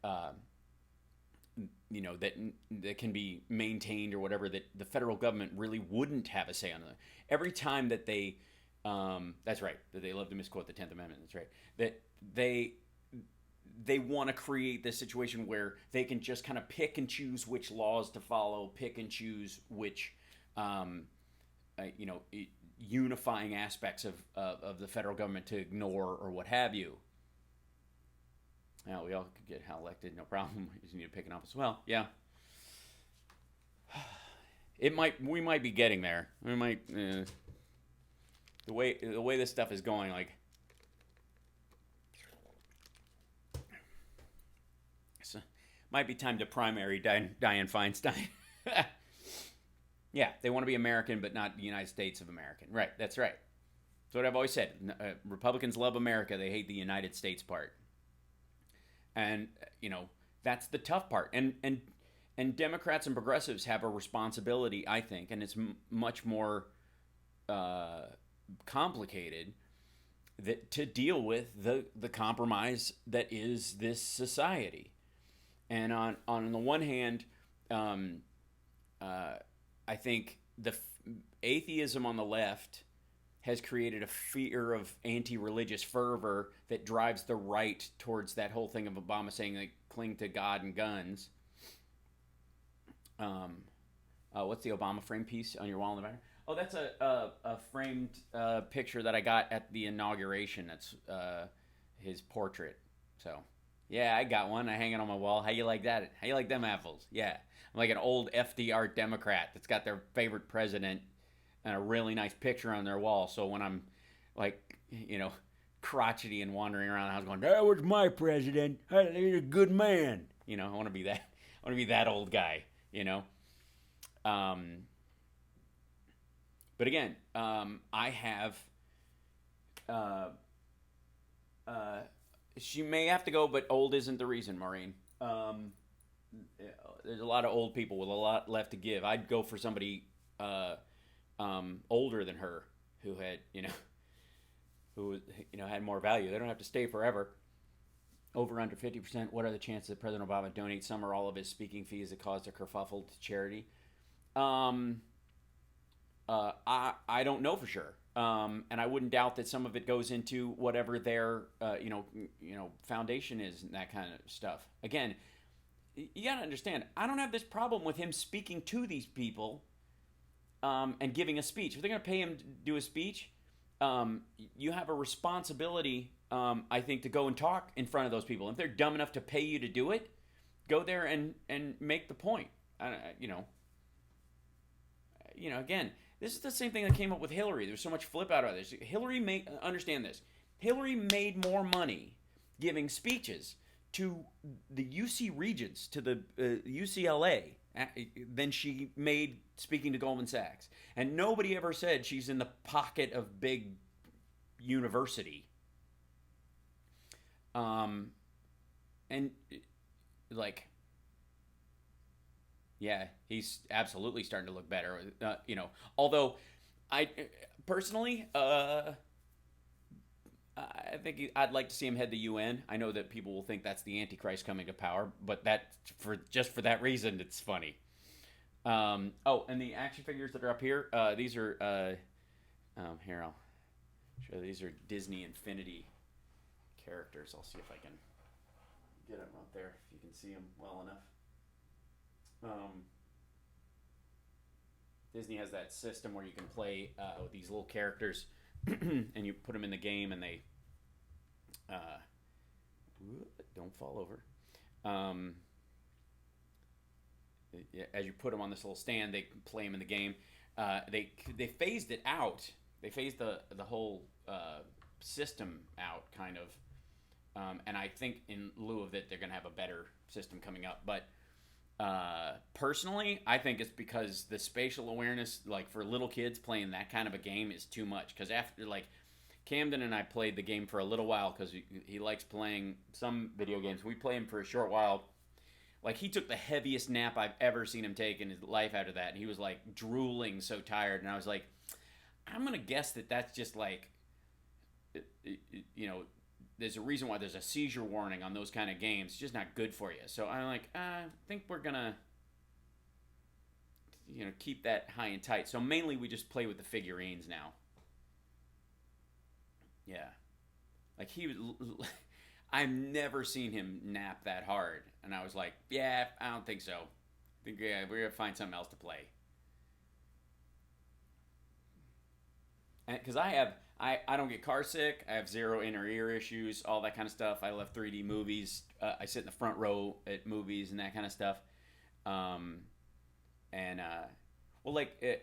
can be maintained or whatever, that the federal government really wouldn't have a say on it. Every time that they, that's right, that they love to misquote the 10th Amendment, that's right, that they want to create this situation where they can just kind of pick and choose which laws to follow, pick and choose which, unifying aspects of the federal government to ignore or what have you. Now, we all could get elected, no problem. We just need to pick an office. Well, yeah. We might be getting there. We might, the way this stuff is going, like, might be time to primary Dianne Feinstein. Yeah, they want to be American, but not the United States of American. Right, that's right. That's what I've always said. Republicans love America. They hate the United States part. And, that's the tough part. And Democrats and progressives have a responsibility, I think, and it's much more complicated to deal with the compromise that is this society. And on the one hand, I think the atheism on the left has created a fear of anti-religious fervor that drives the right towards that whole thing of Obama saying, like, cling to God and guns. What's the Obama frame piece on your wall in the back? Oh, that's a framed picture that I got at the inauguration. That's his portrait. So, yeah, I got one. I hang it on my wall. How you like that? How you like them apples? Yeah. I'm like an old FDR Democrat that's got their favorite president and a really nice picture on their wall. So when I'm like, crotchety and wandering around the house going, that was my president. He's a good man. I want to be that. I want to be that old guy, But again, I have. She may have to go, but old isn't the reason, Maureen. There's a lot of old people with a lot left to give. I'd go for somebody older than her who had, had more value. They don't have to stay forever. Over under 50%. What are the chances that President Obama donates some or all of his speaking fees that caused a kerfuffle to charity? I don't know for sure. And I wouldn't doubt that some of it goes into whatever their, foundation is and that kind of stuff. Again, you got to understand, I don't have this problem with him speaking to these people and giving a speech. If they're going to pay him to do a speech, you have a responsibility, I think, to go and talk in front of those people. If they're dumb enough to pay you to do it, go there and make the point. Again, this is the same thing that came up with Hillary. There's so much flip out of this. Understand this. Hillary made more money giving speeches to the UC Regents, to the UCLA, than she made speaking to Goldman Sachs. And nobody ever said she's in the pocket of big university. Yeah, he's absolutely starting to look better. Although I personally, I think I'd like to see him head the UN. I know that people will think that's the Antichrist coming to power, but for that reason, it's funny. And the action figures that are up here, these are, here I'll show you. These are Disney Infinity characters. I'll see if I can get them up there, if you can see them well enough. Disney has that system where you can play with these little characters and you put them in the game and they don't fall over. As you put them on this little stand, they play them in the game. They phased it out. They phased the whole system out, kind of. And I think in lieu of it, they're going to have a better system coming up. But personally, I think it's because the spatial awareness, like for little kids playing that kind of a game, is too much. Because after, like, Camden and I played the game for a little while because he likes playing some video games. We played him for a short while. Like, he took the heaviest nap I've ever seen him take in his life after that. And he was, like, drooling so tired. And I was like, I'm going to guess that that's just, like, there's a reason why there's a seizure warning on those kind of games. It's just not good for you. So I'm like, I think we're going to, keep that high and tight. So mainly we just play with the figurines now. Yeah. Like, I've never seen him nap that hard. And I was like, yeah, I don't think so. I think, we're going to find something else to play. Because I don't get car sick. I have zero inner ear issues, all that kind of stuff. I love 3D movies. I sit in the front row at movies and that kind of stuff.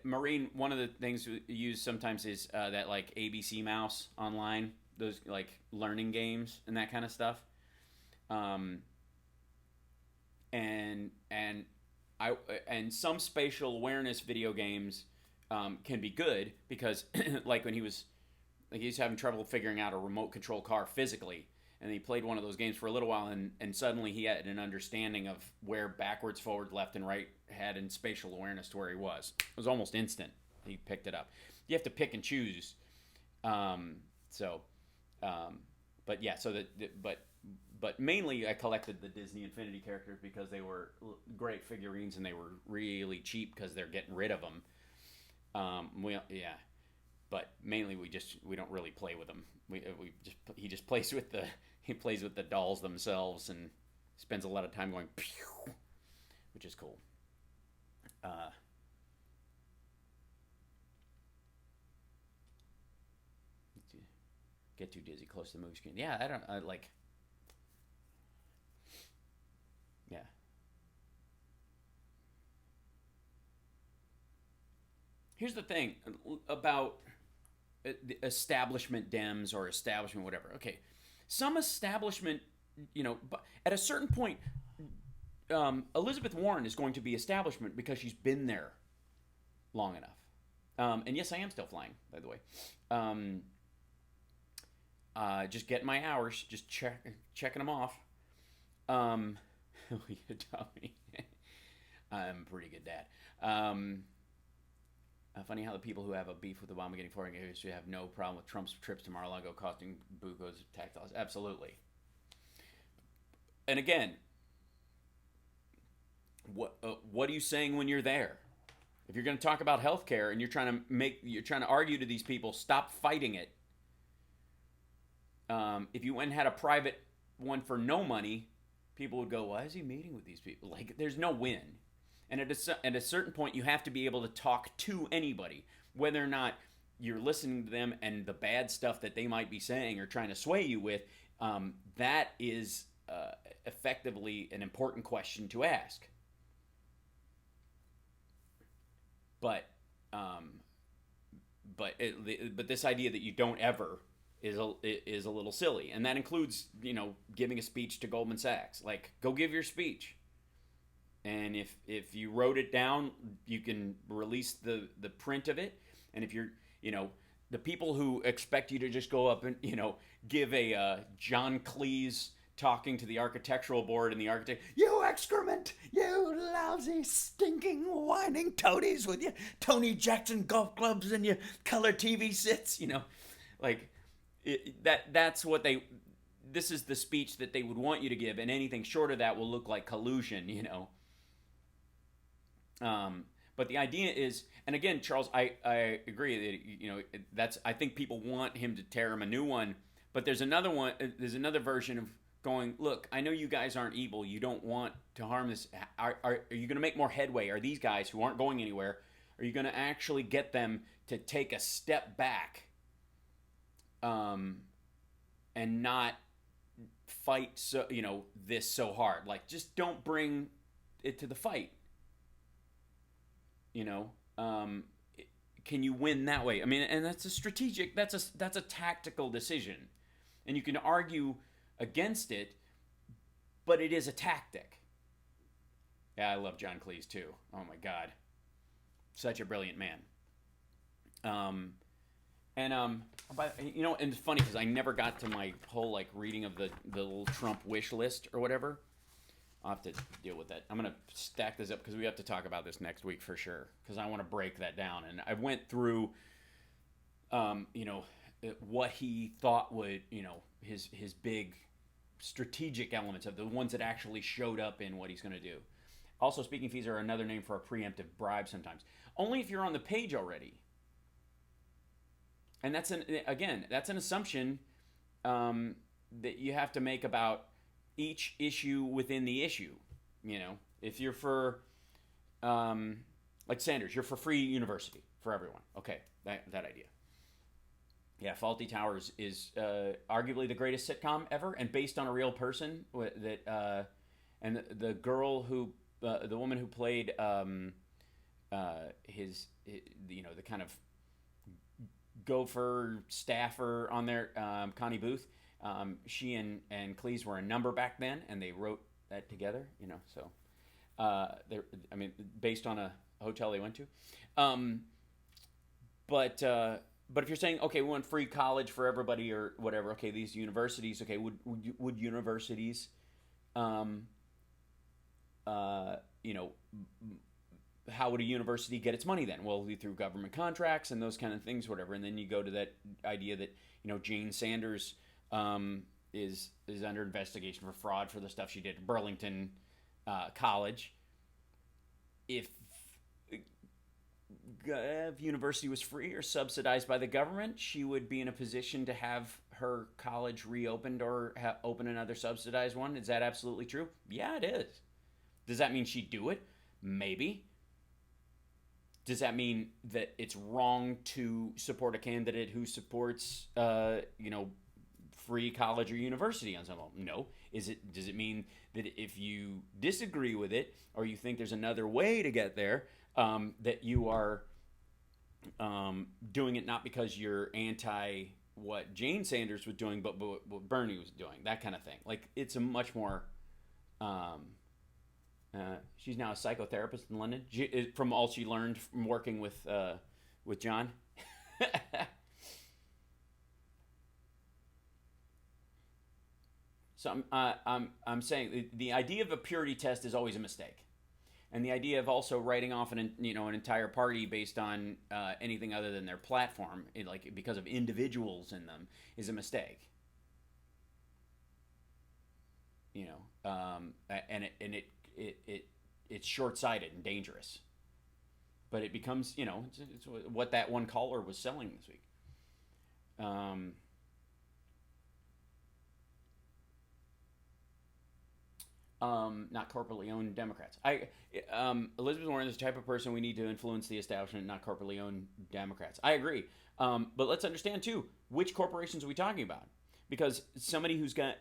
Maureen, one of the things we use sometimes is that, like, ABC mouse online, those, like, learning games and that kind of stuff. And some spatial awareness video games can be good because, like, when he was having trouble figuring out a remote control car physically, and he played one of those games for a little while, and suddenly he had an understanding of where backwards, forward, left, and right had in spatial awareness to where he was. It was almost instant. He picked it up. You have to pick and choose. But mainly I collected the Disney Infinity characters because they were great figurines and they were really cheap because they're getting rid of them. But mainly we don't really play with them. He just plays with the dolls themselves and spends a lot of time going pew, which is cool. Get too dizzy close to the movie screen. Yeah, I like. Yeah. Here's the thing about the establishment Dems or establishment whatever. Okay, some establishment, but at a certain point, Elizabeth Warren is going to be establishment because she's been there long enough. And yes, I am still flying, by the way. Just getting my hours, just checking them off. You tell me. I'm a pretty good dad. Funny how the people who have a beef with Obama getting foreign aid should have no problem with Trump's trips to Mar-a-Lago costing bucos of tax dollars. Absolutely. And again, what are you saying when you're there? If you're going to talk about healthcare and you're trying to argue to these people, stop fighting it. If you went and had a private one for no money, people would go, why is he meeting with these people? Like, there's no win. And at a certain point, you have to be able to talk to anybody, whether or not you're listening to them and the bad stuff that they might be saying or trying to sway you with. That is effectively an important question to ask. But this idea that you don't ever is a little silly, and that includes giving a speech to Goldman Sachs. Like, go give your speech. And if you wrote it down, you can release the print of it. And if you're, the people who expect you to just go up and, give a John Cleese talking to the architectural board and the architect, you excrement, you lousy, stinking, whining toadies with your Tony Jackson golf clubs and your color TV sets, that's what this is the speech that they would want you to give. And anything short of that will look like collusion, But the idea is, and again, Charles, I agree that I think people want him to tear him a new one, but there's another version of going, look, I know you guys aren't evil, you don't want to harm this. Are you going to make more headway? Are these guys who aren't going anywhere, are you going to actually get them to take a step back, and not fight this so hard? Like, just don't bring it to the fight. Can you win that way? I mean, and that's a strategic, that's a tactical decision, and you can argue against it, but it is a tactic. Yeah, I love John Cleese too. Oh my God, such a brilliant man. And it's funny because I never got to my whole reading of the little Trump wish list or whatever. I'll have to deal with that. I'm going to stack this up because we have to talk about this next week for sure, because I want to break that down. And I went through, what he thought would, his big strategic elements of the ones that actually showed up in what he's going to do. Also, speaking fees are another name for a preemptive bribe sometimes. Only if you're on the page already. And that's an assumption that you have to make about each issue within the issue. If you're for, like Sanders, you're for free university for everyone. Okay, that idea. Yeah, Faulty Towers is arguably the greatest sitcom ever, and based on a real person. And the girl who, the woman who played the kind of gopher staffer on there, Connie Booth. She and Cleese were a number back then, and they wrote that together, so based on a hotel they went to. But if you're saying, okay, we want free college for everybody or whatever, okay, these universities, okay, would universities, how would a university get its money then? Well, through government contracts and those kind of things, whatever. And then you go to that idea that, Jane Sanders is under investigation for fraud for the stuff she did at Burlington College. If university was free or subsidized by the government, she would be in a position to have her college reopened or open another subsidized one. Is that absolutely true? Yeah, it is. Does that mean she'd do it? Maybe. Does that mean that it's wrong to support a candidate who supports, free college or university on some level? No. Does it mean that if you disagree with it, or you think there's another way to get there, that you are doing it not because you're anti what Jane Sanders was doing, but what Bernie was doing, that kind of thing? Like, it's a much more. She's now a psychotherapist in London, from all she learned from working with John. So I'm saying the idea of a purity test is always a mistake, and the idea of also writing off an entire party based on anything other than their platform, because of individuals in them, is a mistake. And it's short-sighted and dangerous. But it becomes, it's what that one caller was selling this week. Not corporately owned Democrats. Elizabeth Warren is the type of person we need to influence the establishment, not corporately owned Democrats. I agree. But let's understand too, which corporations are we talking about? Because somebody who's got,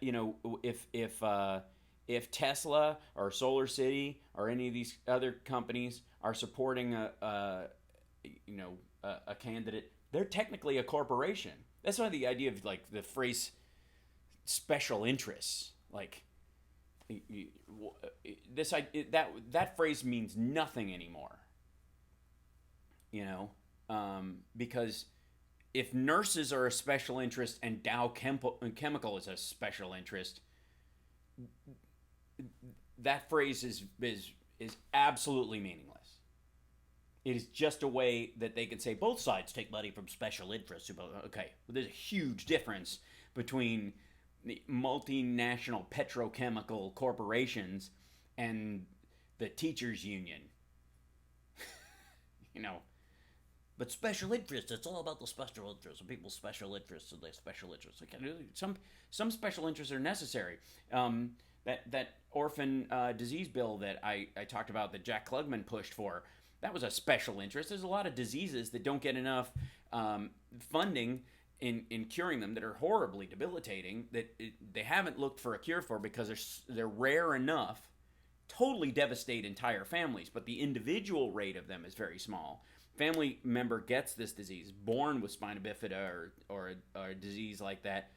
if Tesla or Solar City or any of these other companies are supporting a candidate, they're technically a corporation. That's why the idea of the phrase special interests, that phrase means nothing anymore. Because if nurses are a special interest and Dow Chemical is a special interest, that phrase is absolutely meaningless. It is just a way that they can say both sides take money from special interests. Okay, well, there's a huge difference between the multinational petrochemical corporations and the teachers union. But special interests, it's all about the special interests, people's special interests and their special interests. Some special interests are necessary. That orphan disease bill that I talked about, that Jack Klugman pushed for, that was a special interest. There's a lot of diseases that don't get enough funding in curing them, that are horribly debilitating, that they haven't looked for a cure for because they're rare enough, totally devastate entire families, but the individual rate of them is very small. Family member gets this disease, born with spina bifida or a disease like that,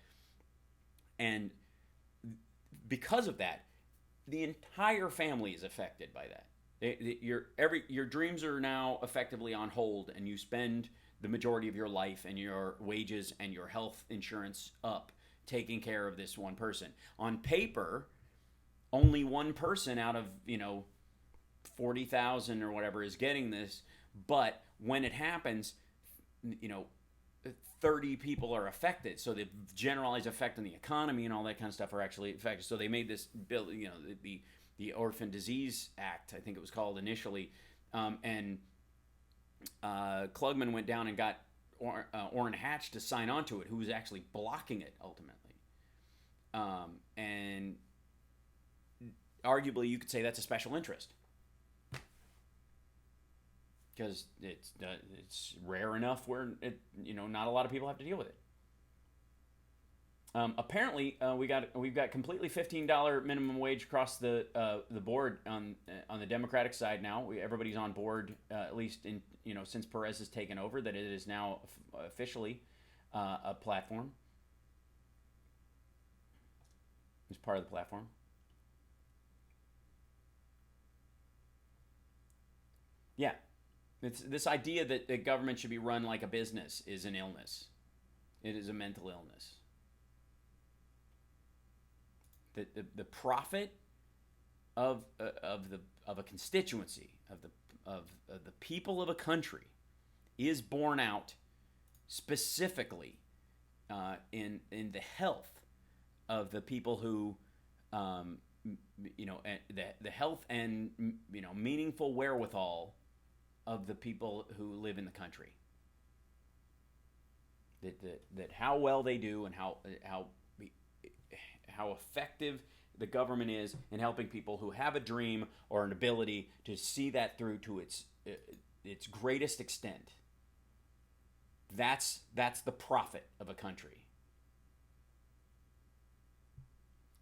and because of that, the entire family is affected by that. Your dreams are now effectively on hold, and you spend the majority of your life and your wages and your health insurance up taking care of this one person. On paper, only one person out of 40,000 or whatever is getting this, but when it happens, 30 people are affected. So the generalized effect on the economy and all that kind of stuff are actually affected. So they made this bill, the Orphan Disease Act, I think it was called initially, and Klugman went down and got Orrin Hatch to sign on to it, who was actually blocking it ultimately. And arguably, you could say that's a special interest, because it's rare enough where not a lot of people have to deal with it. Apparently, we've got completely $15 minimum wage across the board on the Democratic side now. Everybody's on board, at least since Perez has taken over, that it is now officially a platform. It's part of the platform. Yeah. It's this idea that the government should be run like a business is an illness. It is a mental illness. The profit of a constituency, of the people of a country, is borne out specifically in the health of the people who the health and meaningful wherewithal of the people who live in the country. That how well they do and how effective the government is in helping people who have a dream or an ability to see that through to its its greatest extent. That's the profit of a country.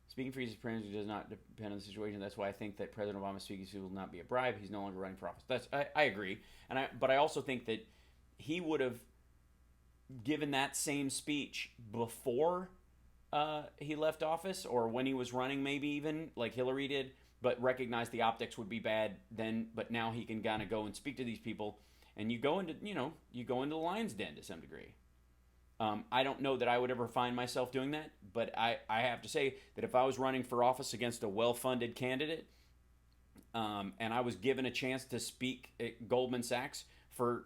Speaking for his presidency does not depend on the situation. That's why I think that President Obama's speaking will not be a bribe. He's no longer running for office. I agree, but I also think that he would have given that same speech before he left office, or when he was running, maybe even like Hillary did, but recognized the optics would be bad then. But now he can kind of go and speak to these people, and you go into the lion's den to some degree. I don't know that I would ever find myself doing that, but I have to say that if I was running for office against a well-funded candidate, and I was given a chance to speak at Goldman Sachs for,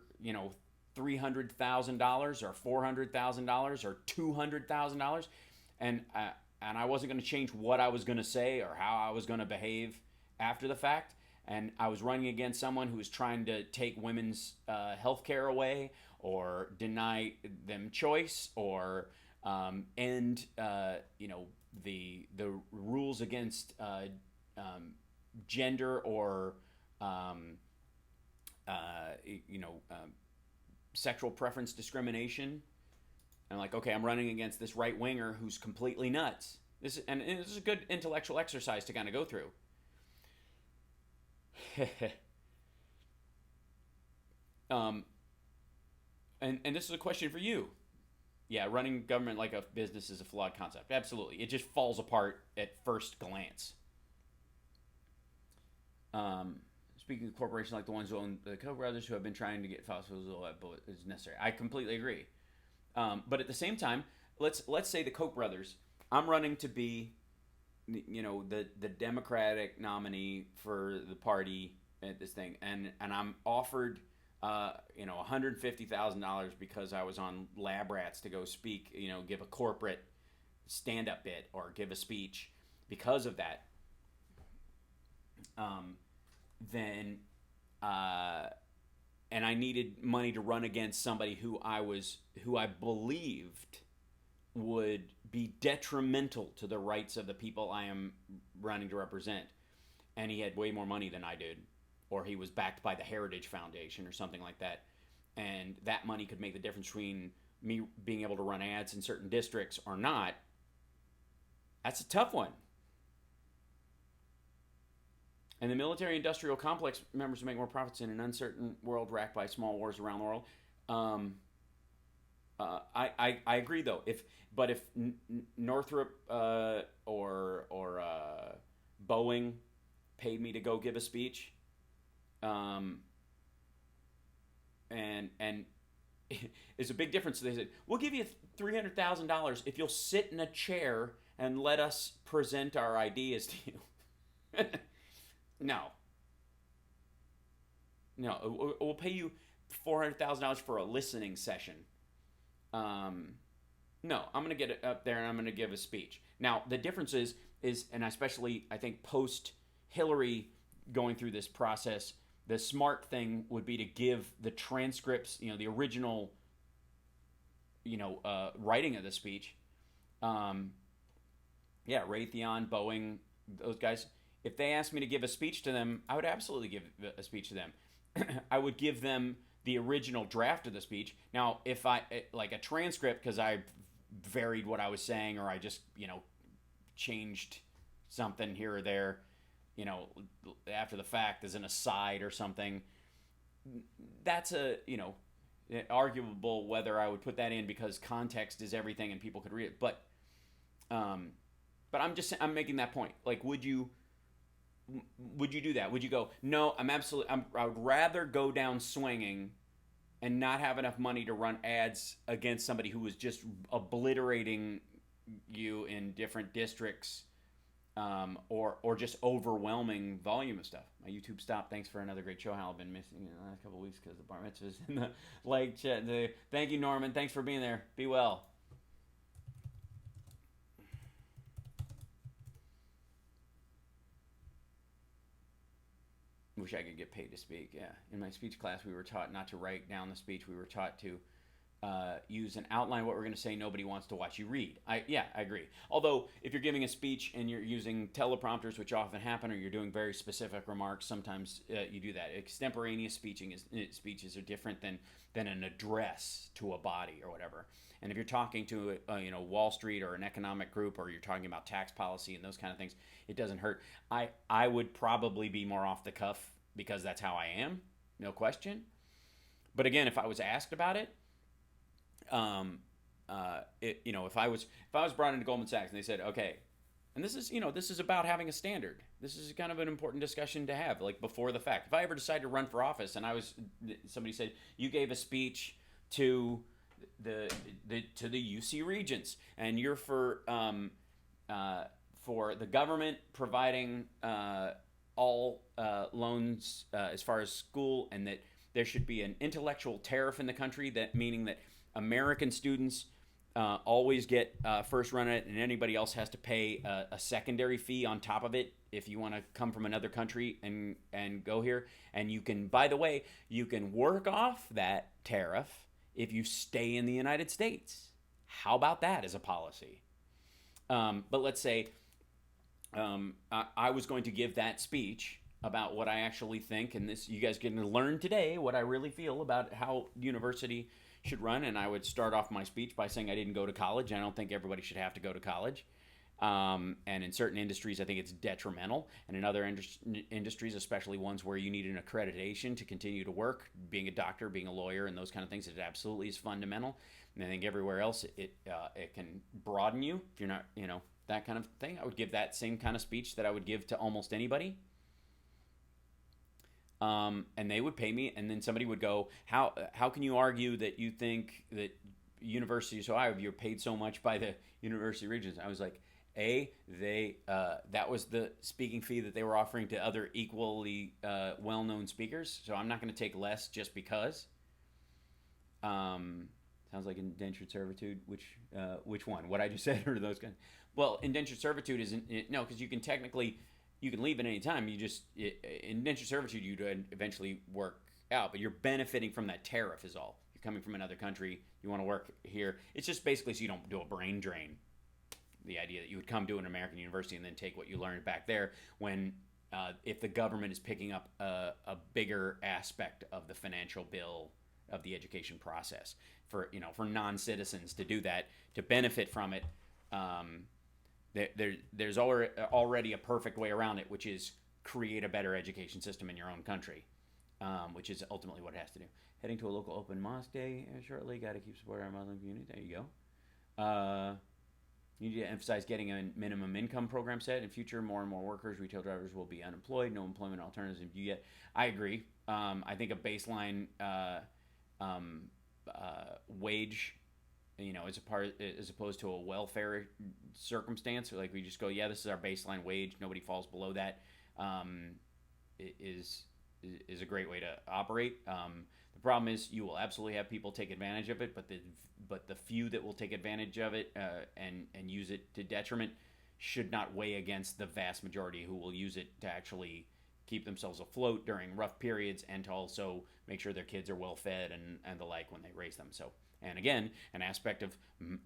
$300,000 or $400,000 or $200,000, and I wasn't going to change what I was going to say or how I was going to behave after the fact, and I was running against someone who was trying to take women's health care away, or deny them choice, or end the rules against gender or sexual preference discrimination. And like, okay, I'm running against this right winger who's completely nuts. This is a good intellectual exercise to kind of go through. And this is a question for you. Yeah, running government like a business is a flawed concept. Absolutely. It just falls apart at first glance. Speaking of corporations like the ones who own the Koch brothers, who have been trying to get fossil fuels is necessary. I completely agree. But at the same time, let's say the Koch brothers, I'm running to be, the Democratic nominee for the party at this thing, and I'm offered $150,000 because I was on Lab Rats to go speak, give a corporate stand-up bit or give a speech because of that. And I needed money to run against somebody who I believed would be detrimental to the rights of the people I am running to represent. And he had way more money than I did, or he was backed by the Heritage Foundation or something like that. And that money could make the difference between me being able to run ads in certain districts or not. That's a tough one. And the military-industrial complex members make more profits in an uncertain world racked by small wars around the world. I agree though. If Northrop or Boeing paid me to go give a speech, and it's a big difference. They said, we'll give you $300,000 if you'll sit in a chair and let us present our ideas to you. No, we'll pay you $400,000 for a listening session. No, I'm going to get it up there and I'm going to give a speech. Now, the difference is, and especially I think post Hillary going through this process, the smart thing would be to give the transcripts, the original, writing of the speech. Raytheon, Boeing, those guys. If they asked me to give a speech to them, I would absolutely give a speech to them. I would give them the original draft of the speech. Now, if I, like a transcript, because I varied what I was saying, or I just, changed something here or there, after the fact as an aside or something, that's arguable whether I would put that in because context is everything and people could read it. But I'm making that point. Like, would you do that? Would you go, no, I would rather go down swinging and not have enough money to run ads against somebody who was just obliterating you in different districts, or just overwhelming volume of stuff. My YouTube stopped. Thanks for another great show. Hal, I've been missing the last couple of weeks because the bar mitzvahs in the leg chat. Thank you, Norman. Thanks for being there. Be well. Wish I could get paid to speak. Yeah, in my speech class, we were taught not to write down the speech. We were taught to use an outline what we're going to say. Nobody wants to watch you read. I agree. Although if you're giving a speech and you're using teleprompters, which often happen, or you're doing very specific remarks, sometimes you do that. Extemporaneous speeches are different than an address to a body or whatever. And if you're talking to Wall Street or an economic group, or you're talking about tax policy and those kind of things, it doesn't hurt. I would probably be more off the cuff because that's how I am, no question. But again, if I was asked about it, if I was brought into Goldman Sachs and they said, okay, and this is about having a standard. This is kind of an important discussion to have, like before the fact. If I ever decided to run for office and somebody said, you gave a speech to the UC Regents and you're for the government providing all loans as far as school, and that there should be an intellectual tariff in the country, that meaning that American students always get first run at it, and anybody else has to pay a secondary fee on top of it if you want to come from another country and go here. And you can, by the way, you can work off that tariff if you stay in the United States. How about that as a policy? But let's say I was going to give that speech about what I actually think, and this, you guys get to learn today what I really feel about how university should run. And I would start off my speech by saying I didn't go to college. I don't think everybody should have to go to college. And in certain industries, I think it's detrimental. And in other industries, especially ones where you need an accreditation to continue to work, being a doctor, being a lawyer, and those kind of things, it absolutely is fundamental. And I think everywhere else, it can broaden you if you're not, that kind of thing. I would give that same kind of speech that I would give to almost anybody. And they would pay me, and then somebody would go, how can you argue that you think that universities of Ohio, you're paid so much by the University Regents? I was like, that was the speaking fee that they were offering to other equally well-known speakers, so I'm not going to take less just because. Sounds like indentured servitude. Which one? What I just said, or those guys? Well, indentured servitude isn't, no, because you can technically, you can leave at any time. Indentured servitude, you'd eventually work out, but you're benefiting from that tariff is all. You're coming from another country, you want to work here. It's just basically so you don't do a brain drain. The idea that you would come to an American university and then take what you learned back there when, if the government is picking up a bigger aspect of the financial bill of the education process for non-citizens to do that, to benefit from it. There's already a perfect way around it, which is create a better education system in your own country, which is ultimately what it has to do. Heading to a local open mosque day shortly. Got to keep supporting our Muslim community. There you go. You need to emphasize getting a minimum income program set. In future, more and more workers, retail drivers will be unemployed. No employment alternatives you get. I agree. I think a baseline wage, as opposed to a welfare circumstance, like we just go, yeah, this is our baseline wage, nobody falls below that, is a great way to operate. The problem is you will absolutely have people take advantage of it, but the few that will take advantage of it and use it to detriment should not weigh against the vast majority who will use it to actually keep themselves afloat during rough periods, and to also make sure their kids are well fed and the like when they raise them. So, and again, an aspect of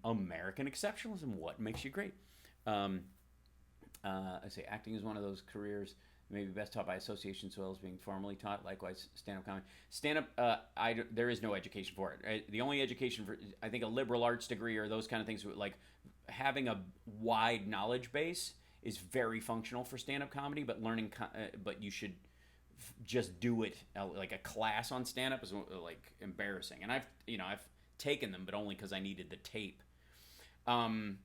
American exceptionalism. What makes you great? I say acting is one of those careers maybe best taught by association as well as being formally taught. Likewise, stand-up comedy. Stand-up, there is no education for it. The only education for, I think, a liberal arts degree or those kind of things, like having a wide knowledge base is very functional for stand-up comedy, but but you should just do it. Like a class on stand-up is like embarrassing. And I've taken them, but only because I needed the tape. I've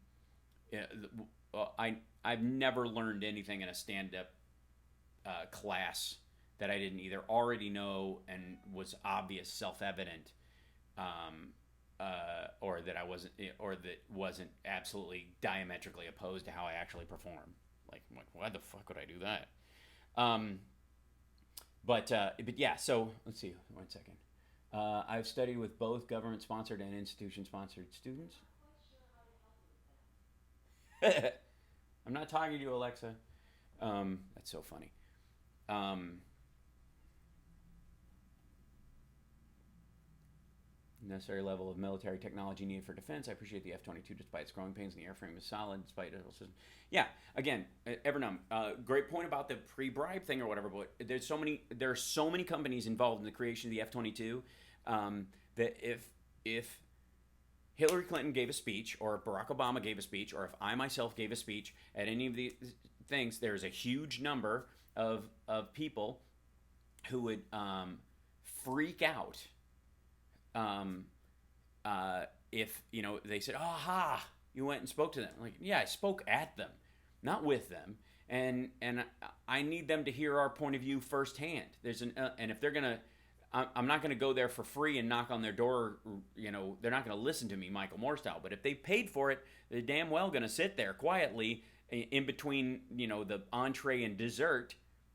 never learned anything in a stand-up class that I didn't either already know and was obvious, self-evident, or that wasn't absolutely diametrically opposed to how I actually perform. Like why the fuck would I do that? But yeah. So let's see. 1 second. I've studied with both government-sponsored and institution-sponsored students. I'm not talking to you, Alexa. That's so funny. necessary level of military technology needed for defense. I appreciate the F-22 despite its growing pains, and the airframe is solid despite it. Yeah, again, Evernum, great point about the pre-bribe thing or whatever. But there are so many companies involved in the creation of the F-22 that if Hillary Clinton gave a speech, or if Barack Obama gave a speech, or if I myself gave a speech at any of these things, there's a huge number of people who would freak out if they said, "Aha, you went and spoke to them." Like, yeah, I spoke at them, not with them, and I need them to hear our point of view firsthand. And if they're gonna, I'm not gonna go there for free and knock on their door. They're not gonna listen to me, Michael Moore style. But if they paid for it, they're damn well gonna sit there quietly in between, the entree and dessert,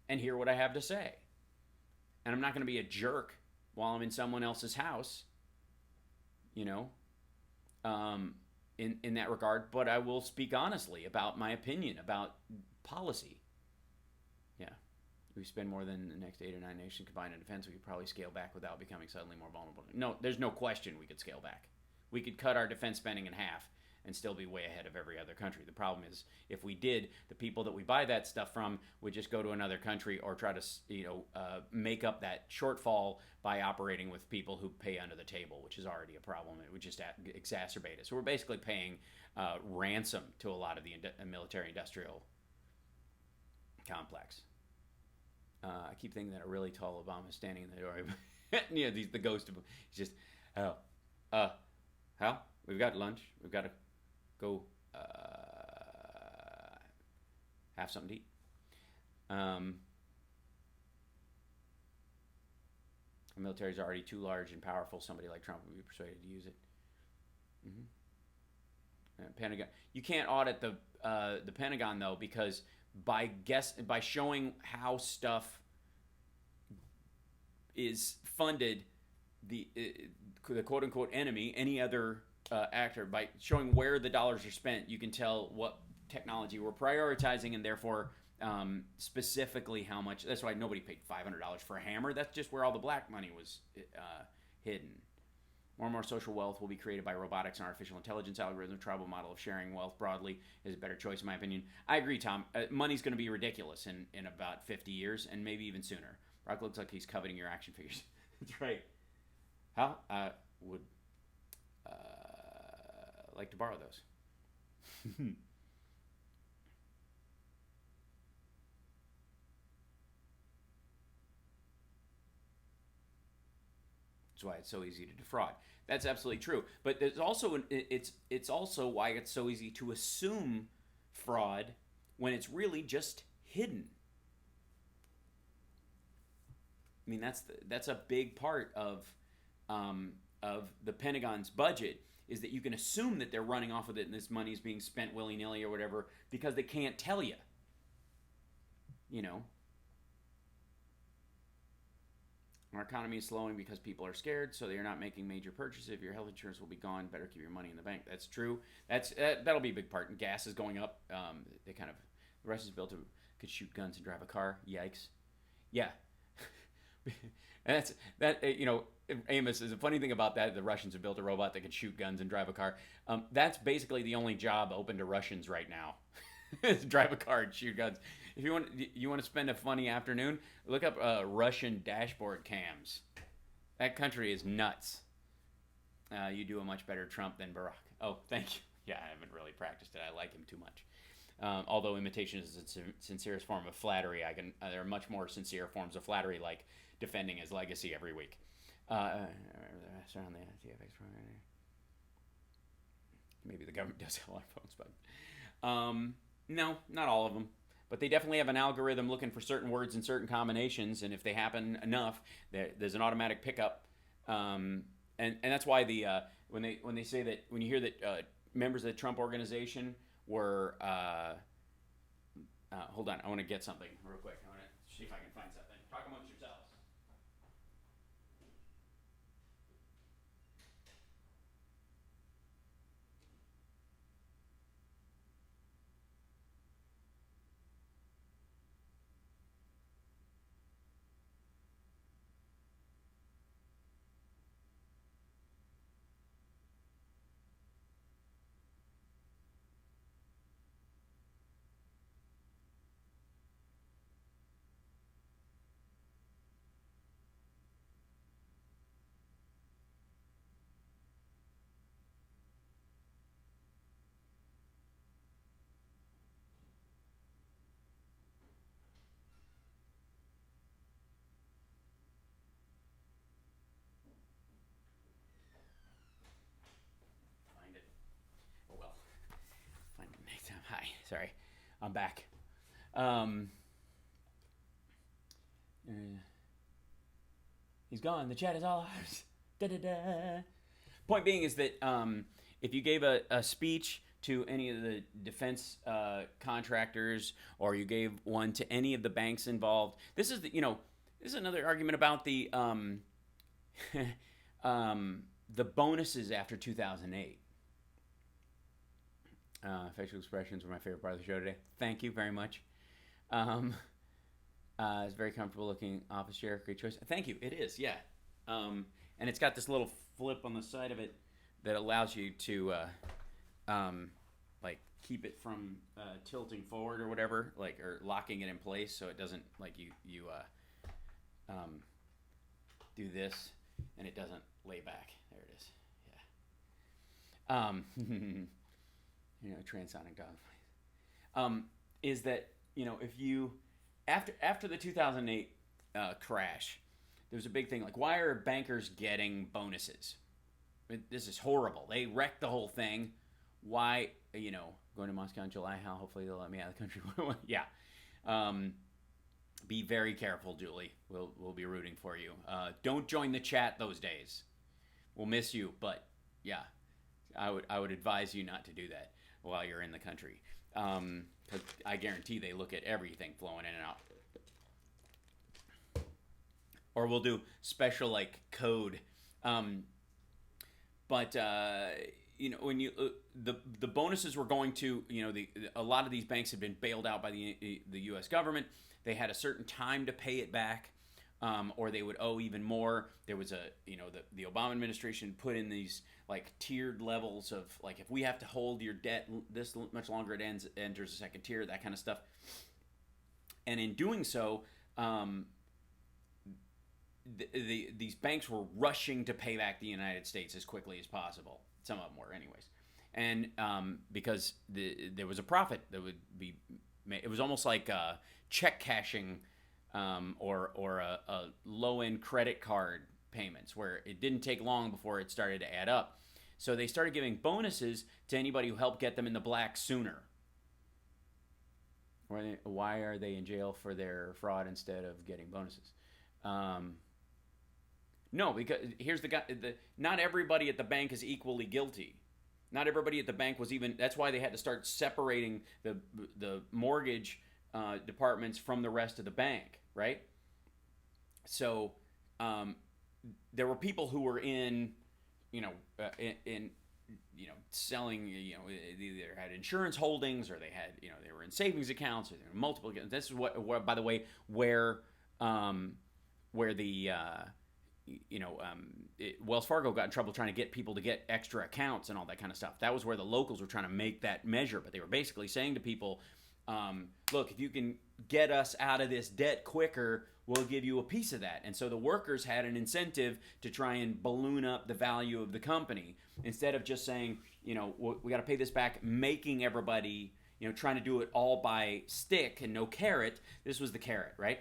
and hear what I have to say. And I'm not gonna be a jerk while I'm in someone else's house, in that regard, but I will speak honestly about my opinion about policy. Yeah. If we spend more than the next 8 or 9 nations combined in defense, we could probably scale back without becoming suddenly more vulnerable. No, there's no question we could scale back. We could cut our defense spending in half and still be way ahead of every other country. The problem is, if we did, the people that we buy that stuff from would just go to another country or try to, make up that shortfall by operating with people who pay under the table, which is already a problem. It would just exacerbate it. So we're basically paying ransom to a lot of the military-industrial complex. I keep thinking that a really tall Obama is standing in the door. The ghost of him. He's just, Hal, we've got lunch. We've got to go have something to eat. The military is already too large and powerful. Somebody like Trump would be persuaded to use it. Pentagon. You can't audit the Pentagon though, because by showing how stuff is funded, the quote unquote enemy, any other actor, by showing where the dollars are spent, you can tell what technology we're prioritizing, and therefore specifically how much. That's why nobody paid $500 for a hammer. That's just where all the black money was hidden. More and more social wealth will be created by robotics and artificial intelligence. Algorithm, tribal model of sharing wealth broadly is a better choice, in my opinion. I agree, Tom. Money's going to be ridiculous in about 50 years, and maybe even sooner. Brock looks like he's coveting your action figures. That's right. How? I would like to borrow those. That's why it's so easy to defraud. That's absolutely true. But there's also it's also why it's so easy to assume fraud when it's really just hidden. I mean, that's a big part of the Pentagon's budget, is that you can assume that they're running off with it and this money is being spent willy-nilly or whatever because they can't tell you. Our economy is slowing because people are scared, so they're not making major purchases. If your health insurance will be gone, better keep your money in the bank. That's true. That'll be a big part. And gas is going up. The Russians built could shoot guns and drive a car. Yikes. Yeah. Amos, is a funny thing about that. The Russians have built a robot that can shoot guns and drive a car. That's basically the only job open to Russians right now. Is drive a car and shoot guns. If you want to spend a funny afternoon, look up Russian dashboard cams. That country is nuts. You do a much better Trump than Barack. Oh, thank you. Yeah, I haven't really practiced it. I like him too much. Although imitation is the sincerest form of flattery, there are much more sincere forms of flattery, like defending his legacy every week. Maybe the government does have a lot of phones, but no, not all of them. But they definitely have an algorithm looking for certain words and certain combinations, and if they happen enough, there's an automatic pickup. And that's why when they say that, when you hear that members of the Trump organization were hold on, I want to get something real quick. I want to see if I can find something. Talk amongst yourselves. back. He's gone. The chat is all ours. Da-da-da. Point being is that if you gave a speech to any of the defense contractors, or you gave one to any of the banks involved, this is another argument about the the bonuses after 2008. Facial expressions were my favorite part of the show today. Thank you very much. It's very comfortable looking office chair. Great choice. Thank you. It is, yeah. And it's got this little flip on the side of it that allows you to like keep it from tilting forward or whatever, like, or locking it in place so it doesn't, like, you do this and it doesn't lay back. There it is. Yeah. Transonic dog. Is that, if you after the 2008 crash, there was a big thing like, why are bankers getting bonuses? This is horrible. They wrecked the whole thing. Why, going to Moscow in July, how hopefully they'll let me out of the country. Yeah. Be very careful, Julie. We'll be rooting for you. Don't join the chat those days. We'll miss you, but yeah, I would advise you not to do that while you're in the country. 'Cause I guarantee they look at everything flowing in and out. Or we'll do special, like, code. But when you the bonuses were going to, a lot of these banks had been bailed out by the U.S. government. They had a certain time to pay it back, or they would owe even more. There was the Obama administration put in these, like, tiered levels of, like, if we have to hold your debt this much longer, it enters a second tier, that kind of stuff. And in doing so, these banks were rushing to pay back the United States as quickly as possible. Some of them were, anyways. And because there was a profit that would be made. It was almost like check cashing or a low-end credit card payments, where it didn't take long before it started to add up. So they started giving bonuses to anybody who helped get them in the black sooner. Why are they in jail for their fraud instead of getting bonuses? No, because here's not everybody at the bank is equally guilty. Not everybody at the bank was even. That's why they had to start separating the mortgage departments from the rest of the bank, right? So there were people who were in selling, they either had insurance holdings, or they had, they were in savings accounts, or they were multiple accounts. This is what by the way, where the Wells Fargo got in trouble trying to get people to get extra accounts and all that kind of stuff. That was where the locals were trying to make that measure, but they were basically saying to people, look, if you can get us out of this debt quicker, we'll give you a piece of that. And so the workers had an incentive to try and balloon up the value of the company, instead of just saying, we got to pay this back, making everybody, trying to do it all by stick and no carrot. This was the carrot, right?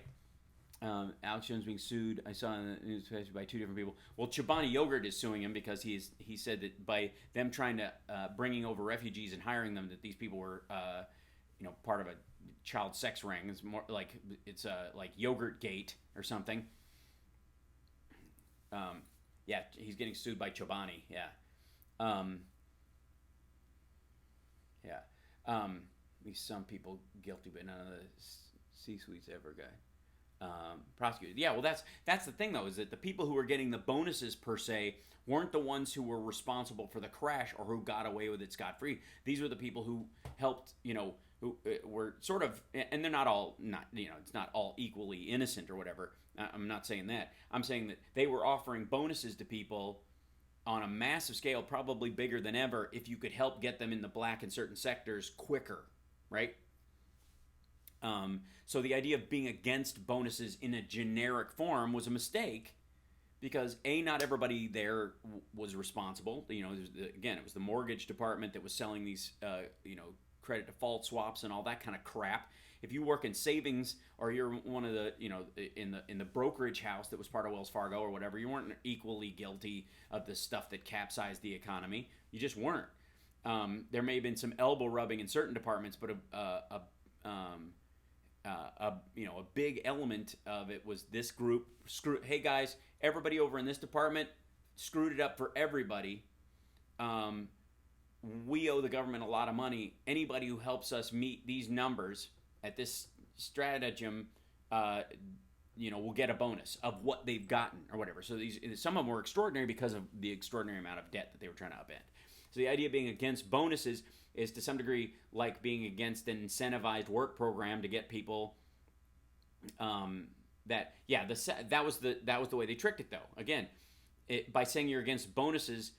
Alex Jones being sued, I saw in the news by two different people. Well, Chobani Yogurt is suing him because he said that by them trying to bringing over refugees and hiring them, that these people were part of a child sex ring. It's more like like Yogurt Gate or something. Yeah, he's getting sued by Chobani. Yeah. At least some people guilty, but none of the C-suites ever got prosecuted. Yeah, well, that's the thing, though, is that the people who were getting the bonuses, per se, weren't the ones who were responsible for the crash or who got away with it scot-free. These were the people who helped, who were sort of, and they're not all, it's not all equally innocent or whatever. I'm not saying that. I'm saying that they were offering bonuses to people on a massive scale, probably bigger than ever, if you could help get them in the black in certain sectors quicker, right? So the idea of being against bonuses in a generic form was a mistake, because not everybody there was responsible. Again, it was the mortgage department that was selling these, credit default swaps and all that kind of crap. If you work in savings, or you're one of the, in the brokerage house that was part of Wells Fargo or whatever, you weren't equally guilty of the stuff that capsized the economy. You just weren't. There may have been some elbow rubbing in certain departments, but a big element of it was this group hey guys, everybody over in this department screwed it up for everybody. We owe the government a lot of money. Anybody who helps us meet these numbers at this stratagem, will get a bonus of what they've gotten or whatever. So some of them were extraordinary because of the extraordinary amount of debt that they were trying to upend. So the idea of being against bonuses is to some degree like being against an incentivized work program to get people. That was the way they tricked it though. Again, by saying you're against bonuses,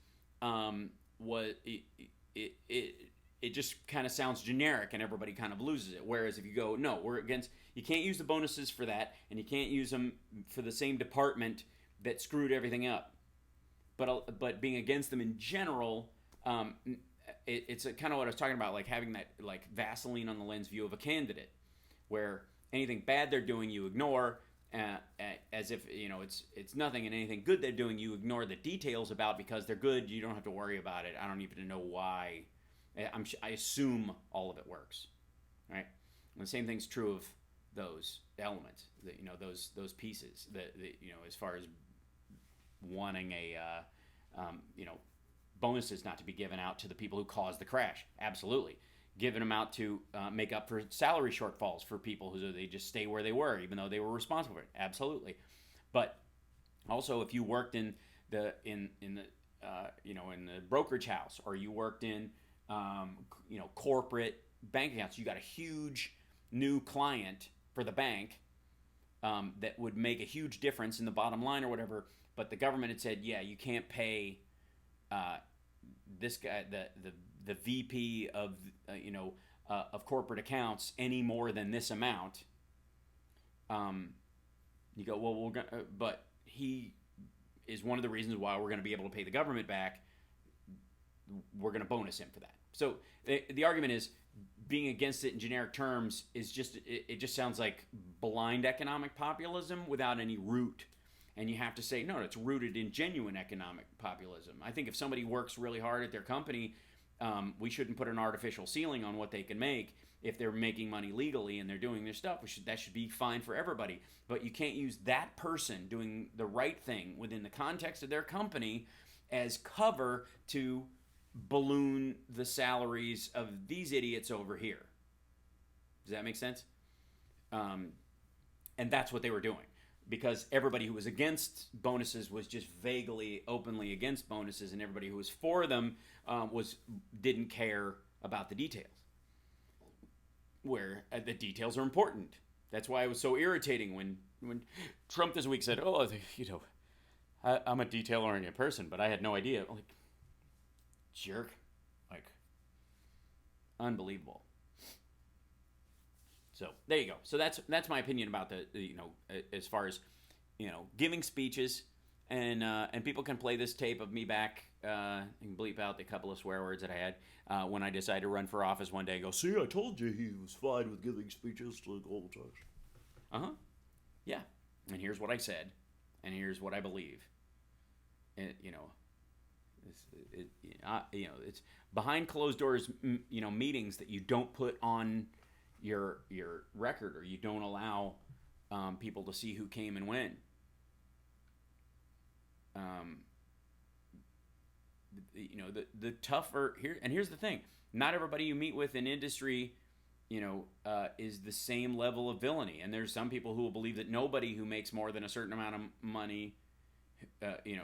it just kind of sounds generic and everybody kind of loses it. Whereas if you go, no, we're against, you can't use the bonuses for that, and you can't use them for the same department that screwed everything up. But being against them in general, it's kind of what I was talking about, like having that like Vaseline on the lens view of a candidate, where anything bad they're doing you ignore, as if it's nothing, and anything good they're doing you ignore the details about because they're good. You don't have to worry about it. I don't even know why. I assume all of it works, right? And the same thing's true of those elements, those pieces. As far as wanting bonuses not to be given out to the people who caused the crash, absolutely. Giving them out to make up for salary shortfalls for people who they just stay where they were, even though they were responsible for it, absolutely. But also, if you worked in the brokerage house, or you worked in corporate bank accounts, you got a huge new client for the bank that would make a huge difference in the bottom line or whatever. But the government had said, yeah, you can't pay this guy, the VP of corporate accounts any more than this amount. You go, well, we're gonna, but he is one of the reasons why we're going to be able to pay the government back. We're going to bonus him for that. So the argument is being against it in generic terms is just, it just sounds like blind economic populism without any root. And you have to say, no, it's rooted in genuine economic populism. I think if somebody works really hard at their company, we shouldn't put an artificial ceiling on what they can make. If they're making money legally and they're doing their stuff, that should be fine for everybody. But you can't use that person doing the right thing within the context of their company as cover to balloon the salaries of these idiots over here. Does that make sense? And that's what they were doing. Because everybody who was against bonuses was just vaguely, openly against bonuses, and everybody who was for them didn't care about the details. Where the details are important. That's why it was so irritating when Trump this week said, "Oh, I'm a detail-oriented person, but I had no idea." Like, jerk, like, unbelievable. So there you go. So that's my opinion about as far as giving speeches, and people can play this tape of me back and bleep out the couple of swear words that I had when I decided to run for office one day and go, "See, I told you he was fine with giving speeches to all the time." Yeah. And here's what I said, and here's what I believe. And it's behind closed doors, meetings that you don't put on your record, or you don't allow people to see who came and went. The tougher here, and here's the thing: not everybody you meet with in industry, is the same level of villainy. And there's some people who will believe that nobody who makes more than a certain amount of money,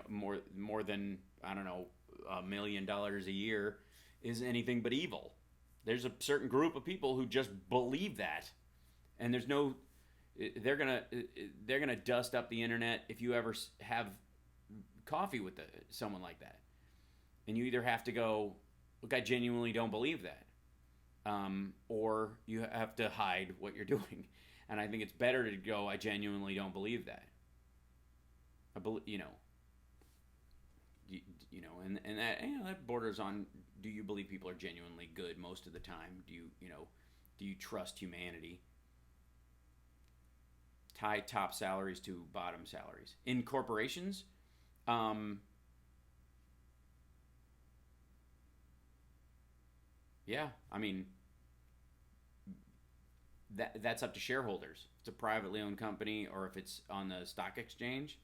more than, I don't know, $1 million a year, is anything but evil. There's a certain group of people who just believe that, and they're gonna dust up the internet if you ever have coffee with someone like that, and you either have to go, "Look, I genuinely don't believe that," or you have to hide what you're doing. And I think it's better to go, "I genuinely don't believe that." And that borders on, do you believe people are genuinely good most of the time? Do you trust humanity? Tie top salaries to bottom salaries in corporations. Yeah, I mean, that's up to shareholders. If it's a privately owned company or if it's on the stock exchange.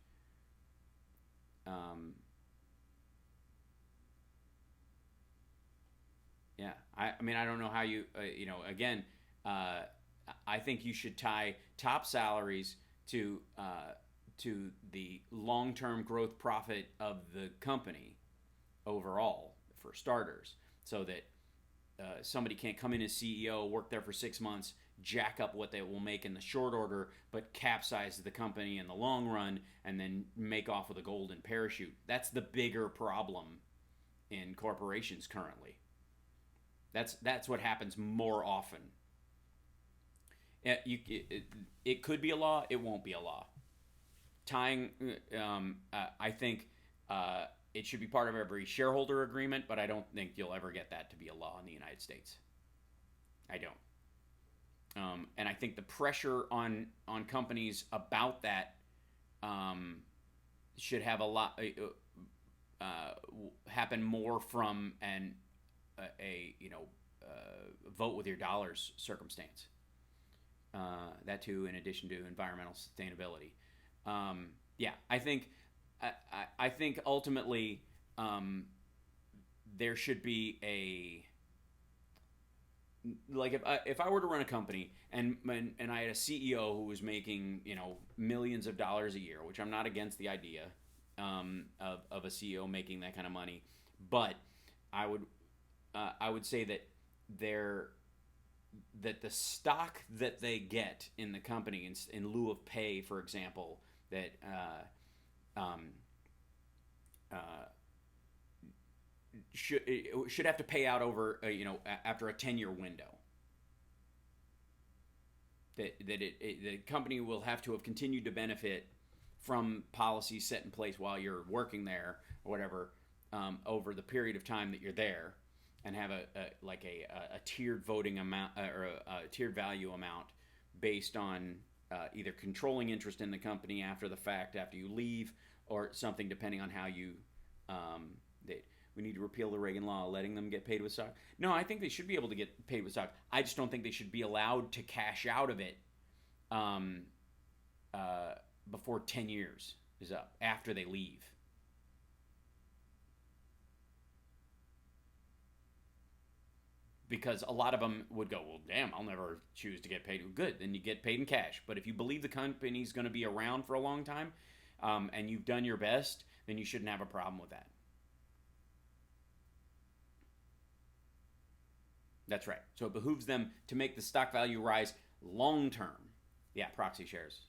Yeah, I mean, I don't know how you, again, I think you should tie top salaries to the long-term growth profit of the company overall, for starters, so that somebody can't come in as CEO, work there for 6 months, jack up what they will make in the short order, but capsize the company in the long run, and then make off with a golden parachute. That's the bigger problem in corporations currently. That's what happens more often. It could be a law. It won't be a law. Tying, I think it should be part of every shareholder agreement, but I don't think you'll ever get that to be a law in the United States. I don't. And I think the pressure on companies about that should have a lot happen more from a vote with your dollars circumstance. That too, in addition to environmental sustainability. I think ultimately there should be if I were to run a company and I had a CEO who was making millions of dollars a year, which I'm not against the idea of a CEO making that kind of money, but I would say that the stock that they get in the company in lieu of pay, for example, that should have to pay out over after a 10-year window. The company will have to have continued to benefit from policies set in place while you're working there or whatever over the period of time that you're there, and have a tiered voting amount or a tiered value amount based on either controlling interest in the company after the fact, after you leave, or something depending on how you. We need to repeal the Reagan law, letting them get paid with stock. No, I think they should be able to get paid with stock. I just don't think they should be allowed to cash out of it before 10 years is up, after they leave. Because a lot of them would go, well, damn, I'll never choose to get paid. Good, then you get paid in cash. But if you believe the company's going to be around for a long time, and you've done your best, then you shouldn't have a problem with that. That's right. So it behooves them to make the stock value rise long term. Yeah, proxy shares.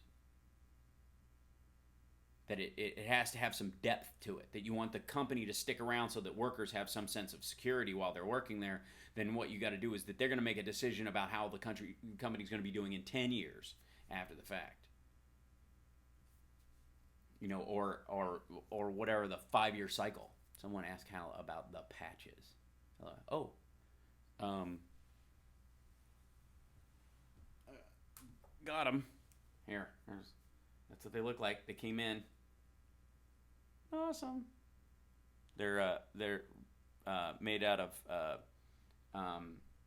That it has to have some depth to it. That you want the company to stick around so that workers have some sense of security while they're working there. Then what you got to do is that they're going to make a decision about how the company's going to be doing in 10 years after the fact. Or whatever the 5-year cycle. Someone asked Hal about the patches. Got them. Here. That's what they look like. They came in. Awesome. They're made out of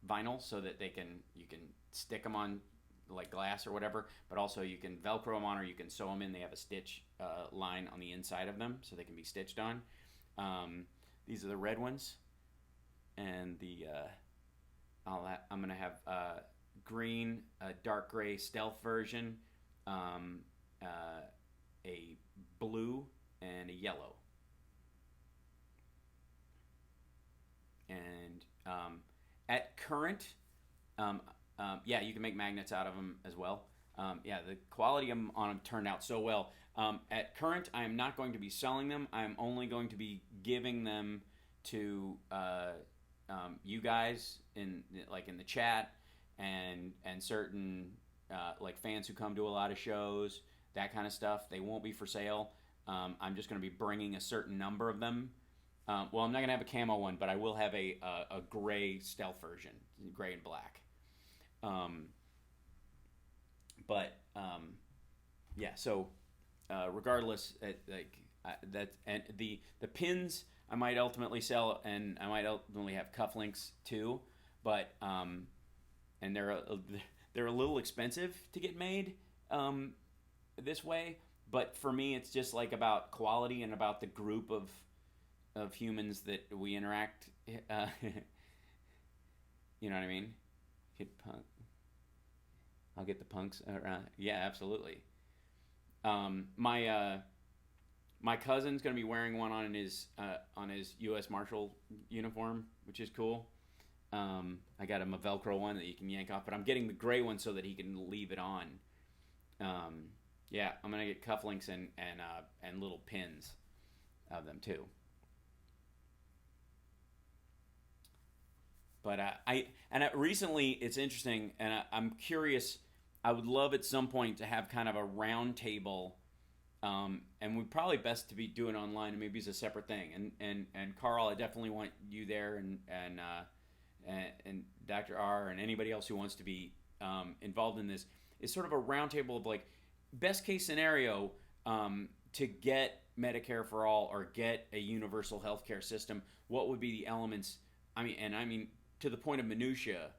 vinyl, so that you can stick them on like glass or whatever, but also you can Velcro them on, or you can sew them in. They have a stitch line on the inside of them, so they can be stitched on. These are the red ones, and I'm gonna have green, a dark gray stealth version, a blue, and a yellow. And at current, you can make magnets out of them as well. The quality on them turned out so well. At current, I am not going to be selling them. I am only going to be giving them to you guys in the chat and certain like fans who come to a lot of shows, that kind of stuff. They won't be for sale. I'm just going to be bringing a certain number of them. I'm not going to have a camo one, but I will have a gray stealth version, gray and black. So regardless, the pins I might ultimately sell, and I might ultimately have cufflinks too, but and they're they're a little expensive to get made this way. But for me, it's just like about quality and about the group of humans that we interact. You know what I mean? I'll get the punks around. Yeah, absolutely. My cousin's gonna be wearing one on his U.S. Marshal uniform, which is cool. I got him a Velcro one that you can yank off, but I'm getting the gray one so that he can leave it on. Yeah, I'm gonna get cufflinks and little pins of them too. But recently it's interesting, and I'm curious. I would love at some point to have kind of a round table, and we'd probably best to be doing online, and maybe it's a separate thing. And Carl, I definitely want you there, and Dr. R, and anybody else who wants to be involved in this. It's sort of a round table of like best case scenario to get Medicare for all or get a universal healthcare system. What would be the elements? I mean to the point of minutia.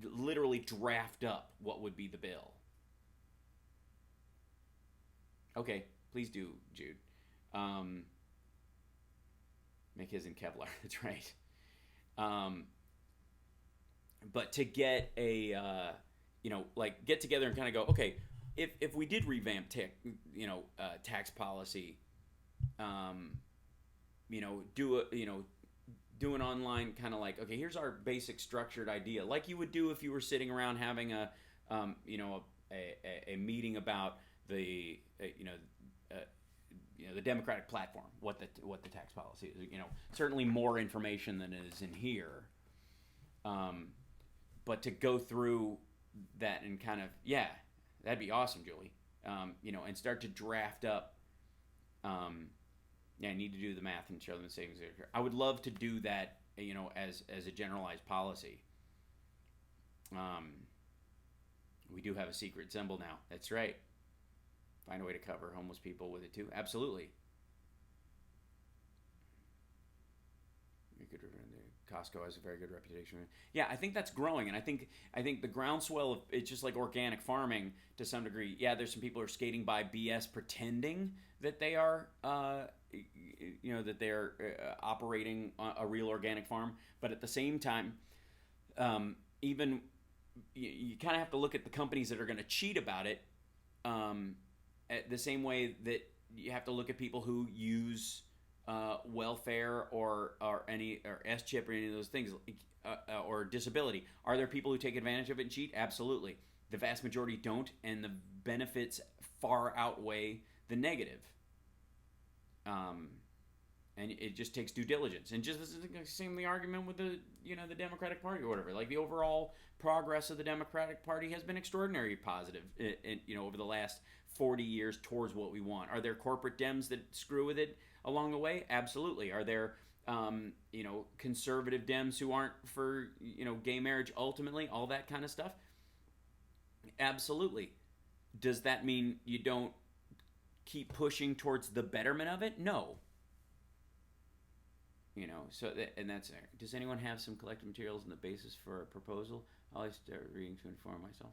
Literally draft up what would be the bill. Okay, please do, Jude. Make his in Kevlar. That's right. But to get a, get together and kind of go, okay, if we did revamp tax policy, do an online kind of like, okay, here's our basic structured idea, like you would do if you were sitting around having a meeting about the the Democratic platform, what the tax policy is. Certainly more information than is in here. But to go through that and kind of, yeah, that'd be awesome, Julie. And start to draft up. I need to do the math and show them the savings. I would love to do that, as a generalized policy. We do have a secret symbol now. That's right. Find a way to cover homeless people with it too. Absolutely. Costco has a very good reputation. Yeah, I think that's growing, and I think the groundswell of it's just like organic farming to some degree. Yeah, there's some people who are skating by BS, pretending that they are, that they're operating a real organic farm, but at the same time, even you kind of have to look at the companies that are going to cheat about it, at the same way that you have to look at people who use welfare or S-chip or any of those things, or disability. Are there people who take advantage of it and cheat? Absolutely. The vast majority don't, and the benefits far outweigh the negative. And it just takes due diligence. And just this is the same argument with the Democratic Party or whatever. Like the overall progress of the Democratic Party has been extraordinarily positive, over the last 40 years towards what we want. Are there corporate Dems that screw with it along the way? Absolutely. Are there, conservative Dems who aren't for, gay marriage ultimately, all that kind of stuff? Absolutely. Does that mean you don't keep pushing towards the betterment of it? No. And that's there. Does anyone have some collective materials and the basis for a proposal? I'll always start reading to inform myself.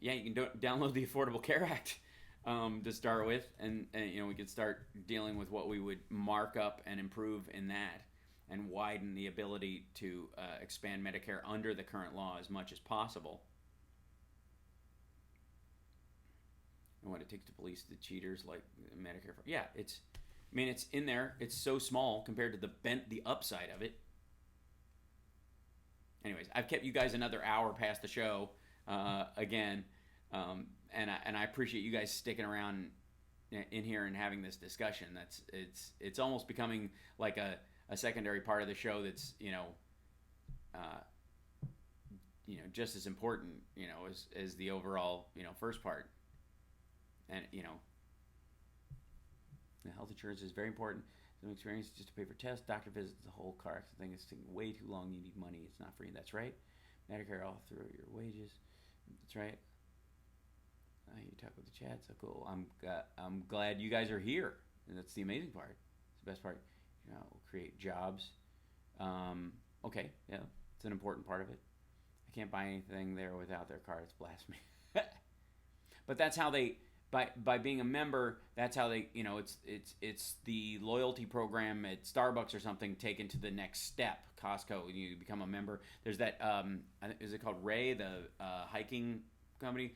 You can download the Affordable Care Act to start with, and we could start dealing with what we would mark up and improve in that, and widen the ability to expand Medicare under the current law as much as possible. And what it takes to police the cheaters like Medicare. Yeah, it's in there. It's so small compared to the upside of it. Anyways, I've kept you guys another hour past the show again, and I appreciate you guys sticking around in here and having this discussion. It's almost becoming like a secondary part of the show that's just as important as the overall first part. And the health insurance is very important. Some experience just to pay for tests, doctor visits, the whole car accident thing is taking way too long. You need money. It's not free. That's right. Medicare all through your wages. That's right. You talk with the chat. So cool. I'm glad you guys are here. And that's the amazing part. It's the best part. We'll create jobs. Okay, yeah, it's an important part of it. I can't buy anything there without their card. It's blasphemy. But that's how they, by being a member, that's how they, it's the loyalty program at Starbucks or something taken to the next step. Costco, you become a member. There's that, is it called Ray, the hiking company?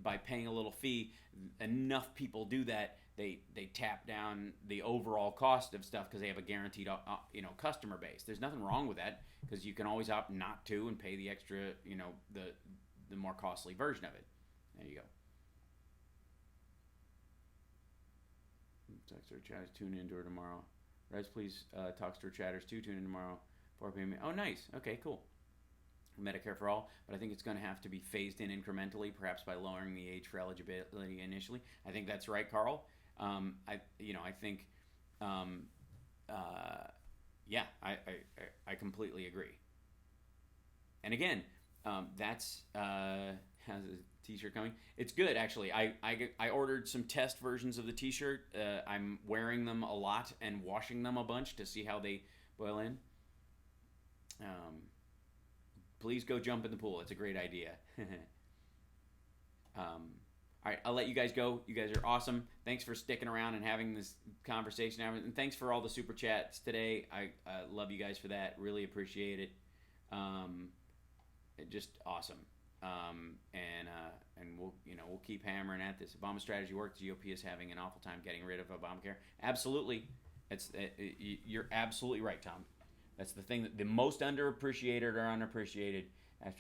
By paying a little fee, enough people do that, they tap down the overall cost of stuff because they have a guaranteed customer base. There's nothing wrong with that because you can always opt not to and pay the extra, the more costly version of it. There you go. Talkster chatters, tune in to her tomorrow. Rez, please, Talkster chatters too, tune in tomorrow, 4 p.m. Oh, nice. Okay, cool. Medicare for all, but I think it's going to have to be phased in incrementally, perhaps by lowering the age for eligibility initially. I think that's right, Carl. I think, I completely agree. And again, that's has a t-shirt coming. It's good, actually. I ordered some test versions of the t-shirt. I'm wearing them a lot and washing them a bunch to see how they boil in. Please go jump in the pool. It's a great idea. All right, I'll let you guys go. You guys are awesome. Thanks for sticking around and having this conversation. And thanks for all the super chats today. I love you guys for that. Really appreciate it. Just awesome. And we'll keep hammering at this. Obama's strategy worked. The GOP is having an awful time getting rid of Obamacare. Absolutely. You're absolutely right, Tom. That's the thing that the most underappreciated or unappreciated. I have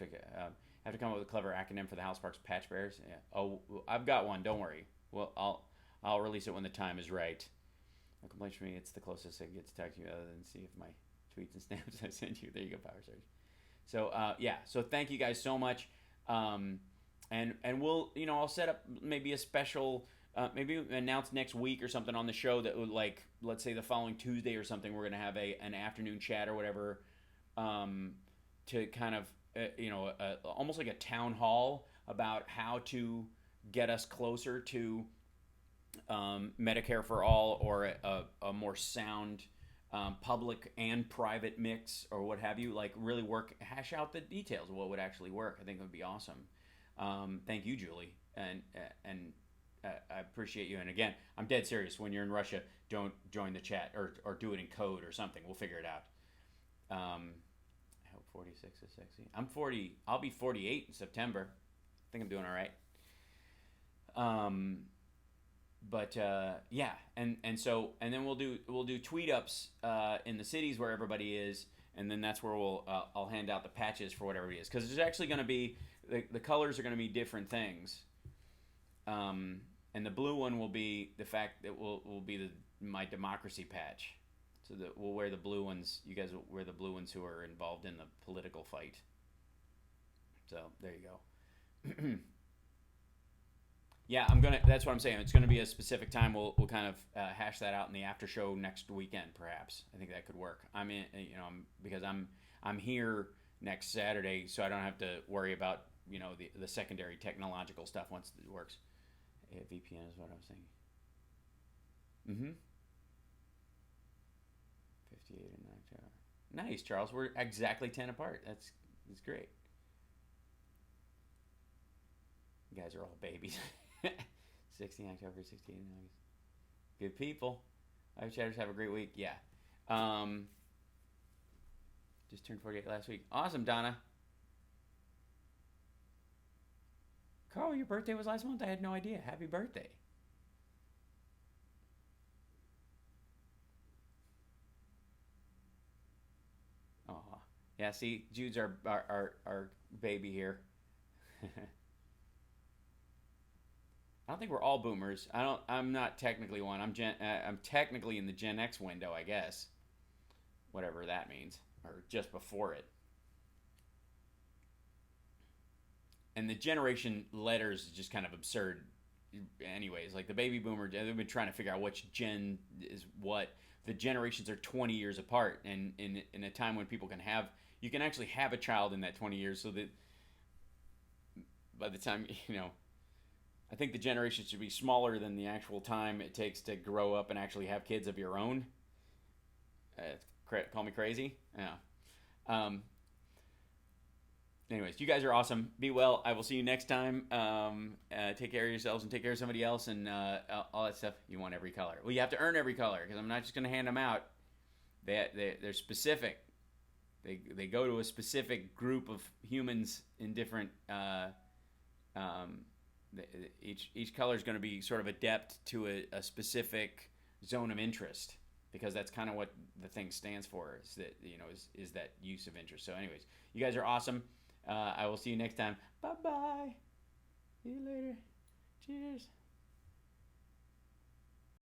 to come up with a clever acronym for the House Parks patch bearers. Yeah. Oh, I've got one. Don't worry. Well, I'll release it when the time is right. No complaints from me. It's the closest I get to talk to you, other than see if my tweets and snaps I send you. There you go, Power Surge. So So thank you guys so much. And we'll I'll set up maybe a special. Maybe announce next week or something on the show that would, like, let's say the following Tuesday or something, we're going to have an afternoon chat or whatever, to kind of, almost like a town hall about how to get us closer to Medicare for all, or a more sound public and private mix or what have you, like really hash out the details of what would actually work. I think it would be awesome. Thank you, Julie. And I appreciate you. And again, I'm dead serious. When you're in Russia, don't join the chat or do it in code or something. We'll figure it out. I hope 46 is sexy. I'm 40. I'll be 48 in September. I think I'm doing all right. And then we'll do tweet ups in the cities where everybody is, and then that's where I'll hand out the patches for whatever it is, because there's actually going to be the colors are going to be different things. And the blue one will be the fact that will be my democracy patch. So that we'll wear the blue ones. You guys will wear the blue ones who are involved in the political fight. So there you go. Yeah, that's what I'm saying. It's gonna be a specific time. We'll kind of hash that out in the after show next weekend, perhaps. I think that could work. Because I'm here next Saturday, so I don't have to worry about the secondary technological stuff once it works. Yeah, VPN is what I was saying. 58 and 9. Nice, Charles. We're exactly 10 apart. That's great. You guys are all babies. 16 October, 16 in August. Good people. I hope chatters have a great week. Yeah. Just turned 48 last week. Awesome, Donna. Carl, your birthday was last month? I had no idea. Happy birthday. Aw. Yeah, see, Jude's our baby here. I don't think we're all boomers. I'm not technically one. I'm technically in the Gen X window, I guess. Whatever that means. Or just before it. And the generation letters is just kind of absurd anyways. Like the baby boomer, they've been trying to figure out which gen is what. The generations are 20 years apart. And in a time when people you can actually have a child in that 20 years, so that by the time, I I think the generation should be smaller than the actual time it takes to grow up and actually have kids of your own. Call me crazy. Yeah. Anyways, you guys are awesome. Be well. I will see you next time. Take care of yourselves and take care of somebody else and all that stuff. You want every color. Well, you have to earn every color because I'm not just going to hand them out. They're specific. They go to a specific group of humans in different. Each color is going to be sort of adept to a specific zone of interest because that's kind of what the thing stands for. Is that is that use of interest. So, anyways, you guys are awesome. I will see you next time. Bye-bye. See you later. Cheers.